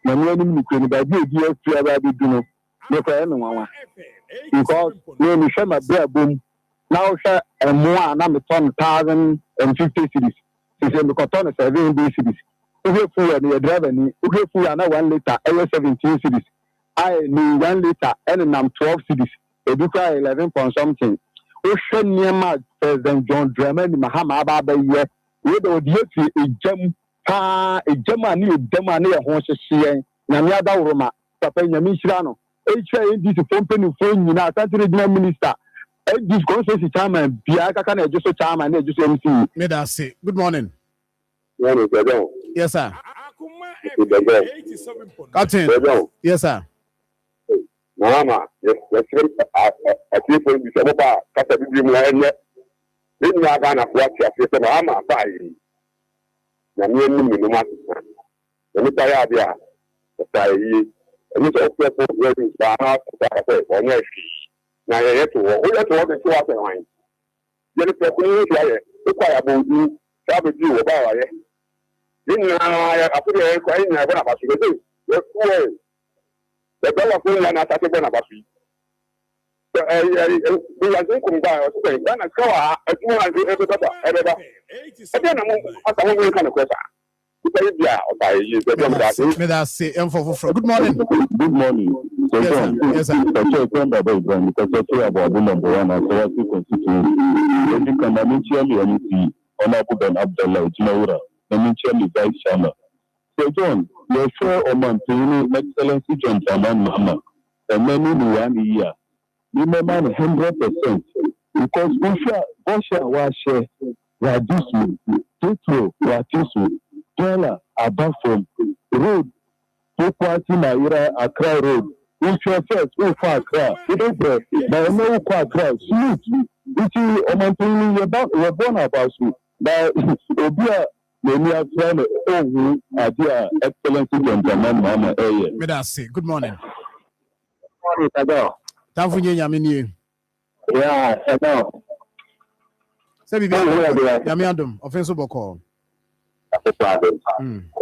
My name is Kennedy, dear, to ever be doing no because when you share my bear boom, now share a more and I'm a 1,050 cities. She said, because on 7 cities. If you're and you're driving, if you're 1 liter, 17 cities. I need 1 liter, and I'm 12 cities. Educa 11 point something. Ocean near President John Dramani Mahama Baba here. We do the a Germany, a horse, Namada Roma, Papa Yamishano, this company phone, Regional Minister. This consensus chairman, Biaka, just a chairman, just MC. May I say, good morning. Yes, sir. Captain. Yes, sir. Mama, yes, I keep on the Sababa, Catabim, then you are going to watch your Mama by Namian Minuma. And it's a idea. And it's also wedding bar on your feet. na yɛ to wɔ woyɛ to wɔ bɛ to wɔ asɛn hwan yɛde pɛ ko yɛ fi ayɛ ekɔ ayɛ abɔntu saa bɛ di wɔ ba wa yɛ yɛ nyinaa yɛ afɔ yɛ kɔ yɛ nyinaa bɔ n'aba so yɛ yɛ kuwɛ yɛ bɛ wɔ ko nyinaa na asase bɔ n'aba so yi yɛyɛ nkɔmba a ɔsɛ ghana sika wɔ ha ɛtumi na ɛbɛba ɛdeɛ na mo asa mo nka ne kɔ saa nipa yi bi a ɔba yi ɛdeɛ mo da ase medase ɛmfɔ foforɔ good morning good morning yes sir Kọ̀ọ̀tún ẹ̀kọ́ bàbá ìgbà ní kọ̀ọ̀tún tó yà bọ̀ ọdún nọ̀bọ̀ wọn náà sọ́wọ́ sí constituency. Lójú kan náà ní Chiali MC Ọlábùbẹ̀n Abdallah Ojúmọ̀wúrà náà ní Chiali Vice Chairman. So John, yẹ fẹ́ ọmọ ntòyìn Excellency John Dramani Mahama ẹ̀mẹ́ nínú wa ni yíyà ní mẹ́mà ní 100% because bọ́ṣà wa ṣẹ Radisu, Tokyo, Ratisu, Dọ́là, Abafom, Road, Pokwati Naira, Accra Road. If you're first, go for Accra. You don't pray. But I know for Accra. Sweet. Which is you're born about you. But Obia, when you are trying to idea Excellency John Dramani Mahama area. medase good morning morning Sado tamfo nye nyame nie yeah Sado sɛ bibi nyame adom ɔfenso bɔkɔ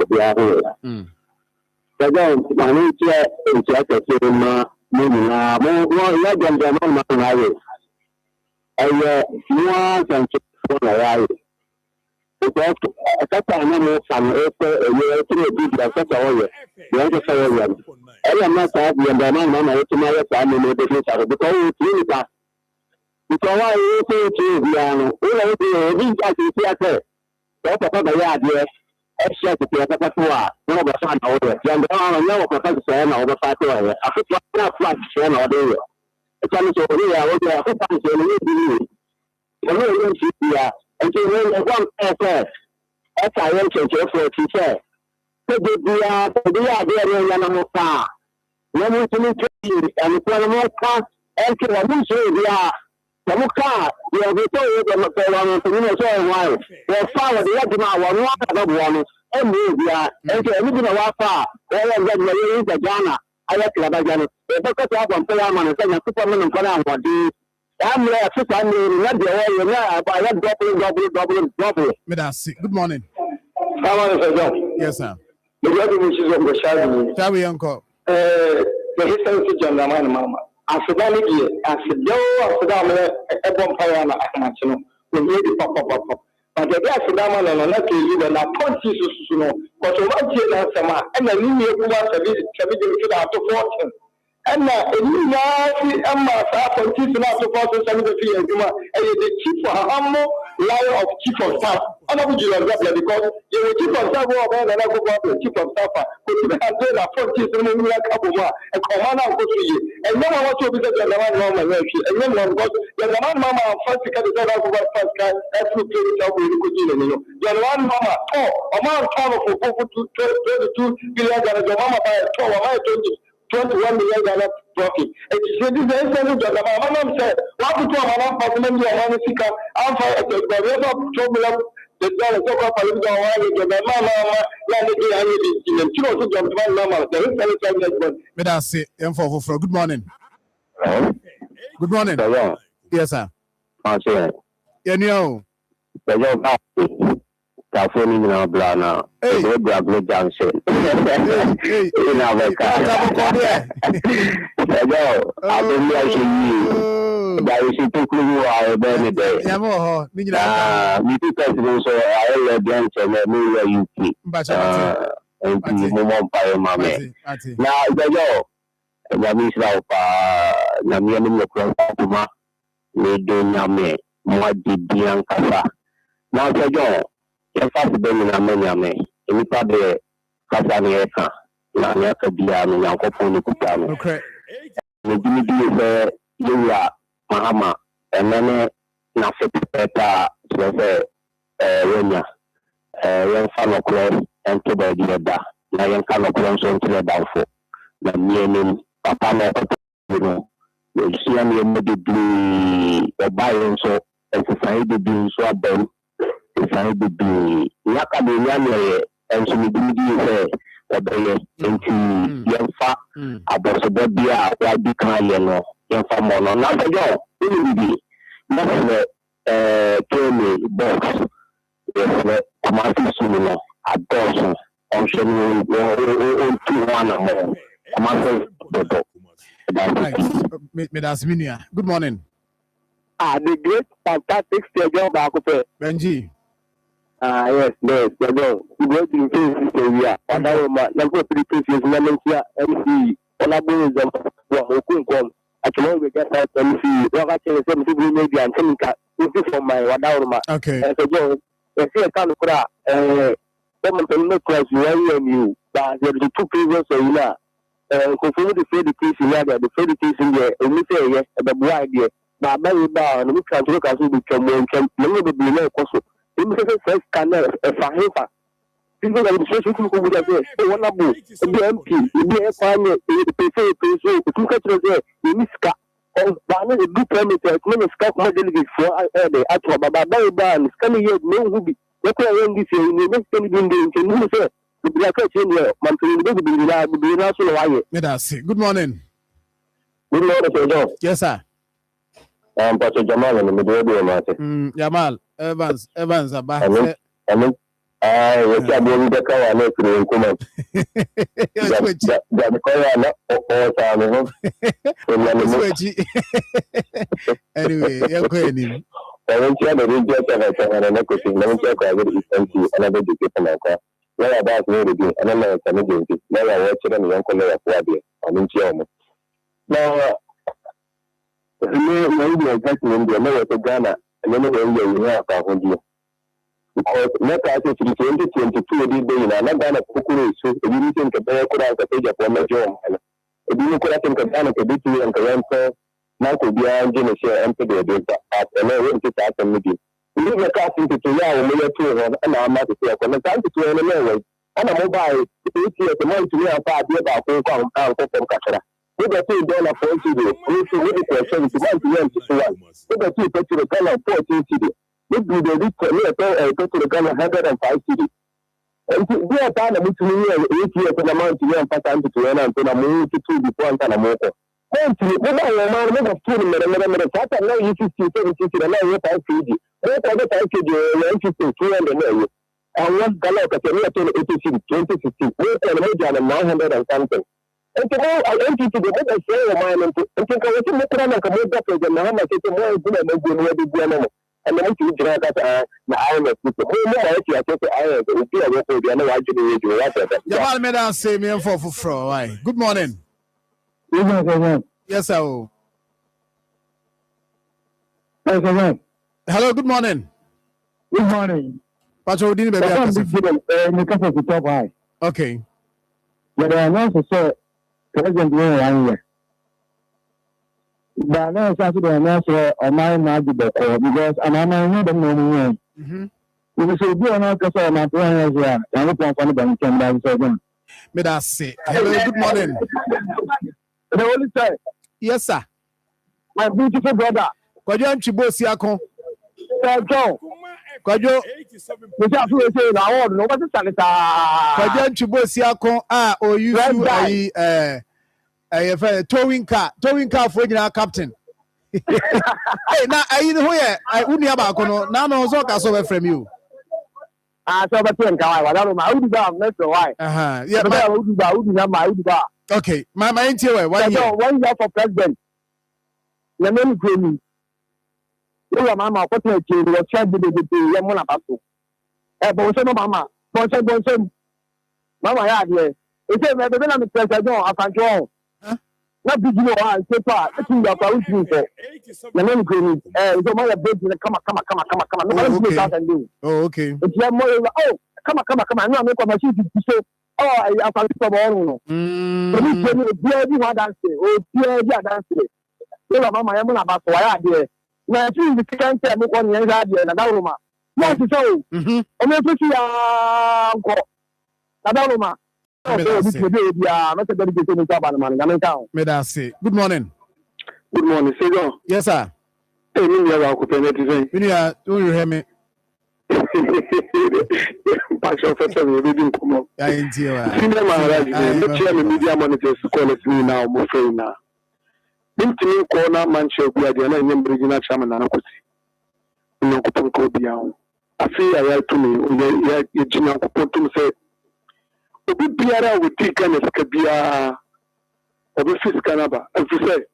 obi ahụ Sado mani tie ntia kɛse ma mo nyinaa mo yɛ gyamgyama ma no ayɛ ɛyɛ mua sankyefo na ayɛ because ɛkata na mo fa no ɛsɛ ɛyɛ ɛtiri ebi bi ɛkata wɔyɛ yɛn nso sɛ wɔyɛ no ɛyɛ mma saa gyamgyama ma na ɛtumi ayɛ saa mo na ɛbɛfi saa because wɔn tie nipa because wɔn a wɔyɛ tie biara no wɔn a wɔyɛ ebi nka sisi asɛ wɔn papa bɛyɛ adeɛ ɛhyɛ tete papa so a wɔn ɔbɛfa na wɔyɛ gyamgyama ma nyɛ wɔ papa sɛ na wɔbɛfa te wɔyɛ afoto na flat sɛ na wɔde yɛ ɛkyɛ no sɛ wɔde yɛ a wɔde afoto sɛ no yɛ bi yɛ wɔn a wɔyɛ nsi bia nti wɔn ɛfɔ mpɛɛsɛ ɛka yɛ nkyɛnkyɛnfoɔ ti sɛ sɛde bia sɛde yɛ adeɛ no yɛ no ho paa wɔn mo ntumi twɛyi ɛnokora no mo ka ɛnke wɔn mo nhyɛ bi a sɛ mo ka deɛ ɔde sɛ ɔyɛ dɛm sɛ wɔn ntumi na ɛsɛ ɛho ayɛ wɔfa wɔde yɛ adwuma a wɔn aka bɛboa no ɛmmerɛ bia ɛnke ɛno bi na wɔafa a wɔyɛ adwuma yɛ yi sɛ Ghana ayɛ kilabagya no ɛbɛkɔtɔ abɔ mpɛ yɛ ama no sɛ nyakopɔn no nkɔ no ahoɔden amrɛ ɛfesa mmere na deɛ wɔyɛ na ayɛ double medase good morning How is it? yes sir The other which is on the shadow. chawe yɛnkɔ The history John Dramani Mahama. After that, after that, a bonfire and a machino. We need the pop. But the gas of Daman and not to you and a point is to know. But one year and some, and a new year who wants to be after 14. And now, Emma, after teaching after 14, 73 years, and the chief for humble liar of chief of staff. I know you are because you will chief of staff over and I go back to chief of staff. But you have done a 14 and a couple more, a commander of you. And no one wants to be the man, Mama, and no one got the man, Mama, first because the other first guy, that's who played it out with the one Mama, a man for 22 billion, and the Mama by a 21 million profit. It is the essence of the Mama said, what to do a man for the money seeker, I'm for the trouble. The dollar so far for the Mama, medase ɛmfɔ foforɔ good morning good morning yes sir yɛnua o California na blana. Hey, Bravo Junction. In America. I don't know. There is a clue I have day. Yamo, we took us so I let them tell me UK. And Mom by Mamma. Now, the Yamisra, Namian, the Croma, we do Yame, Madi Bianca. Now, the Yɛfa se bɛ nyina mɛ nyame nnipa deɛ kasa ne yɛka na ne aka biara no nyankopɔn no kuta no ne gyimi die sɛ yɛwura Mahama ɛnɛ ne n'afe pɛpɛɛpɛ a kyerɛ sɛ yɛnya yɛmfa nɔkorɛ nto baabi ɛda na yɛnka nɔkorɛ nso nkyerɛ damfo na mmianim papa na ɛkɔtɔ no yɛsua nneɛma bebree ɛbaeɛ nso ɛsesaeɛ bebree nso abam Sai bebree yaka de nyame enso me dimi sɛ ɔbɛyɛ nti yɛmfa abɔsɔbɔ bia wadi kan yɛ no yɛn fa mɔ no na sɛ yɛ ɔyɛ bibi na sɛ training box yɛsɛ kumasi sunu no adɔɔso ɔnhwɛ no ɔntu ho anamɔ kumasi dodo. Good morning. The great fantastic schedule back up. Benji. Yes, schedule. The great thing area. And I am number 3 pieces, Namencia, MC, Honorable Zam, I can always get that MC, Rocket, some maybe, and some from my Wadauma. Okay. And so, Joe, if you can't cry, someone can look like you, but there are 2 previous area. Conforme the Freddy case in the Freddy case in the Unity, the boy idea. But by and we can look as we become one can many of the below also. In the first canal, a fahifa. People are the social people would have said, oh, one abu, the MP, the FIA, the PCA, the two countries there, the Miska, or Banner, the blue perimeter, many scout my delegates for the actual Baba Ban, scanning yet no Ruby. What I want this year in the next 10 days, can you say? Good morning. Good morning, yes, sir. Pastor Jamal and the middle Jamal Evans about. I mean, yes, I believe the car I know to come. Anyway, you're going. I went to the region of an equity, no check I will be another education. Where about me to be another community, now I watch it and young color of Wadi, I'm in Chioma. Now, maybe exactly in the America Ghana, and then you have a hundred. Because net assets in 2022 did be in another Kukuru, so you need to compare the page of one major. If you could have Ghana, a bit and Karanto, now could be a generation and the data at an event at meeting. We live a casting to Yah, and I'm not to say, and the time to an American, and a mobile, the money to me and part about Hong Kong and Kashara. With the $2 for CD, we see with the 71 to 1. With the 2 to the color 14 CD. With the return to the color 105 CD. And we are done with me 8 years and amount to and part time to an and to move to 2 before and a motor. When I remember 2 minutes, I know you 57 and now you're 5 CD. What other package you 200 million? And one dollar at the 2015, we can 900 and something. And tomorrow I empty to the other side of mine and think I was in the plan and come back to the Mahama City more good and and then to drag that the iron with the more I take the iron to be a record, the other way to Jamal made us say me for good morning. Good morning. Yes, sir. Hello, good morning. Good morning. Pacho didn't be okay. But I know President one year. But I know Saturday and also on my because I'm not the money. We should be on our customer and plan as well. I'm not going to bank and down seven. May I say, hello, good morning. The only time. Yes, sir. My beautiful brother. Kwajo Chibosiako. Kwajo. Kwajo. We have to say now. Nobody started. Kwajo Chibosiako. Oh, you towing car for your captain. Hey, now I know where I wouldn't have a corner. Now, no, so I saw from you. I saw the thing. I don't know. I would have met the wife. Yeah, but I would have my okay, my mind here. 1 year. 1 year for president. The name is me. You are Mamma, what you will check the Yamona Basso. Bonson, Mamma, Bonson. Mamma, yeah, it's a better than the president. I can't go. Not big you are, so far. I think you are proud to say. The name is so my baby, come. Oh, okay. It's your mother. Oh, come on. No, I'm not going to say. Oh, I found some everyone dance. Oh, dance. You are Mamma, I'm about to wear there. Now, if you can't tell me 1 year, and that woman. What is so? I'm not to see uncle. That woman. May I say, good morning. Good morning, Sir. Yes, sir. Hey, you hear me? Pastor Professor, we didn't come up. I ain't here. Media monitors call us me now, my friend now. Bintini corner manche bi ade na nyem regional chairman na kosi. No kupon ko bia ho. Afi ya to me ya jina kupon to say obi biara we take na sika bia obi fisika na ba. Afi say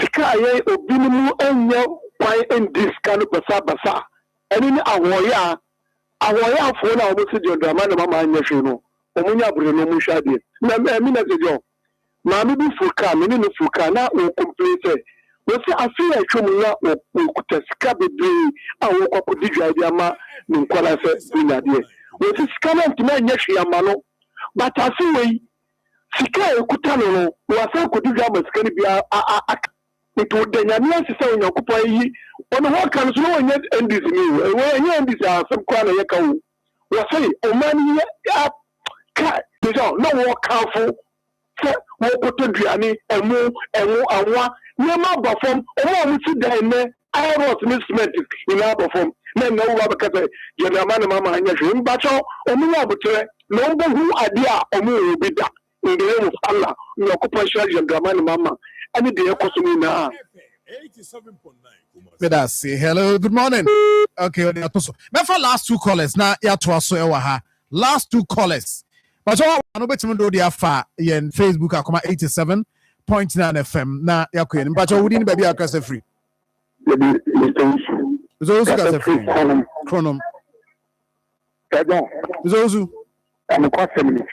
sika aye obi mu enyo kwan endis kan basa. Eni ni awoya afo na obi se de drama na mama anya hwe no. Omunya bure no mu hwade. Na me na jejo. Maame bi fuka, me ne fuka na o complain we say afi ya twom ya o kutasika bebre a wo kwakodi dwade ama ne nkwala se binyade. We say sika na ntime anya hwe ama no. But afi we sika ekuta no wa sa kodi dwama sika ne bia eto danyame asese onyankopon yi ono ho kan so no nya ndis ni we nya ndis asem kwa na yeka wo. We say o man ya ka no wo kanfo wọ́n kótó duane ẹ̀mú àwọn ní ẹ̀ máa bọ̀ fọ́m ọmọ ọ̀hún ti da ẹ̀mẹ́ iron ní cement ìlà bọ̀ fọ́m náà ẹ̀ náà wọ́n bẹ̀ kẹsẹ̀ yẹ̀dẹ̀ àmà ni màmá ẹ̀yẹ ṣe ń bàtọ́ ọmọ wọn àbùtẹ́ na wọ́n bẹ̀ hu adé a ọmọ òwò bi da ǹdẹ̀rẹ̀ mu fàlà ní ọkọ̀pọ̀ ṣẹ́ yẹ̀dẹ̀ àmà ni màmá ẹni dẹ̀ ẹ̀ kọ́ so mi náà. Hello, good morning. Okay, for last two callers now. Last two callers. But so I know better do the afa in Facebook Akoma 87.9 FM na yakuye. But so within baby akase free. Zozu akase free. Chronom. Zozu. I'm quite feminine.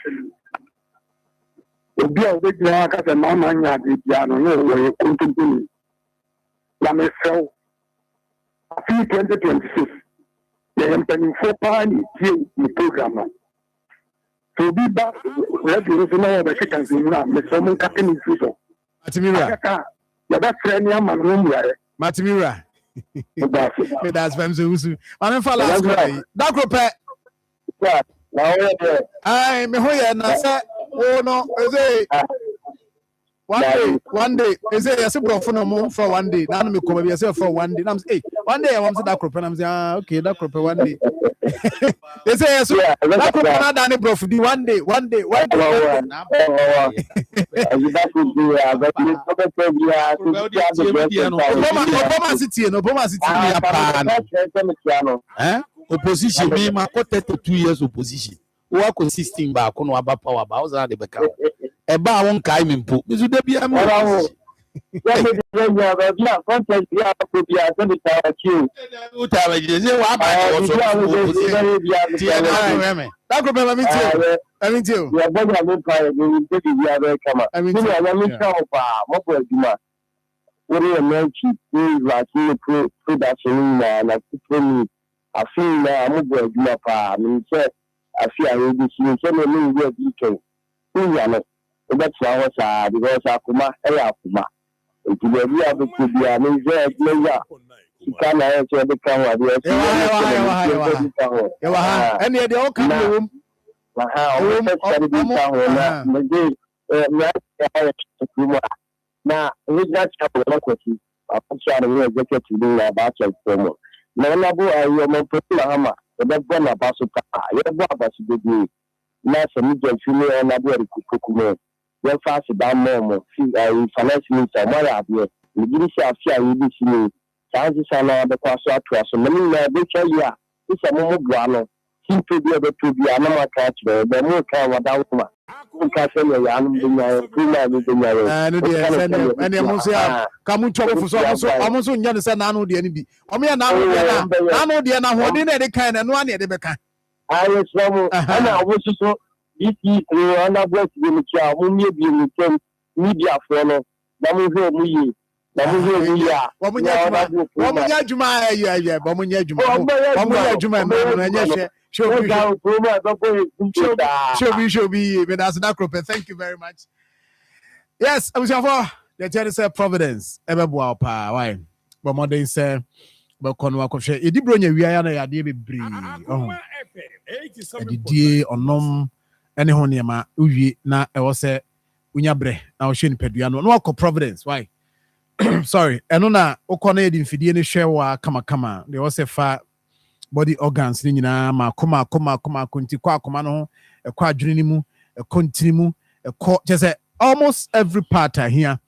Obi a obi gina akase mama nya de bia no no we kuntuntuni. La me fell. Afi 2026. The empanifo pa ni tie ni program. So be back, radio so now the chicken zina, me so mun kake ni fuso. Matimira. Ya ba friend ya man room ya. Matimira. Me that's fam Zozu. Man fa last guy. Da krope. Yeah. Na o ye. Ai me hoye na say oh no, eze one day, eze yes bro for no more for one day. Na me come be say for one day. Na say one day I want to da krope na say okay, da krope one day. They say yes. That could not done bro for one day. Obama City. Opposition me ma 32 years opposition. Who are consisting ba kono aba power ba oza de beka. E ba won kai me mpo. Bizu de bia me. That's why I was Akoma, Akoma. It will be able to be an exact player. You can't answer the camera. And yet, they all come home. Now, with that, I'm trying to get to do about your promo. Now, I am a popular but that's one about to you have about to do. Now, some medium female and I do a well, fast down more. Finance minister, my idea. We didn't say a few you see me. Chances are now the cost of trust. Many big area. It's a more guano. Seem to be able to be a normal catch, but more kind without one. And come on, trouble for so almost on the other side. Nano, the enemy. Nano, the other kind and one at the back. I was so. This is the West Village, only be returned media follow. Namuzi, Wamunya Juma, yeah, Bamunya Juma, show be, that's that. Thank you very much. Yes, I was for the Genesis Providence, ever bow power. Why? But more than say, but Conwa Koshe, it did bring a Riana, I did be dear or nom. Any honeyama uyi na ewo se unyabre na wo hwe nipadua no akọ Providence why sorry eno na ukọ na yedi mfidie ne hwe wa kama de wo se fa body organs ni nyina ma koma konti kwa akoma no ekọ adwene ni mu ekọ ntini mu ekọ just almost every part here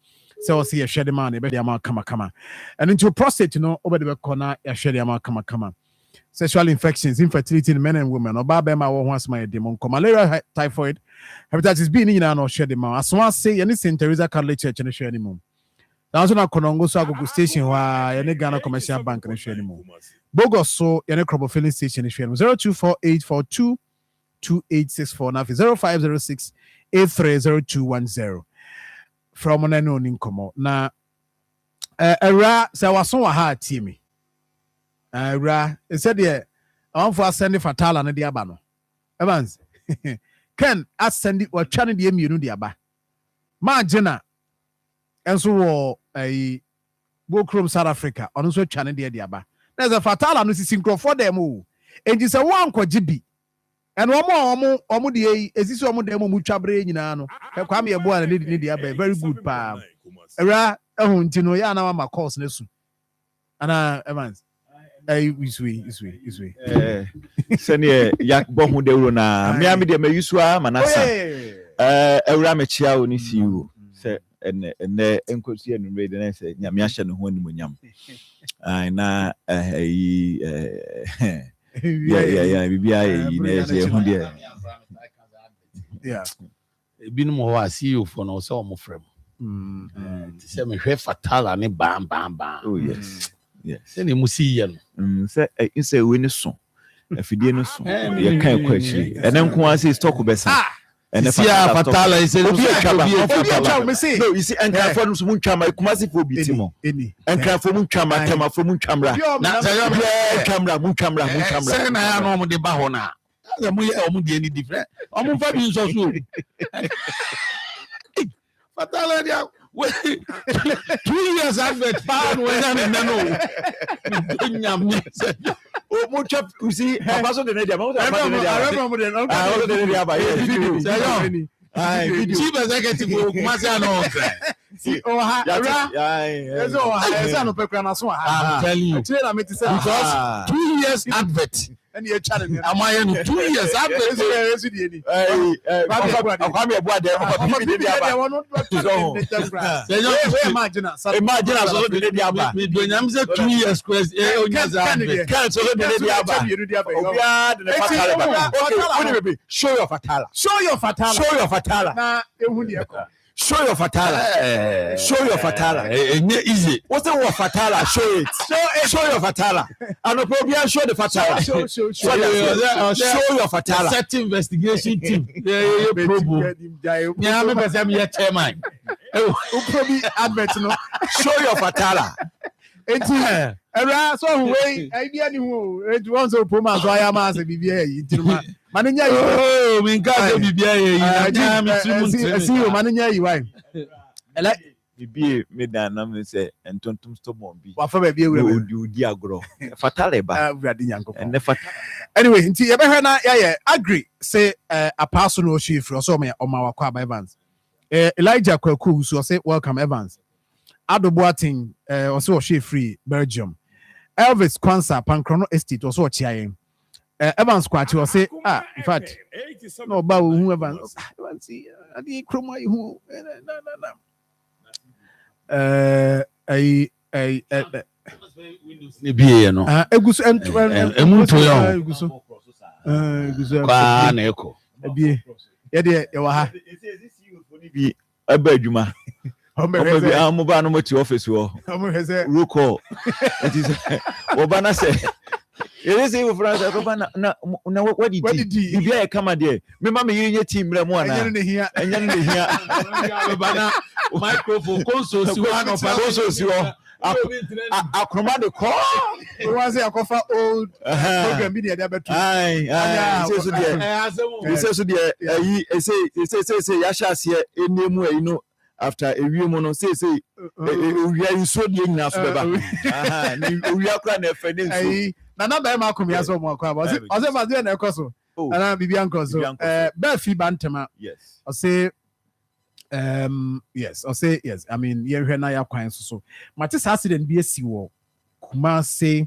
So see a share the man, be the amount kama. And into prostate, over the corner, a share the amount kama. Sexual infections, infertility in men and women, or babema or once my demon, malaria, typhoid, hepatitis B, no share the man. As one say, any St. Teresa Catholic Church and share anymore. Now, so now Konongo Sago station where any Ghana commercial bank and share anymore. Bogos so any crop filling station is sharing 0248422864 now 0506 830210 from an unknown incomo. Now, era so was so hard team. Ra said yeah, I want for send fatala na dia ba no. Evans. Ken ascend it or channel the emu dia ba. Ma jena enso wo go chrome South Africa on so channel dia ba. There's a fatala no si syncro dem o. Enti se wan ko gibi. And omo de ezisi omo dem mu twabre nyina no. E kwa me ebo na ne dia ba very good pa. Ra ehun ti no ya na ma course na su. Ana Evans. It's way. Senior yak bohu de urona. Me ami de me yuswa manasa. Ewra me chia oni siu. Se ene enkosi enu me de na se nyame ahye no ho animonyam. Na bibia yi na se hu de. Yeah. Binum ho asiu for no so mo frem. Se me hwe fatala ne bam. Oh yes. Yes. Send him see yen. Say we no so. Afidie no so. Ye kan kwa chiri. Ene nko an say stock besa. Ene fatala is no you see enka for no so muntwama kumasi for bi timo. Enka for muntwama tema for muntwamra. Na muntwamra. Say na ya no mo de ba ho na. Na mo ye o mo de any different. O mo fa bi nso so. Fatala dia 2 years advert pound when I no. Oh, much up you see Papa so the media. I remember Chief executive Kumasi no. See, I'm telling you. Because 2 years advert. And you're challenging. Am I in 2 years advert? Show your fatala. Show your fatala. Show your fatala. Show your fatala. Show your fatala. Easy. What's the word fatala? Show it. Show your fatala. And the problem show the fatala. Show your fatala. Set investigation team. Yeah, me person me chairman. Probably advert no. Show your fatala. Enti era so we idea ni ho it wants to promise so I am as bibia yi ntiruma manenya yi oh me nka se bibia yi na me timu see you manenya yi why ele bibia me dan na me say entontom stop on bi wa fa ba bia we odi agro fatale ba awurade nyankopon and fatale anyway nti ye be hwe na ya agree say apostle no shifri so me o ma wakwa by Evans Elijah Kwaku so say welcome Evans Adoboatin also she free Belgium. Elvis Kwanzaa Pankrono Estate also chiaye. Evans Kwachi was say in fact no ba who Evans see adi kroma hu ne bie no egusu emuntu yo egusu kwa na eko bie ye de ye wa ha bi aba adwuma Oba no moti office wo. Ruko. It is Obana say. It is you France Oba na what did you be come there? Me mama you team remo na. Enye ne hia. Obana microphone console si one of console si wo. Akoma de call. We want say akofa old program bi dey betu. Say so there say ya sha se enemu no after a few months say we are so the na so beba we are cry na fedin so na number e ma kom ya so mo akwa ba o ma dey na ekoso ana bibia nkoso be fi bantema yes o say yes I mean ye hwe na ya kwan so mate sa accident bi esi wo kuma say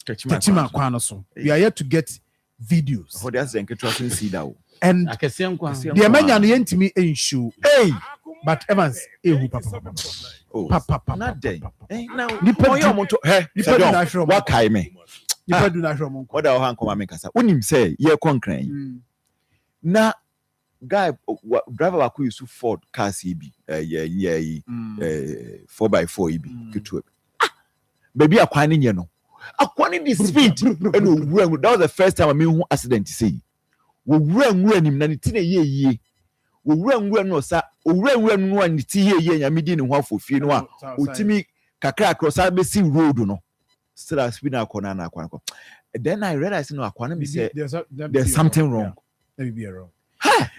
Techima kwan no so we are yet to get videos for the accident ketwa sin see that and the manya no yentimi enshow but Evans ehu papa. Oh, Papa. not day. Now, Nipa what kai me? Nipa do na hwe mo. What our hand come make kasa. Unim say ye konkran. Na guy driver wa use Ford car CB 4x4 EB kitu. Baby akwan ni no. Akwan the speed and that was the first time I mean accident see. Wo wura nim na ne ti na ye. Wo wura no sa wura no an ti ye nya medi ne ho afofie no a otimi kakra cross be see road no. Still speed na akona na akwana. Then I realized no akwana be say there's something wrong. Maybe be wrong. Yes,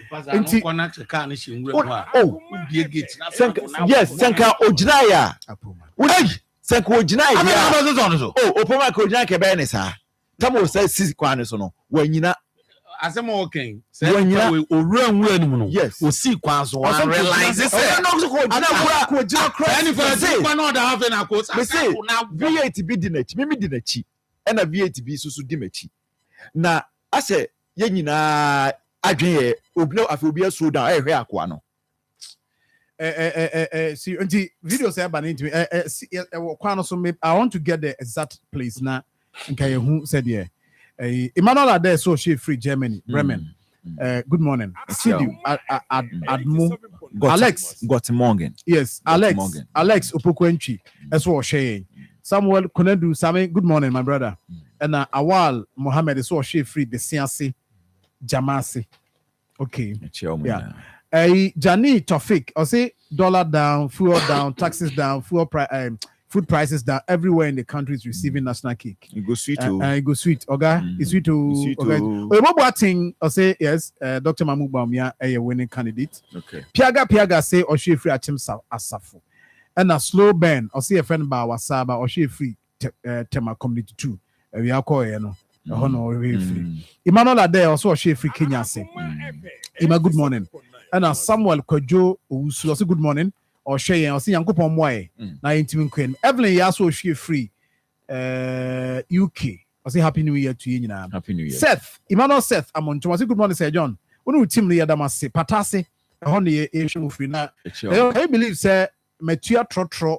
Sanka Ojnaya. Sanka Ojnaya. Oh, Opoma Ojnaya Benesa. Tamo says six quanes no. When you not as I'm walking, when you run, yes, we see quans or realize this. VAT be dinach, Mimi dinachi, and a VAT be so dimechi. Na, I say, Yenina. Adwe obno afobia so down ehwe akwa see unti video say ba into kwa no so me I want to get the exact place na nka ye hu said here Emmanuel Ade so she free Germany Bremen good morning see you Admo Alex got Morgan yes Alex Opokwentwi eso o share Samuel Konedu Sami good morning my brother and Awal Mohammed so she free the Siansi Jamasi. Okay. Yeah. Jani Tofik, I say dollar down, fuel down, taxes down, food prices down. Everywhere in the country is receiving national cake. You go sweet you go sweet. Okay. It's sweet to thing. I say yes. Dr. Mahmoud Baumia, a winning candidate. Okay. Piaga say or she free at him Asafo. And a slow burn. I say a friend by Wasaba or she free Tema community too. We are calling free. Emmanuel Ade also she free Kenya say. Ima good morning. And Samuel Kojo Usu say good morning. Or Shay or see Yankupon Moy. Na intimate queen. Evelyn Yaso she free UK. I say happy new year to you now. Happy new year. Seth, Emmanuel Seth, I'm on to say good morning, Sir John. When we team the Adamase, Patase, on the Asian free now. I believe, sir, Metua Trotro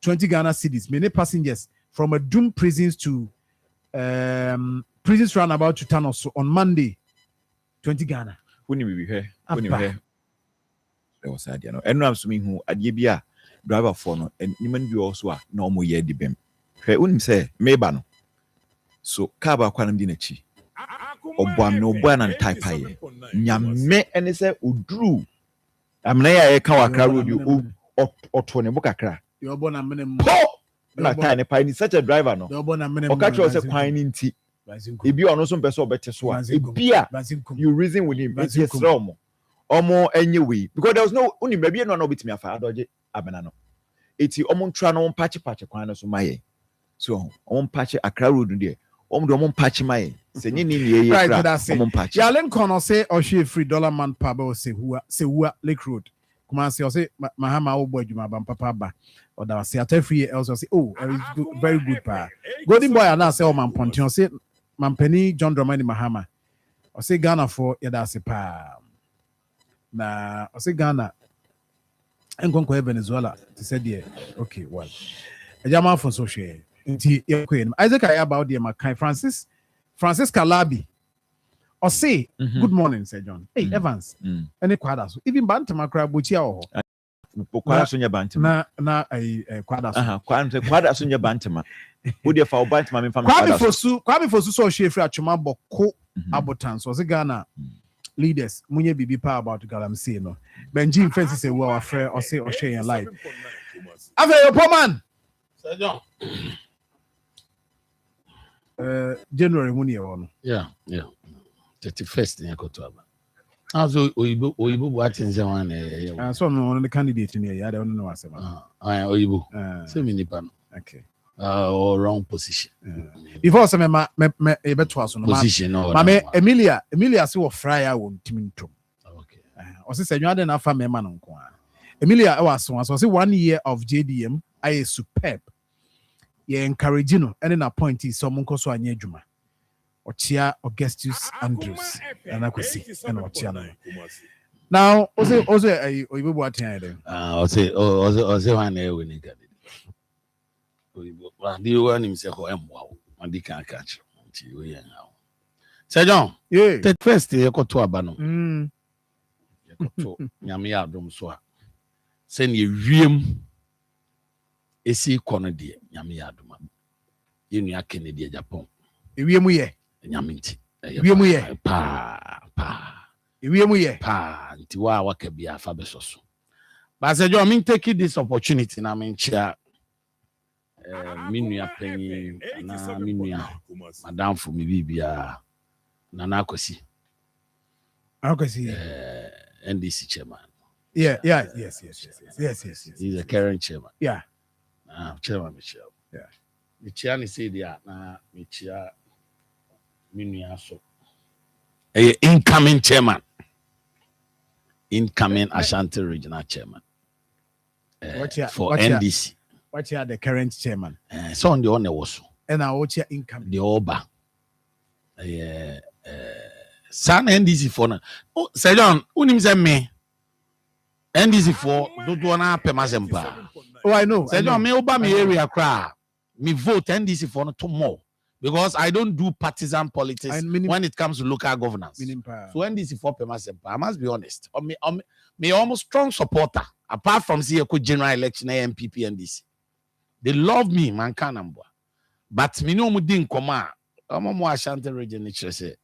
20 Ghana cedis, many passengers from a doomed prisons to prisons roundabout to town also on Monday, 20 Ghana. When you be here, when you here, there was idea. No, and I'm assuming who at Yebia driver for no, and even you also are no more year the bem. He wouldn't say, Mebano. So, Kaba Quanam Dinachi. Obuam no buan type high. Nyame and they say, Udru. I'm near a Kawakra would you or 20 Bokakra. You're born a minimum. Na tiny pine is such a driver no. Or catch was a quine in tea. If you are not some person better swan, you reason with him. It's yes, or more anyway. Because there was no only maybe no bit me a fire dodge abanano. It's your own tran on patch quine so my so on patch a crowd there. On patch my say patch. Yalen Connor say or she free dollar man pabo say who Lake Road. Come on, say Mahama old boy Juma Papa ba. Or that say at every year also say oh very good pa. Golden boy and I say oh man pontion say man penny John Dramani Mahama. I say Ghana for yeah say pa. Na I say Ghana and go Venezuela to say there okay well. A German for social. Isaac I about the Makai Francis Calabi. Or say good morning, Sir John. Hey Evans. Any quadas. Even Bantama crab buchia or Quadasunya Bantama. Na a quadas. Quadasunya Bantama. Would you for Bantama from Kwabi for so share at Chumabo co abotans was a Ghana leaders. Munye bibi pa about Galam say no. Benjamin Francis say well afraid or say or share your life. Have your poor man. Sir John. January 1 year. Yeah. 31st in Yakotoba. Also, Oyibo watching someone. So no the candidate in here. I don't know what's about. Oyibo. Same in the okay. Or wrong position. Before some me beto so no. Position or Emilia say wo fry a won timintom. Okay. O say you dey na fa me ma no nko a. Emilia so say 1 year of JDM I superb. Ye encourage no any na point is some nko so anya adwuma. Ochia Augustus Andrews and akwesi and ochia no Now, also, we will watch it. Also, one day we need it. The one himself, wow, and they can't catch. Sir John, Yeah. the first day you got to Abano. Yamia dom so. Send you wiem. Esi kono de Yamia doma. You Kennedy Japan. Wiem ye. Yaminti. Wiem ye. Pa. Wiem ye. Pa. Nti wa wakabia fa besoso. But Sir John, I'm taking this opportunity na me chia. Minua penyi na minua madam for me bibia Nana Kwesi. NDC chairman. Yes. He's the current chairman. Yeah. Chairman Michelle. Yeah. The chairman said na Michelle minua so. Incoming chairman. Incoming Ashanti regional chairman. For NDC. What's here the current chairman? So on the honor was. And I watch your income. The Oba. San NDC for na. Oh, Sir John, unim say me. NDC for do na pemasempa. Oh, I know. Sir John, me Oba me area cry. Me vote NDC for no more because I don't do partisan politics when it comes to local governance. So NDC for pemasempa. I must be honest. Me almost strong supporter. Apart from see a general election MPP NDC. They love me, man canamba. But me no mudin koma. I'm more Ashanti region nature say.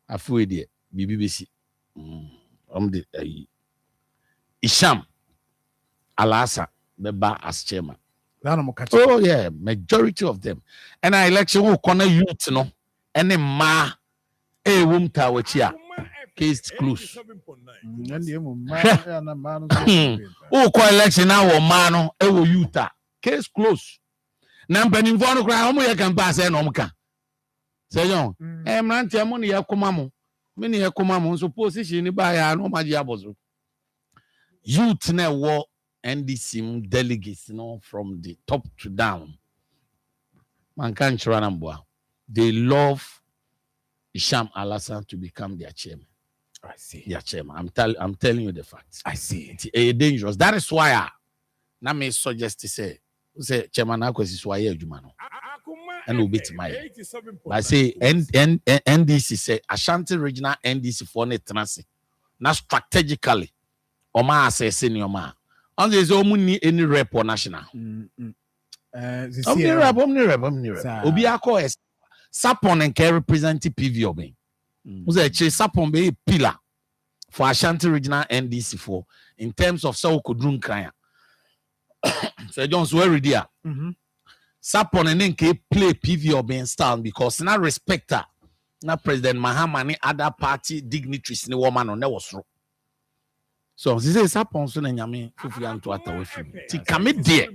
I feel it. BBC. The Isham Alasa Beba as chairman. Oh yeah, majority of them. And I election who corner youth no. And then ma wum tawachia. Case close. Oh, co-election now or mano Utah. Case close. Number in one cry, you can pass an omka. Say, young, Rantia money, Akomamo. Many Akomamo, suppose she buy no Majiabozo. Youth now war NDC delegates, from the top to down. Man can't Ranambua. They love Isham Alasan to become their chairman. I see. Yeah, chairman. I'm telling you the facts. I see. It's dangerous. That is why I may suggest to say chairman Akwesi Swaye Jumano. And will beat my. I say NDC say Ashanti regional NDC for net transit. Now strategically, Oma say senior man. On there's only any rep or national. Omni rep. Obiako is Sapon and can represent PV Obey. Who's a Sapon be pillar for Ashanti regional NDC for in terms of so could drink crying. So John's very dear. Sapon and then play PV or being style because now respect her. Now President Mahama and other party dignitaries in the woman on that was true. So she says Sapon soon and Yami Fufian to at with him. Ti come dear.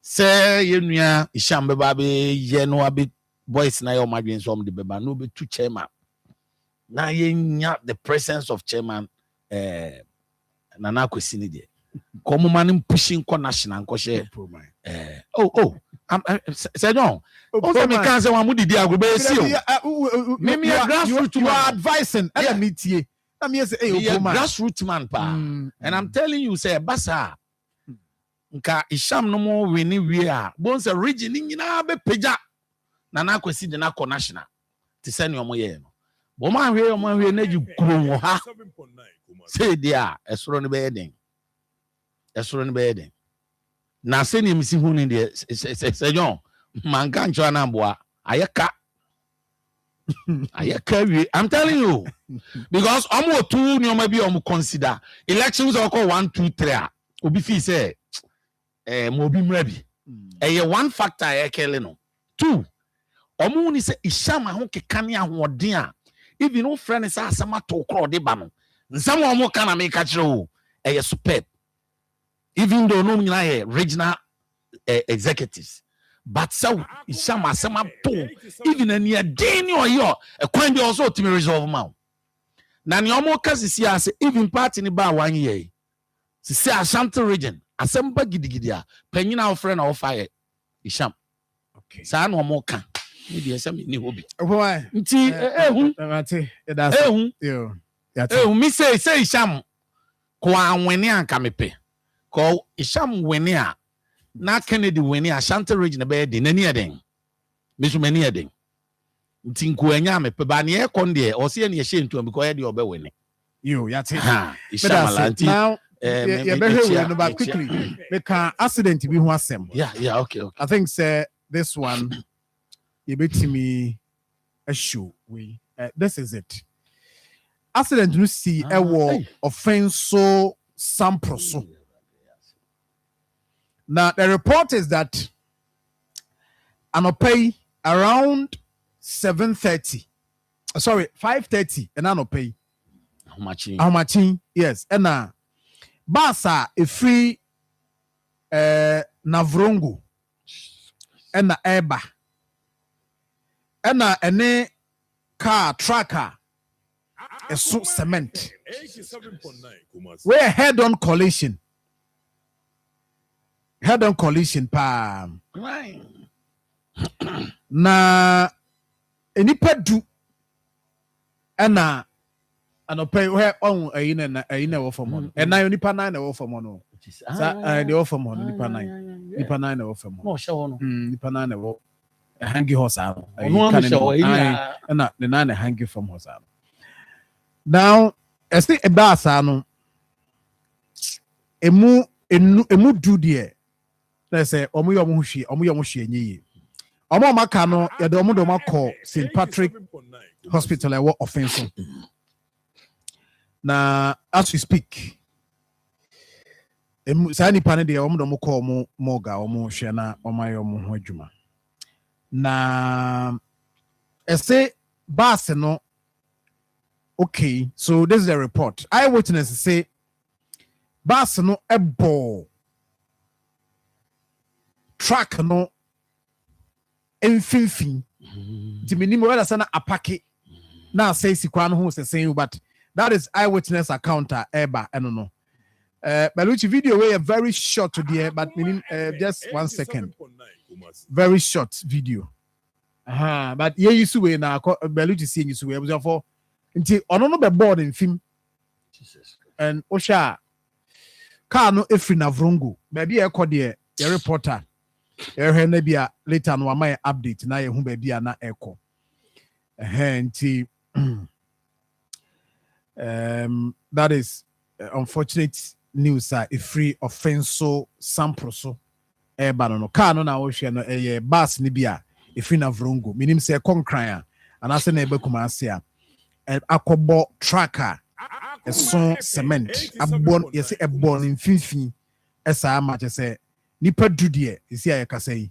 Say you Ishambe Baby, Yeno bit boys na your margins from the Beba no be two chairman. Now you the presence of chairman Nana Kwesi there. Come man pushing national share. Say no. Also me can say one mudi dia go be see o. Me grassroots you are advising and meet here. Na me say grassroots man pa. And I'm telling you say basa nka Isham no mo wini we a bon say region nyina be peja Nana Kwesi de na national. Ti say no mo ye no. Bo man hwe na ju kuro ha. Say dia esoro no be den. Esoro no be den. Na se ni misi hu ni de sejon man kan chwa na boa ayeka we I'm telling you because omo two ni omo bi omo consider elections occur 1 2 3 obi fi say mo bi mra bi one factor ekele no two omo ni say ishama ho keka ne ahoden a even no friend say asama to kro de ba no nsam omo kana me ka kire o superb. Even though no regional executives, but so Ishama Sama to even a near Dani or yo, a coin also to me resolve mount. Nanyomo Cassis even part in the bar 1 year. She say Ashanti region, Asamba Gidigia, penny our friend or fire. Isham. Okay. San or more can. Maybe some new hobby. Why? Me say Isham kwa wini anka mepe. Ko Isham wini a na Kennedy wini Ashanti region be de nani eden. Misu mani eden. Nti nkuanya mepe ba ne e kon de o se ne hye ntu because e de obe wini. Yo, yati. Isham alanti. Now, no, but quickly, make an accident be who asem. Yeah, okay. I think say this one you bet me a show. This is it. Accident no see a war offense so sample so. Now the report is that anopay around 7:30. Sorry, 5:30 and anopay. How much? Yes, and Basa a free Navrongo and Eba and a car tracker a so cement. We're head-on collision. Head-on collision, pam. Na enipa du and pay where on a in a for money. And now nipa 9 or for mono. The offer money, nipa 9 or for more. Nipa 9 or a hangy horse out. And not the 9 a hangy from horse out. Now, I think a basano a mu do dear. Let's say, Omuyamushi, ye. Omo Macano, ya the Omodoma call St. Patrick Hospital, I walk offensive. Now, as we speak, Sani Panade, Omodomo call Moga, Omo Shana, Omayo Mohojuma. Now, I say, Baseno. Okay, so this is the report. Eyewitnesses say, Bas no a ball. Track no enfimfin. The minimum whether sana apake. Now say Sikwan who's saying, but that is eyewitness account eba I don't know. Beluchi video way a very short today, but meaning just 1 second. Very short video. But yeah, you see na Beluchi seeing you see for nti ono no be board in film Jesus and osha car no efri na vrongo baby e ko de your reporter e na bia later no my update na ye hu baby na eko nti that is unfortunate news efri offenso sample so e ba no car no na ohwe no e bus ni bia efri na vrongo minim se konkran and ase na e be kuma ase a akobo tracker so cement abon yesi ebon mfimfin esa ma che se nipa dudie yesi ayeka sei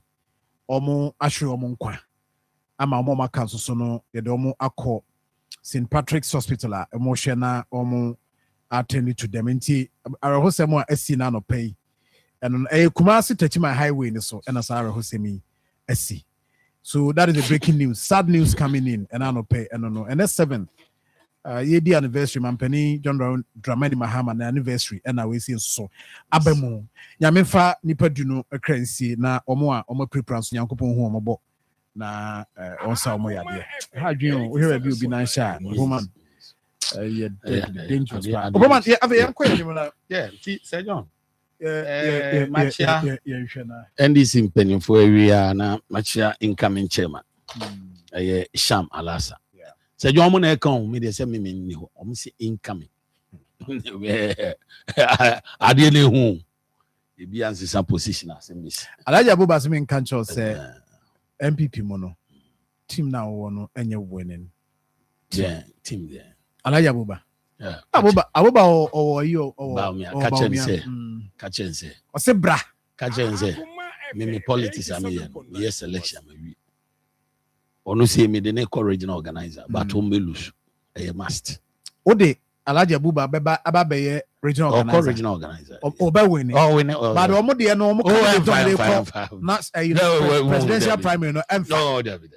omo ahwe omo nkwa ama omo maka so no ye de omo akọ St. Patrick's Hospital a omo hwe na omo attend to them nti arahosem a asi na no pay and Kumasi Techima highway ni so and asara hosemi asi. So that is the breaking news. Sad news coming in and I no pay and no and that's 7th. Year anniversary, Mampeni John Dramani Mahama na anniversary, and I will see so. Abemu, Yamefa nipa duno a currency na omo preference Yankopon home about na onsa omo yade. How do you know? We have you be nice, woman. Yeah, dangerous. Woman, yeah, yeah, Sir John. Yeah, and this in penny for area na Machia incoming chairman. Sham Alasa. Sɛ John mo na ɛka me de sɛ me ni ho ɔmo se incoming ade ne ho e bi ansesa position asem bi Alhaji Abuba se me nka nkyɛw sɛ MPP mo no team na wo no enye winning team there Alhaji Abuba Abuba o yo o ka chen se o se bra ka chen se me politics am here yes election me ono say me the next regional organizer but on be lose a must ode Alhaji Abuba beba ababe regional organizer regional organizer be win but omo de no omo not presidential primary no David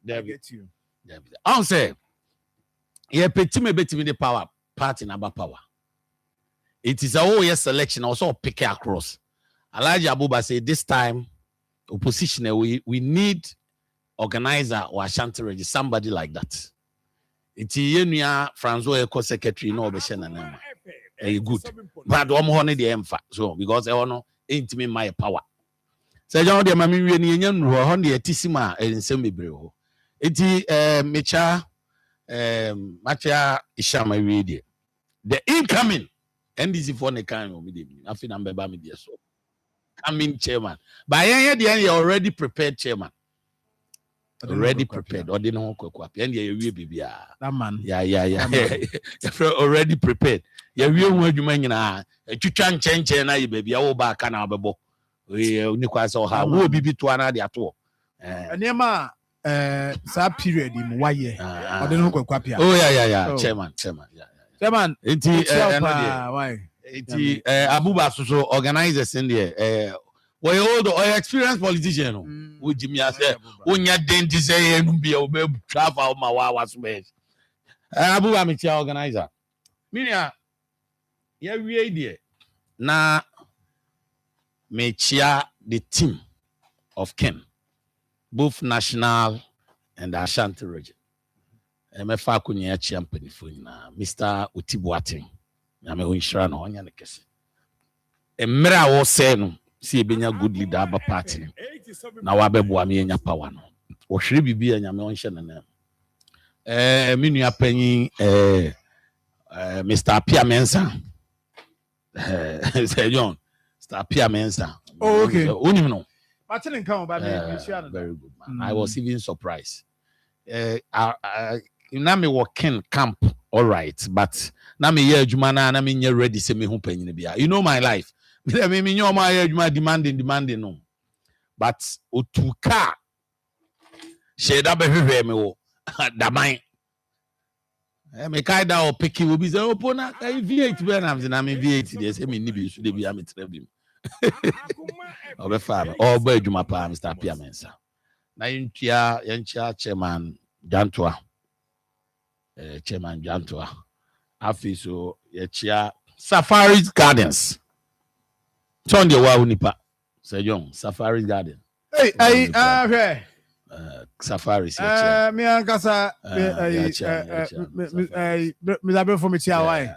get you I say ye peti me beti me the power party na power it is a yes selection also pick across Alhaji Abuba say this time opposition we need organizer or Ashanti Regis, somebody like that. Iti yenua Franzo Eco secretary no obeshe na nama. Good. But one more the emfa. So because I want ain't me my power. So John de mami we ni enyan ro ho de atisima ensem bebre ho. Iti mecha macha ishama we de. The incoming NDC for the kind of me afi na mbeba me de so. Coming chairman. But you already prepared chairman. Already prepared. Or didn't want to and you be that man. Yeah. Already prepared. Yeah, we want you man a chuchan change na you baby. I back and I'll be. We only quite so how will be to another at all. And yama that period in why I don't know what. Oh yeah. Chairman. Chairman. Why? Abuba so organizers in there. We all the experienced politician. Would Jimmy say, when you're denti say, and be a travel my was best. Abuba Micha organizer. Minia, yeah, we idea. Now, me chair the team of Ken, both national and Ashanti region. MFA Kunya champion for Mr. Utibuating. I'm a winshran on your case. A mirror was saying, see, being a good leader of a party. Now, I be boami in your power. Or should be a yamontion and them. Minia penny, Mr. Pia Mensa. Say, John, Mr. Pia Mensa. Oh, okay. Only know. But I come about very good, man. I was even surprised. Now me working camp, all right, but now me here jumana na me ready say me who penny bia. You know my life. Me know my here demanding no. But otuka sheda be hwehwe me wo daman. Me kai da o picky will be say opona kai V8 be na me V8 dey say me ni bi so dey bi am trebe. Obe farm all boy juma pa Mr. Pia Mensa. Na yentia chairman Jantua. Chairman Jantua. Afi so yechia Safari Gardens. Turn the wa unipa. Say John, Safari Garden. Hey, Safari. Me ankasa me zabe for me tia why.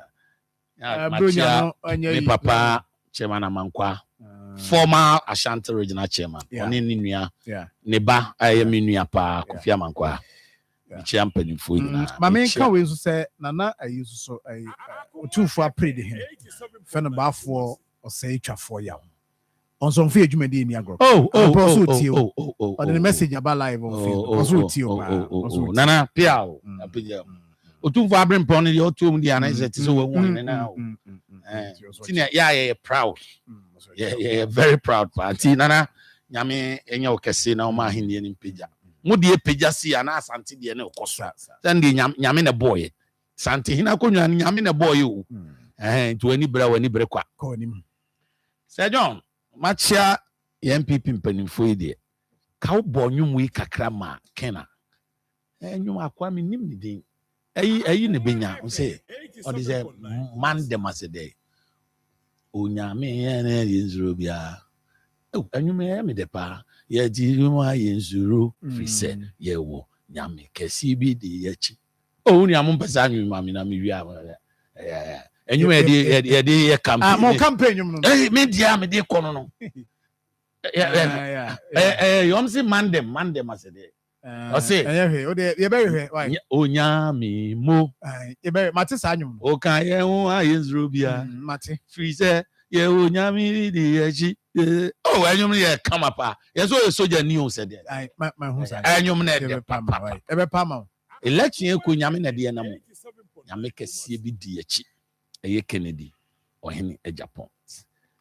Me papa Chairman Amankwa. Former Ashanti regional chairman. Oni ni nua. Neba aye me nua pa Kofi Amankwa. Champion for you. Mama can we say nana ayi so ayi otumfo aprede him. Fe no ba for or say twa for ya. On some fear you ni agro. Oh. On the message about live on Facebook. Nana piao. Otumfo abren pon the otum di anise so we won na. Yeah, proud. Yeah, very proud party. Nana nyame enya okese na o ma hinde ni peja. Mudi peja si ana asante de na okoso. Sande nyame na boy. Sante hina konwa nyame na boy o. To ani bra wani bre kwa. Ko nim. Sir John, machia MPP mpanimfo ide. Ka wo bo nwum yi kakra ma Kena. Nwum akwa me nim ni din. Ayi ne benya o say o de say man dem asede. Onyame ya na yenzuro bia. Nwum ya me de pa. Ye di ma yenzuro fise ye wo nyame kesi bi de yachi. Oni amompesa nwum ma me na me wi a. Nwum ye campaign. Mo campaign nwum no. Me dia me de kono no. Yom si man dem asede. O say o de ye be hwe why? Onyame mo. Ye be mate sa nwum. O kan ye ho ayenzuro bia. Mate. Fise ye onyame de yachi. Oh, enyum ye come up. Yes, so soldier new said that. My home side. Enyum na de papa. Ebe pama. Election e ko nyame na de na mo. Nyame kese bi di achi. Eye Kennedy or him e Japan.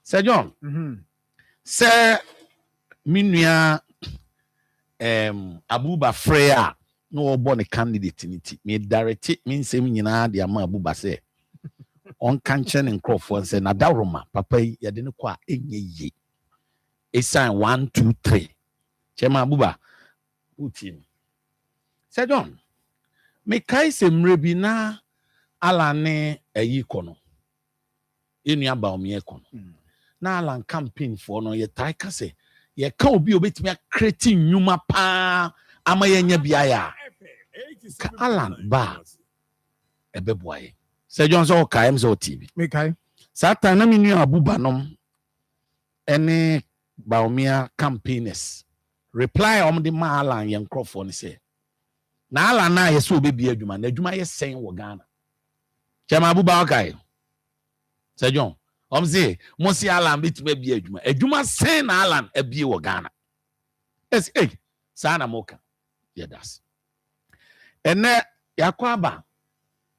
Sir John. Sir minua Abuba Freya no born a candidate in it. Me direct me nsem nyina de ama Abuba say. On kanchen and Crawford say na daroma papa ye de ne kwa enye ye. A sign 1, 2, 3. Chema Abuba. Utim. Sir John. Me kai se mrebi na alane eyi kono. Enu aba o me kono. Na alan campaign for no ye tai ka se ye ka obi obetimi creating nyuma pa ama ye nya bia ya. Ka alan ba ebeboaye Sir John so kaim so TV me kai satan na me nua abubanom ene Baumia campaigners reply the Malan young Crawford say na ala na ye so obebi adwuma na adwuma ye sen wo Ghana chama abuba okay Sir John say mo si ala bitime bi adwuma sen na ala abie wo Ghana yes sana moka yeah das ene yakwaba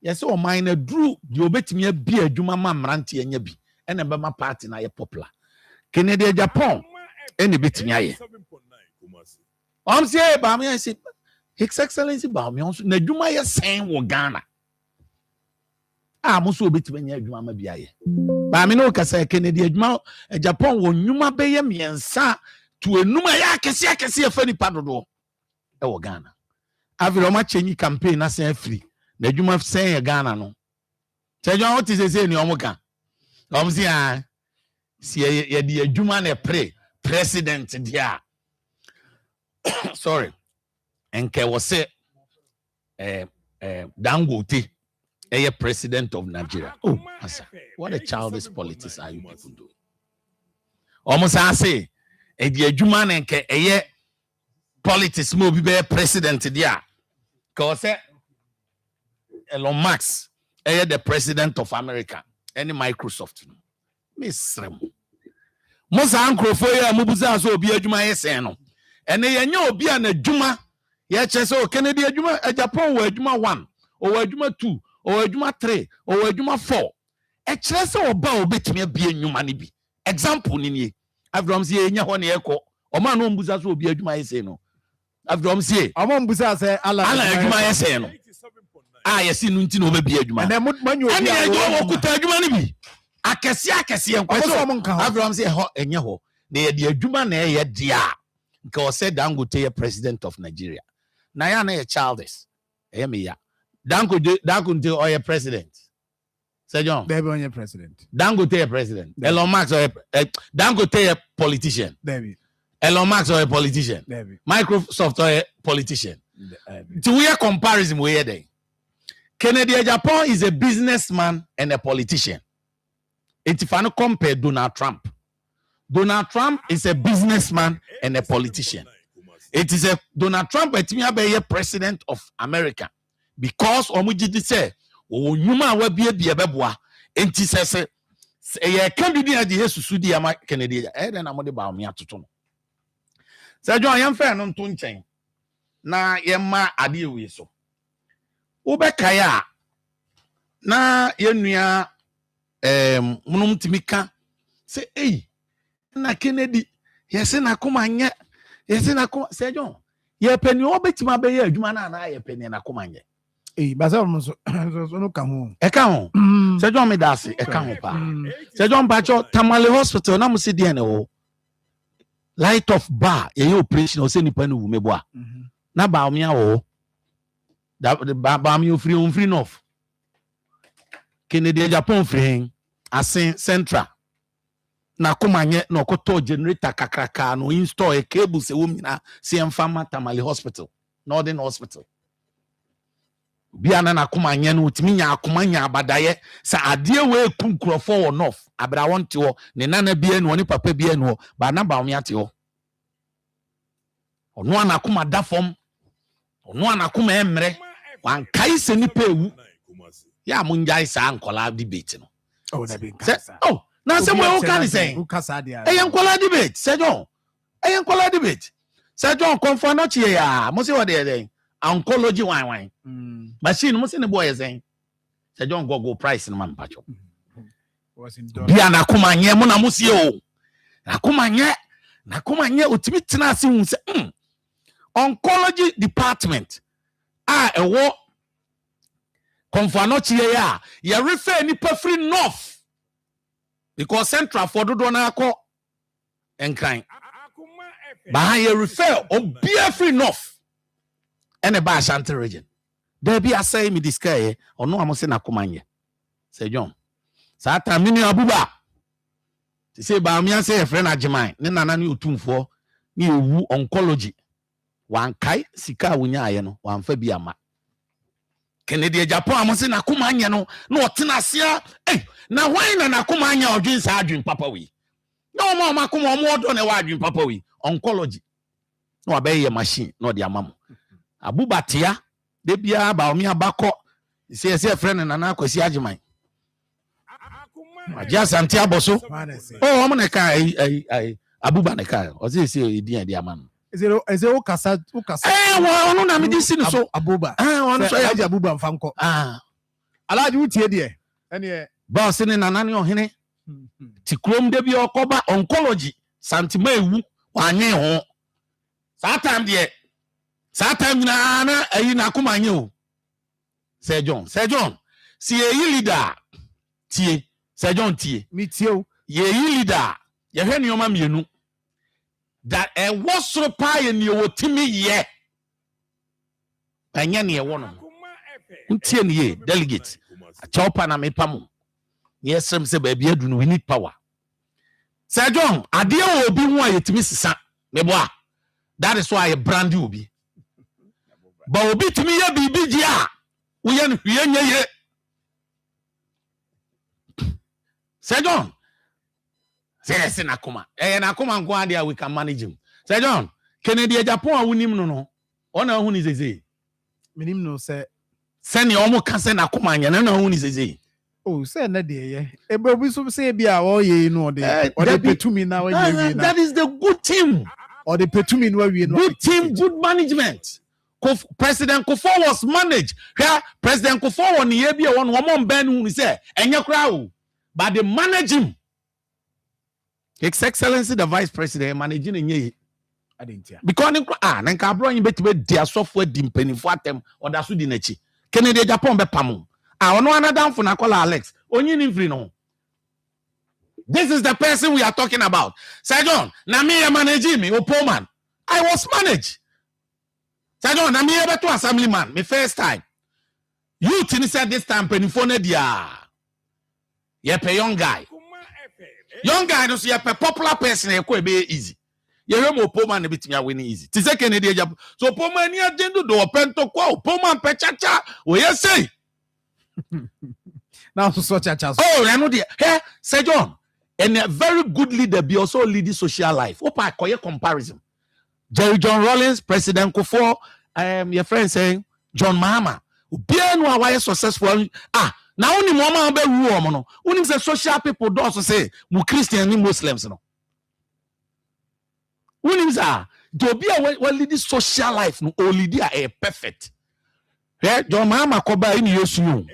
yes o mine dru di obetimi abie adwuma ma mrante anya bi ene be ma party na ye popular Canada Japan any bitimi aye say ba me say His Excellency ba me onso na adwuma ye sen wo Ghana mo so obetimi anya adwuma ma bi aye ba me no kasa Canada adwuma Japan wo nwuma be ye miensa to enuma ya akese afa nipa dodo e wo Ghana aviro ma chenyi campaign na sen free na adwuma sen ye Ghana no Sir what is say ni omuka say si ye di adwuma na president dia sorry enke was say Dangote president of Nigeria. Oh asa what a childish politics are you people doing almost I say di adwuma na enke politics mo bi be president dia cause Elon Musk the president of America any Microsoft Miss Mosa ankrofo ya mubuza so obi adwuma yesen no ene yenye obi an adwuma ye chese o Kennedy adwuma Japan wo adwuma 1 o adwuma 2 o adwuma 3 o adwuma 4 e chese oba obetimi abie nwuma ne bi example ni nie Avrom sie enya ho ne ekọ o ma no mbuza so obi adwuma yesen no Avrom sie o ma mbuza se ala adwuma yesen no yesi nu nti no obebie adwuma ene manyo obi a okuta adwuma ne bi akesi enkwaso Abraham say ho enye ho na ye de adwuma na ye dia nke o said Dangote ye president of Nigeria na ya na ye childish me ya Dangote o ye president Sir John David on your president Dangote ye president Elon Musk o Dangote ye politician David Elon Musk o ye politician David Microsoft o ye politician to we comparison we here Kennedy Japan is a businessman and a politician. If I compare Donald Trump is a businessman and a politician. It is a Donald Trump a president of America because omujidi say onyuma wa bia beboa enti sese e candidate de Yesu di ama Kennedy den na mode ba o me atoto no. Sir John yam fa no nto nchen na yemma ade ewe so. Ubekaya na yenua munum timika say na Kennedy yesi na Akoma nye yesi na Akoma Sir John ye peni obetima be ye adwuma na ye peni na Akoma nye basa so no ka ho Sir John me dase e ka ho pa Sir John Bacho Tamale Hospital na musi die ne ho light of bar ye operation o se nipa no wu meboa na ba omia wo ba mi free enough Kennedy Japan free asin central na komanye na okoto generator kakraka no install a cable se womina se emfama Tamale Hospital Northern Hospital bia na komanye no utimi nya akomanya abadaye sa ade we kunkrofo wo north abra wonte wo ne nana bia no ne papa bia no ba na ba omiate wo ono ana koma da fom ono ana koma emre wan kai se ni pewu ya munjai sa ankola debate no that be kasa na se mo kan say enkola debate Sir John enkola debate Sir John confirm no chie ya mo se what dey oncology wan machine mo se ne boy yen Sir John go price no man pacho bia na komanye mo na mo sie o na komanye otimi tena ase hu se oncology department ewo confirm chie ya ye refer ni free north because central for dodo na akọ enkran ba ye refer obi free north ene ba Ashanti region there be asay me discuss ono amose na komanye Sir John sa ta mini abuba ti say ba mi say friend agiman ne nana ne otumfo ne ewu oncology wan kai sika wonya aye no wan fa bi ama Kennedy Japan amonse na kuma anya no na otena asia na hwan na kuma anya odwen sa adwen papa wi na o ma kuma o odo na wa adwen papa wi oncology na obeye machine na odi amam abubatia de bia ba omi abakọ se friend na na akwasi agiman Aja Santi Aboso. Oh, I'm gonna kai Abuba ne kai. O say edin ade amam. Is it ukasa? Ono na me disi so Abuba. Ono so Aja Abuba mfanko. Alaji utie de. Ene boss ne nanane ohene. Ti krom de bi okoba oncology santima ewu wanye ho. Saa time na ayi na akoma anye o. Sir John, si eyi leader tie Sir John tie. Me tie. Ye leader. Ye hwe nioma mienu. That was so pie ni wotimi ye. Anya ne wo no. Untie ne ye delegate. A chopa na mepamu. Yesem se ba bia du no we need power. Sir John, ade o obi hu ayetimi sisa. Meboa. That is why I brand you obi. Ba obi timi ye bibi ji a. Wo ye no hwe nya ye. Sir John, say na Akoma. Na Akoma nko ade we can manage him. Sir John, Kennedy Japan a wonim no. Ona hu ni zeze. Minim no say send your omo kan say na Akoma anya na hu ni zeze. Oh, say na de ye. Ebe obi so say bia o ye no de. O de petumi na we ye na. That is the good team. Or the petumi no we no. Good team, good management. President Kufo was managed. Here, President Kufo won ye bia won wo ben hu say enya kra o. But they manage him. His Excellency the Vice President managing nye. Because nanka abro yin betibe dia software di mpanifo atem oda so di nachi. Kennedy Japan be pam. Ono another for na call Alex. Onyi ni free no. This is the person we are talking about. Sir John, na me managing me Opoman. I was managed. Sir John, na me beto assemblyman me first time. You tin said this time mpanifo na dia. Yepe young guy. Young guy no so yepe popular person e ko be easy. Yewe mo Poma na bitimi awini easy. Ti se Kennedy Japan. So Poma ni agenda do opento kwa Poma pechacha. O yesay. Now so chacha. Oh, I know there. Hey, Sir John. And a very good leader be also leading social life. Opa koye comparison. Jerry John Rawlings, President Kufo, your friend saying John Mahama. Bien wa why successful. Now only mama be ru no. Only say social people do also say mu Christian ni Muslims no. Only say do be a lead social life no only dia a perfect. Yeah, John Mahama ko ba ni Yesu.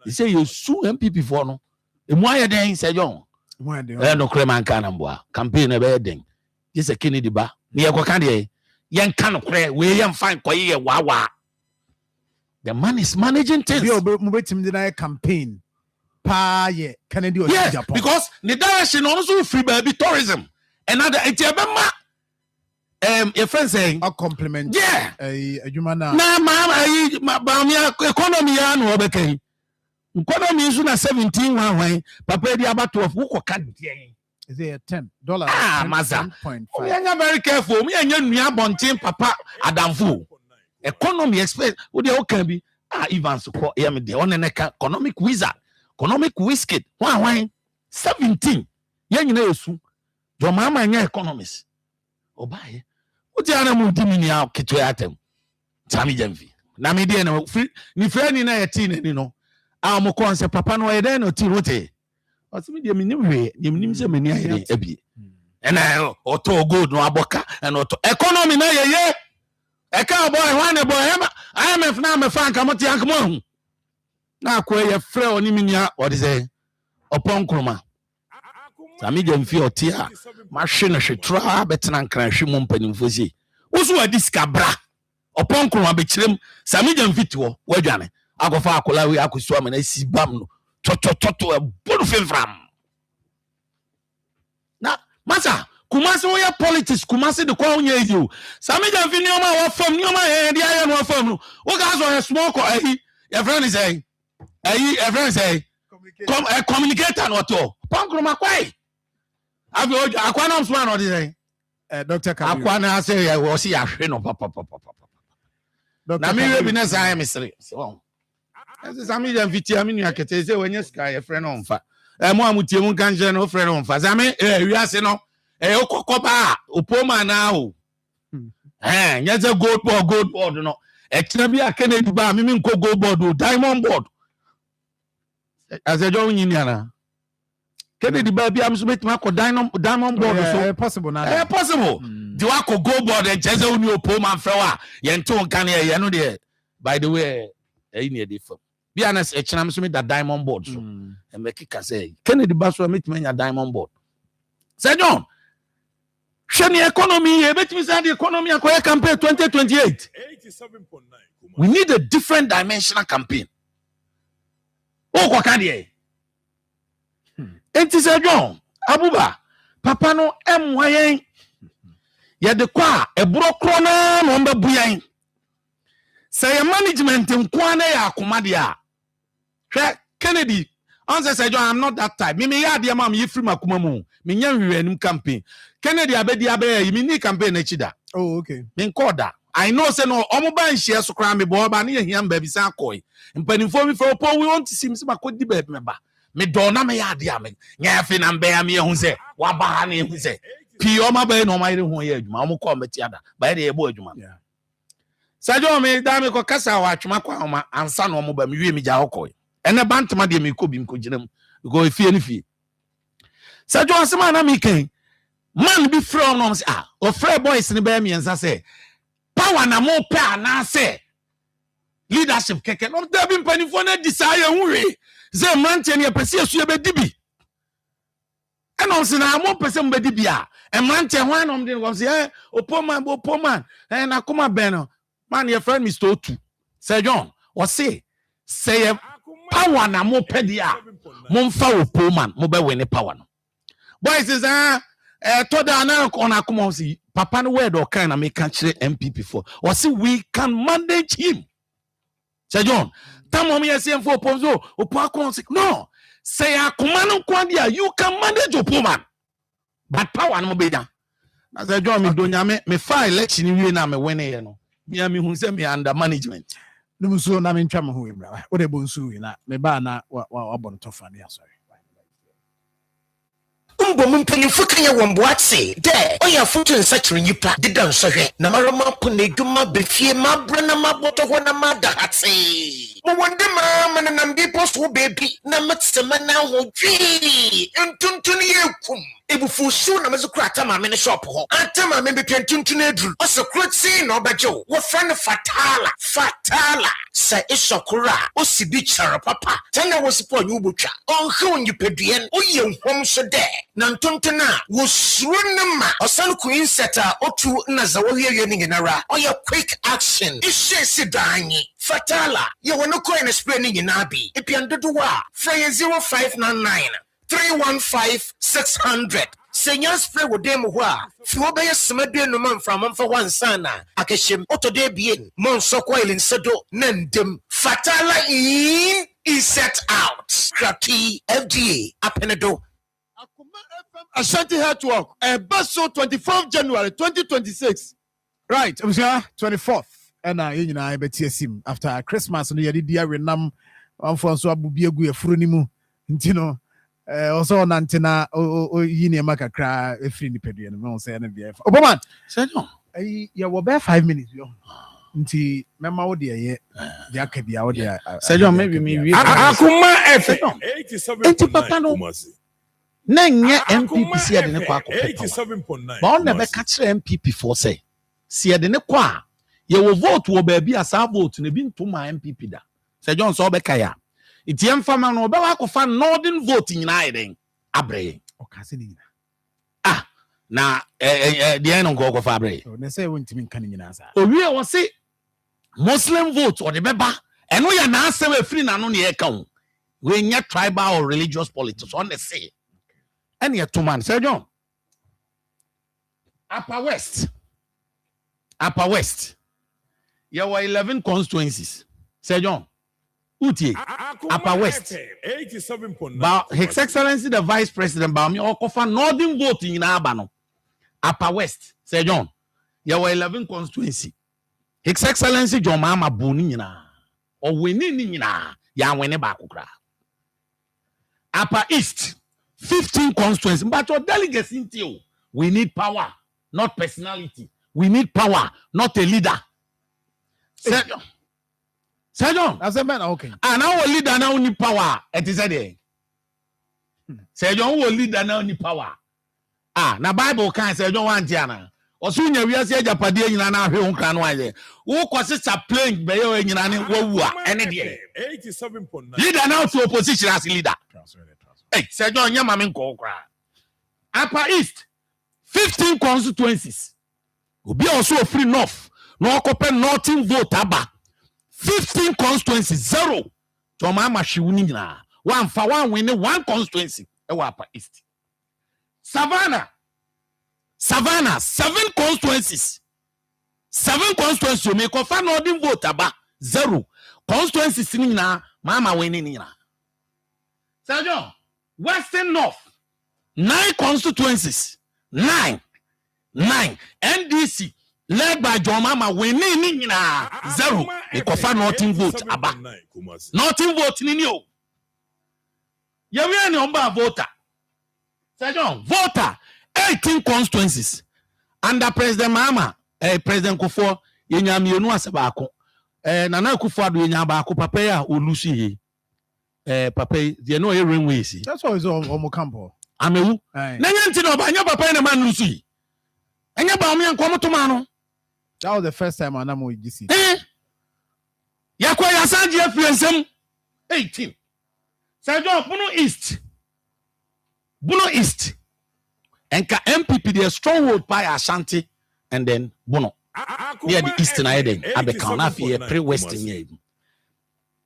He say Yesu MPP for no. E mu aye den say John. No kreman kan amboa. Campaign e be den. This a Kennedy ba. Ni e ko kan de. Yen kan kre we yen fine koye wa. The man is managing things. Campaign. Kennedy or yes, Japan. Because the direction also free baby tourism. Another your friend saying a compliment. Yeah. A human now. Nah, mama, economy no obeke. Economy is na 17 one papa di about 12 who can is it $10? Maza. We are very careful. Me and you bontin papa adamfu. Economy expense what they can be even so call me the on an economic wizard, economic whiskey. Why 17 yen you know so your mama and your economist. Oh bye. What the animal dimini out kito atem Sammy Jamvi. Na me dey no free ni friend ni na 18 ni no. Mo kon se papa no e dey no ti rote. O se me dey minim we, minim se meni aye abi. And I auto good no aboka and auto economy na ye. Eka boy one boy IMF na me fan kamoti ankmo. Na akwa ye frɛ oni minia what is say opon kroma. Sami Jamfi otia ma hwe no hwetra betena nkran hwe mo mpanimfo si. Wo so adi sika bra. Opon kroma be kirem Sami Jamfi tiwo wadwane. Akofa akola we akosu amana si bam no. Toto bodu fimfram. Na masa Kumasi wo ya politics Kumasi de kwa onye yi o Sami Jamfi ni oma wa fam ni oma he dia ye no fam no wo ga so small ko your friend is saying your friend say communicator no to pankroma kwai abi akwa na mso na dey Dr. Kabiru akwa na say wo si ahwe no papa na me we bi na say I am sere so Ese sami dem fiti ami nua kete se wenye sky e friend on fa. Mo amutie mu kan je no friend on fa. Sami wi ase no okokoba opoma na o. Nyeze gold board no. Ekina bi akene ba mi nko gold board o diamond board. Asejo nyini ana. Kennedy baby am so metima ko diamond board so possible na. Possible. Di wa ko gold board and cheze uni opoma mfrewa. Ye nto nkan ye no de. By the way, near the firm. Be honest, a channel me that diamond board. So, and make it say, Kennedy Basso meet me a diamond board. Say, John, show the economy, bet me say the economy acquire campaign 2028. 87.9. We need a different dimensional campaign. Oh, what can you? It is a John, Abuba, Papa no M. Yet the qua, a brocrona, number buyan. Say a management in Kwane ya Kumadia. Kennedy, answer say I'm not that type. Me ya dear mam ye free makumamu. Me nyan campaign. Kennedy abedi abe me ni campaign echida. Oh, okay. Me nkoda. I know say no omoban share so kra me bo ba na hiam baby san koy. Mpanimfo mi for we want to see me makodi baby me ba. Me do na me ya dear me. Nya afi na mbe ya me hu say wa ba ha na hu say. Pi o ma ba no ma ire hu ye adwuma. Omo ko metiada. Ba ire ye bo adwuma. Yeah. Sajo me da me ko kasa wa atwuma kwa ma ansa no mo ba me wie me ja hokoy ene bantama de me ko bi mko ginam go efie ni fie Sajo asema na me kan man bi from no say o free boys ni ba me ensa say power na mo pa na say leadership keke no da bi mpanifo na desire hunwe say man tie ne pese asu e be dibi eno se na mo pese mo be dibi a e man tie hwan no de go say opoman na Akoma beno man your friend Mr. Otu say John what say power na mo pedia mo mfa wo poman mo be win power no boys is to da na on Akoma say papa no word or kind na make kire MPP for or say we can manage him say John tamo me say for pomzo opo Akoma say no say Akoma no kwadia you can manage opoman but power no be da na say John me do nyame me fa election wi na me win e no me hu say me under management no so na me ntwa me ho imra wo de bonsu wi na me ba na wa bon tofa ne asori Umbo mpanyimfo kan ye womboatse de oya foto nsakire nyipa deda nsɔhwɛ na marama po na dwuma befie mabra na maboto ho na madahate mo wonde ma manam bi posto baby na matsema na ho dwi ntuntun ye kum ebufu shu na mazukura atama me ne shop ho atama me be tuntun edru osokroti na obajo wo friend fatala sa isokura osibi chara papa tana wo sipo nyubotwa onhe onyipaduen oye nhom so de na ntontona wo suro nama osan queen seta otu na za wo hwehwe ni nyinara oya quick action ishe sidanyi fatala ye wono coin spray ni nyina bi epiandodo wa frey 0599 315-600. Senya spray wo dem ho a fi wo be yesmadu no man from amfa wansana akehim otode bien mon sokwa ilinsedo nandem fatala in is set out krati FDA apenedo Akoma FM Ashanti Network Basso 24th January 2026 right 24th and nyina beti asim after Christmas no yedi dia renam amfo so abubi egu efuru ni mu ntino also nantina yini makakra efiri ni pedue no say na bia Oboman say no ya wo be 5 minutes yo nti mema wo de ye dia ka bia wo de say John maybe me Akoma FM 87.9 na nye MPP si ade ne kwa akọ 87.9 ba on na be ka kire MPP for say si ade ne kwa ye wo vote wo ba bia sa vote ne bi ntoma MPP da say John so be ka ya itiem fama no be wa kofa northern vote nyina eden abre o ka se ni nyina na de no go fa abre o ne say wontimi nka ni nyina sa o wie wo se Muslim vote o de beba eno ya na asem afiri na no ne e ka ho we nya tribal or religious politics on the say and yet to man say John Upper West there were 11 constituencies say John Uti Upper West 87.9 but His Excellency the Vice President ba me okofa northern vote in aba no Upper West say John there were 11 constituency His Excellency John Mama Boni nyina o weni ni nyina ya wene ba kokra. Upper East 15 constituencies, but your delegates in you. We need power, not personality. We need power, not a leader. Sergeant. I said, man, okay. And our leader now need power. It is a day. Sergeant, our leader now need power. Na Bible can say, don't want Jana. Or soon you will say, Japadia, you know, who can why. Who causes a plane by your any day. 87.9. Leader now to opposition as leader. Hey, Sergeant, Yamamin Kokra. Upper East, 15 constituencies. Will be also a free north. No open nothing vote aba. 15 constituencies, 0. To mama shiwunina. One for one winning one constituency. Upper East. Savannah, 7 constituencies. 7 constituencies. You make offer nothing vote aba. 0. Constituencies nina mama winning nina. Sergeant, Western North, 9 constituencies. 9. NDC led by John Mama winning 0. Because nothing vote aba. Nothing vote ninyo. You will number voter. Sergeant, voter 18 constituencies under President Mama, President Kufo, yenya mionu asabako. Nana Kufo do yenya abako papa ya olusi. Papa, you know a ring way. That's always on Campo. Amewu. Nanyanti no ba nya papa na man lusi. Anya ba me anko motomano. That was the first time I know GC. Yakwa yasanji afensem 18. Sergeant Bono East. Enka MPP the stronghold by Ashanti and then Bono. Near the eastern Eden, Abekan Afi pre-western here.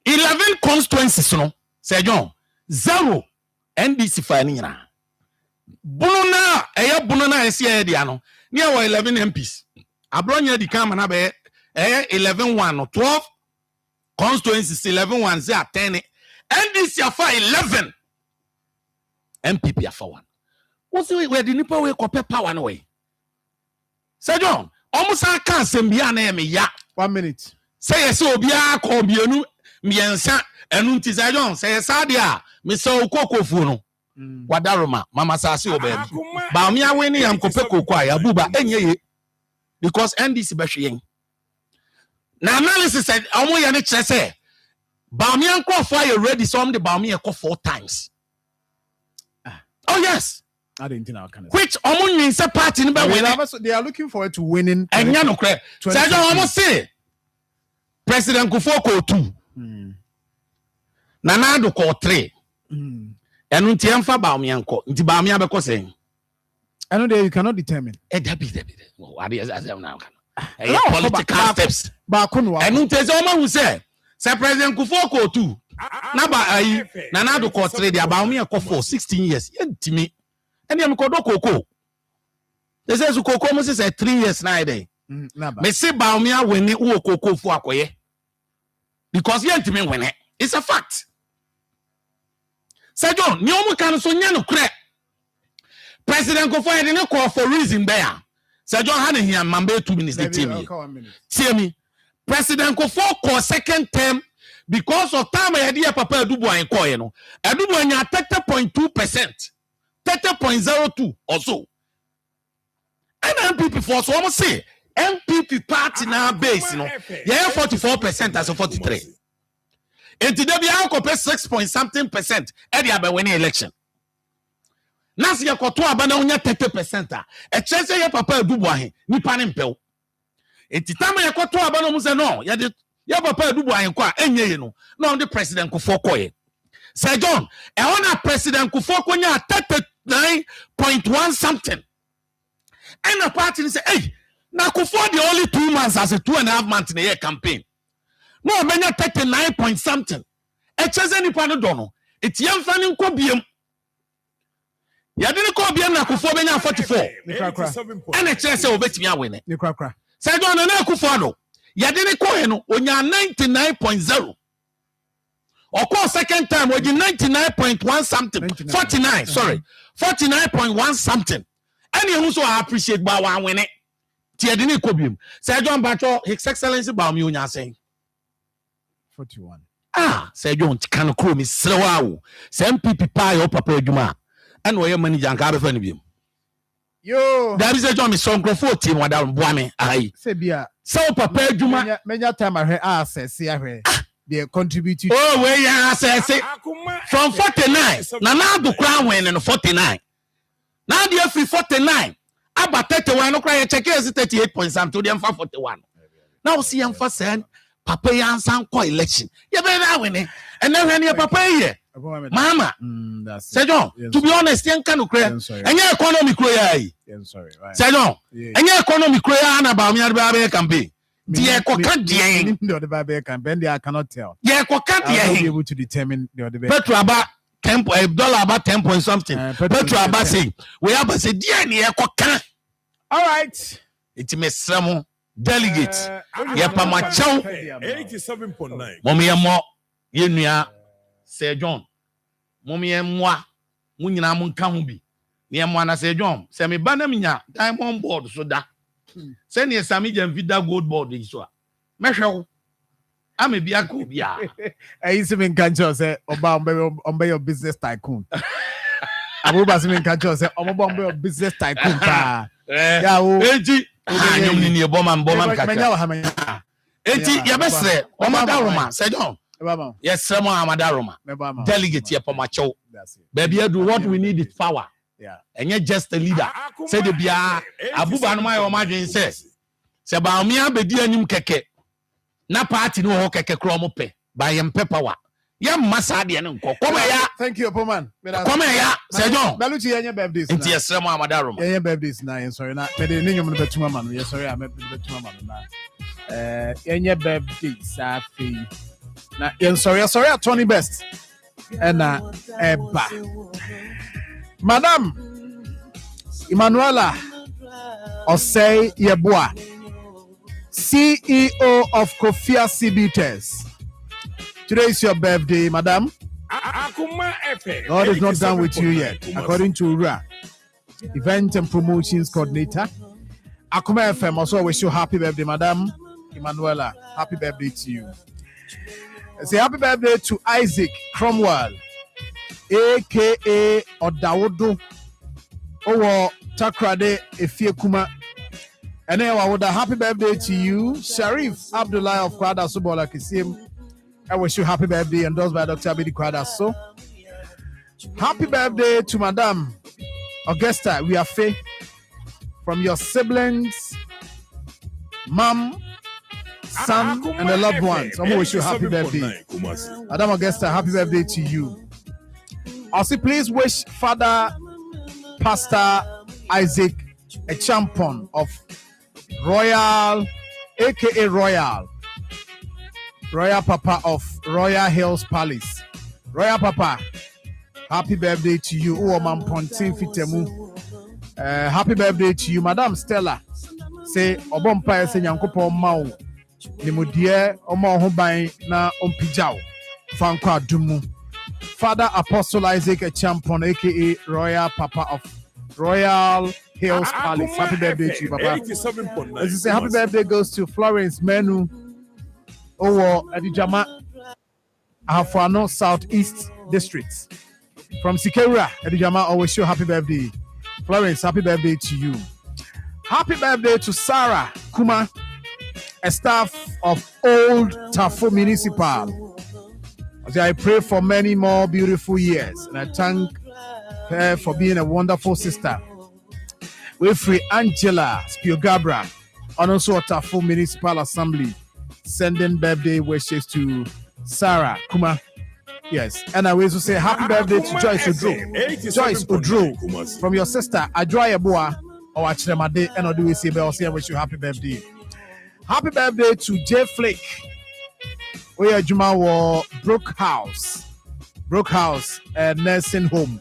11 constituencies no. Sergeant 0 NDC fanina. Bono na esia dia no. Near 11 MPs. Abronya di kama na be 11-1 or 12 constituencies 11-1 say 10. NDC afa 11. MPP afa 1. What's the way the nipa we copy power no way? Sergeant, almost I can't send me an ya. 1 minute. Say yes, obia ko bienu miensa enu nti Sergeant say sadia me so kokoko funo. Wadaroma mama sase obe. Ba me awe ni yam kope kokwa ya buba enye ye. Because NDC be hwe. Na analysis said omo ye ne kire say ba me anko fire ready some the ba me e 4 times. Oh yes. I didn't know kind of. Which omo party ni be they are looking forward to winning. Enya no kre. Sergeant omo say President Kufo ko 2. Nana do ko 3. Enu nti emfa ba me anko. Nti ba me abeko say. I know you cannot determine. Debi. What is as now can. Political steps. Ba kunwa. Enu nti say omo hu say President Kufo ko 2. Na ba ayi Nana do ko 3 dia ba me anko 4 16 years. Yentimi. And I'm called Coco. They say Coco must say 3 years now. Me say Baumia when it will Coco for Akoye. Because you to me when it's a fact. Sir John, Nyomo can so nyano crack. President Kofo had no call for reason there. Sir John had here Mambe 2 minutes. See me. President Kofo call second term because of time I had here Papa Dubo and Koyeno. Adubo nya 30.2%. 30.02 or so. And MPP for so almost say MPP party now base, you know, yeah, 44% as a 43. And today we are compared 6.something% at the winning election. Nasi ya kotoa bana unya 30%. A chance ya papa dubuahe ni panimpel. Etitama ya kotoa bana muze no ya papa dubuahe kwa enye no. No the president Kufo koye. Sir John, I want a President Kufo konya 39.1 something. And the party say, hey, now Kufo the only 2 months as a 2.5 months in a year campaign. No, menya 39 point something. A chance any pano dono. It's young fanning kobium. Ya didn't call bien na Kufo benya 44. And a chance of bet me a winner. Sir John and Kufo. Ya didn't call him on your 99.0. Or call second time with 99.1 something. 49, sorry. 49.1 something. And you also appreciate by one winning. Tiadini Kobium. Sir John Bacho, His Excellency Baumunia saying 41. Sir John can call me slow. Some people pay your papa adwuma and where money jank out of any of him. Yo, that is a John is so 14 madam Boame. I say bia. So papa adwuma many time I heard see they contributed. Oh, where you say from 49. Now the crown win and 49. Now the free 49. About 31 no cry check is 38 points and to them for 41. Now see am for saying papa yan san ko election. You better win and then when your papa here. Mama, Sir John, to be honest, you can't cry. And your economy cry. Sorry, right. Sir John, and your economy cry about me and campaign. Dear Cocan, the Bible campaign, I cannot tell. Yeah, Cocan, be able to determine the other Petro about $10 about 10 point something. Petro about saying, we have a said, dear Cocan. All right. It's Miss Samo delegate. Yapamacho 87.9. Mommy and more, Yenia, Sir John. Mommy and moi, Munyamun Kambi. Near Mwana Sir John, Sammy Banamina, I'm on board so that. Send your Sammy and Vida gold board this one. Measure. I'm a Biaco. I used to be in Kancho, say, Obama your business tycoon. I will be in Kancho, say, Obama your business tycoon. Yeah, I'm in your bomb and bomb. Eti, Yabese, Omadaroma, Sir John. Yes, someone Amadaroma. Delegate here for my show. Baby, I do what we need is power. Yeah, and you're just a leader. Say the Bia Abuba my imagine says. Sabamia Bedi and Keke. Na party no keke kromope by Empepawa. Yam Masadi and Unko. Come here. Thank you, Poman. Come here, Sir John. Baluchi and your birthdays. It's yes, someone Amadaroma. Yeah, birthdays now. Sorry, not the name of the Betuman. Yes, sorry, I met the Betuman. Your birthdays, I feel. Now, sorry, Tony Best. And Eba. Madam Emanuela Osei Yeboah, CEO of Kofia CBTS. Today is your birthday, Madam. God is not done with you yet, according to Ura, Event and Promotions Coordinator. Akoma FM also wish you happy birthday, Madam Emanuela. Happy birthday to you. Say happy birthday to Isaac Cromwell, aka Odawodo Owo Takrade Efiekuma. And then I would happy birthday to you, Sharif Abdullah of Kwada Subola Kisim. I wish you happy birthday, endorsed by Dr. Abidi Kwada. So happy birthday to Madam Augusta Wiafe from your siblings, mom, son, and the loved ones. I wish you happy birthday. Madam Augusta, happy birthday to you. Also, please wish Father Pastor Isaac a champion of Royal, aka Royal Papa of Royal Hills Palace. Royal Papa, happy birthday to you. Uoman Pontin Fitemu. Happy birthday to you, Madam Stella. Say Obompa say Yankopo Mau. Nimudie Omo Hobai na Ompijao. Fankwa Dumu. Father Apostle Isaac a champion, aka Royal Papa of Royal Hills Palace. Happy birthday to you, Papa. As you say, happy birthday goes to Florence Menu Owo Adijama Ahafuano Southeast District. From Sikera, Adijama, always show happy birthday. Florence, happy birthday to you. Happy birthday to Sarah Kuma, a staff of Old Tafo Municipal. I pray for many more beautiful years, and I thank her for being a wonderful sister. With free Angela Spiogabra, and also Tafo Municipal Assembly, sending birthday wishes to Sarah Kuma. Yes, and I wish to say happy birthday to Joyce Odro. Joyce Odro, from your sister Adroya Boa or Achemade, and Odu say I wish you happy birthday. Happy birthday to J Flake. We are Juma war Brook House, nursing home,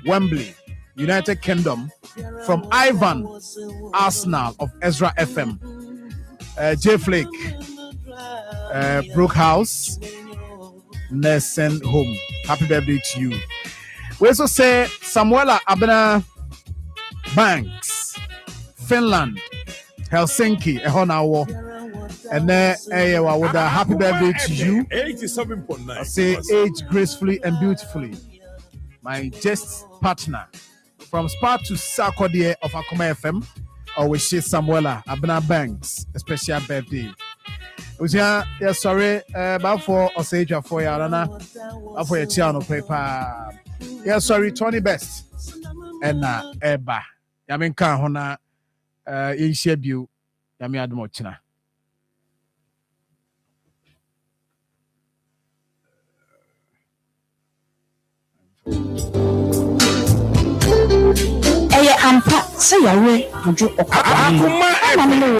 Wembley, United Kingdom. From Ivan Arsenal of Ezra FM, J Flake, Brook House, nursing home. Happy birthday to you. We also say Samuela Abena Banks, Finland, Helsinki, Ehonawo. And then, hey, with a happy birthday to you. 87.9. I say age gracefully and beautifully. My guest partner from Spa to Sarkodie of Akoma FM, always she Samuela Abena Banks, a special birthday. Yeah, sorry, Marfo or Sage for Yarana, for your channel paper. Yeah, sorry, Tony Best. And Eba. Yamin Kahona, in Shebu, Yami Admochina. Ampa, say, I will do.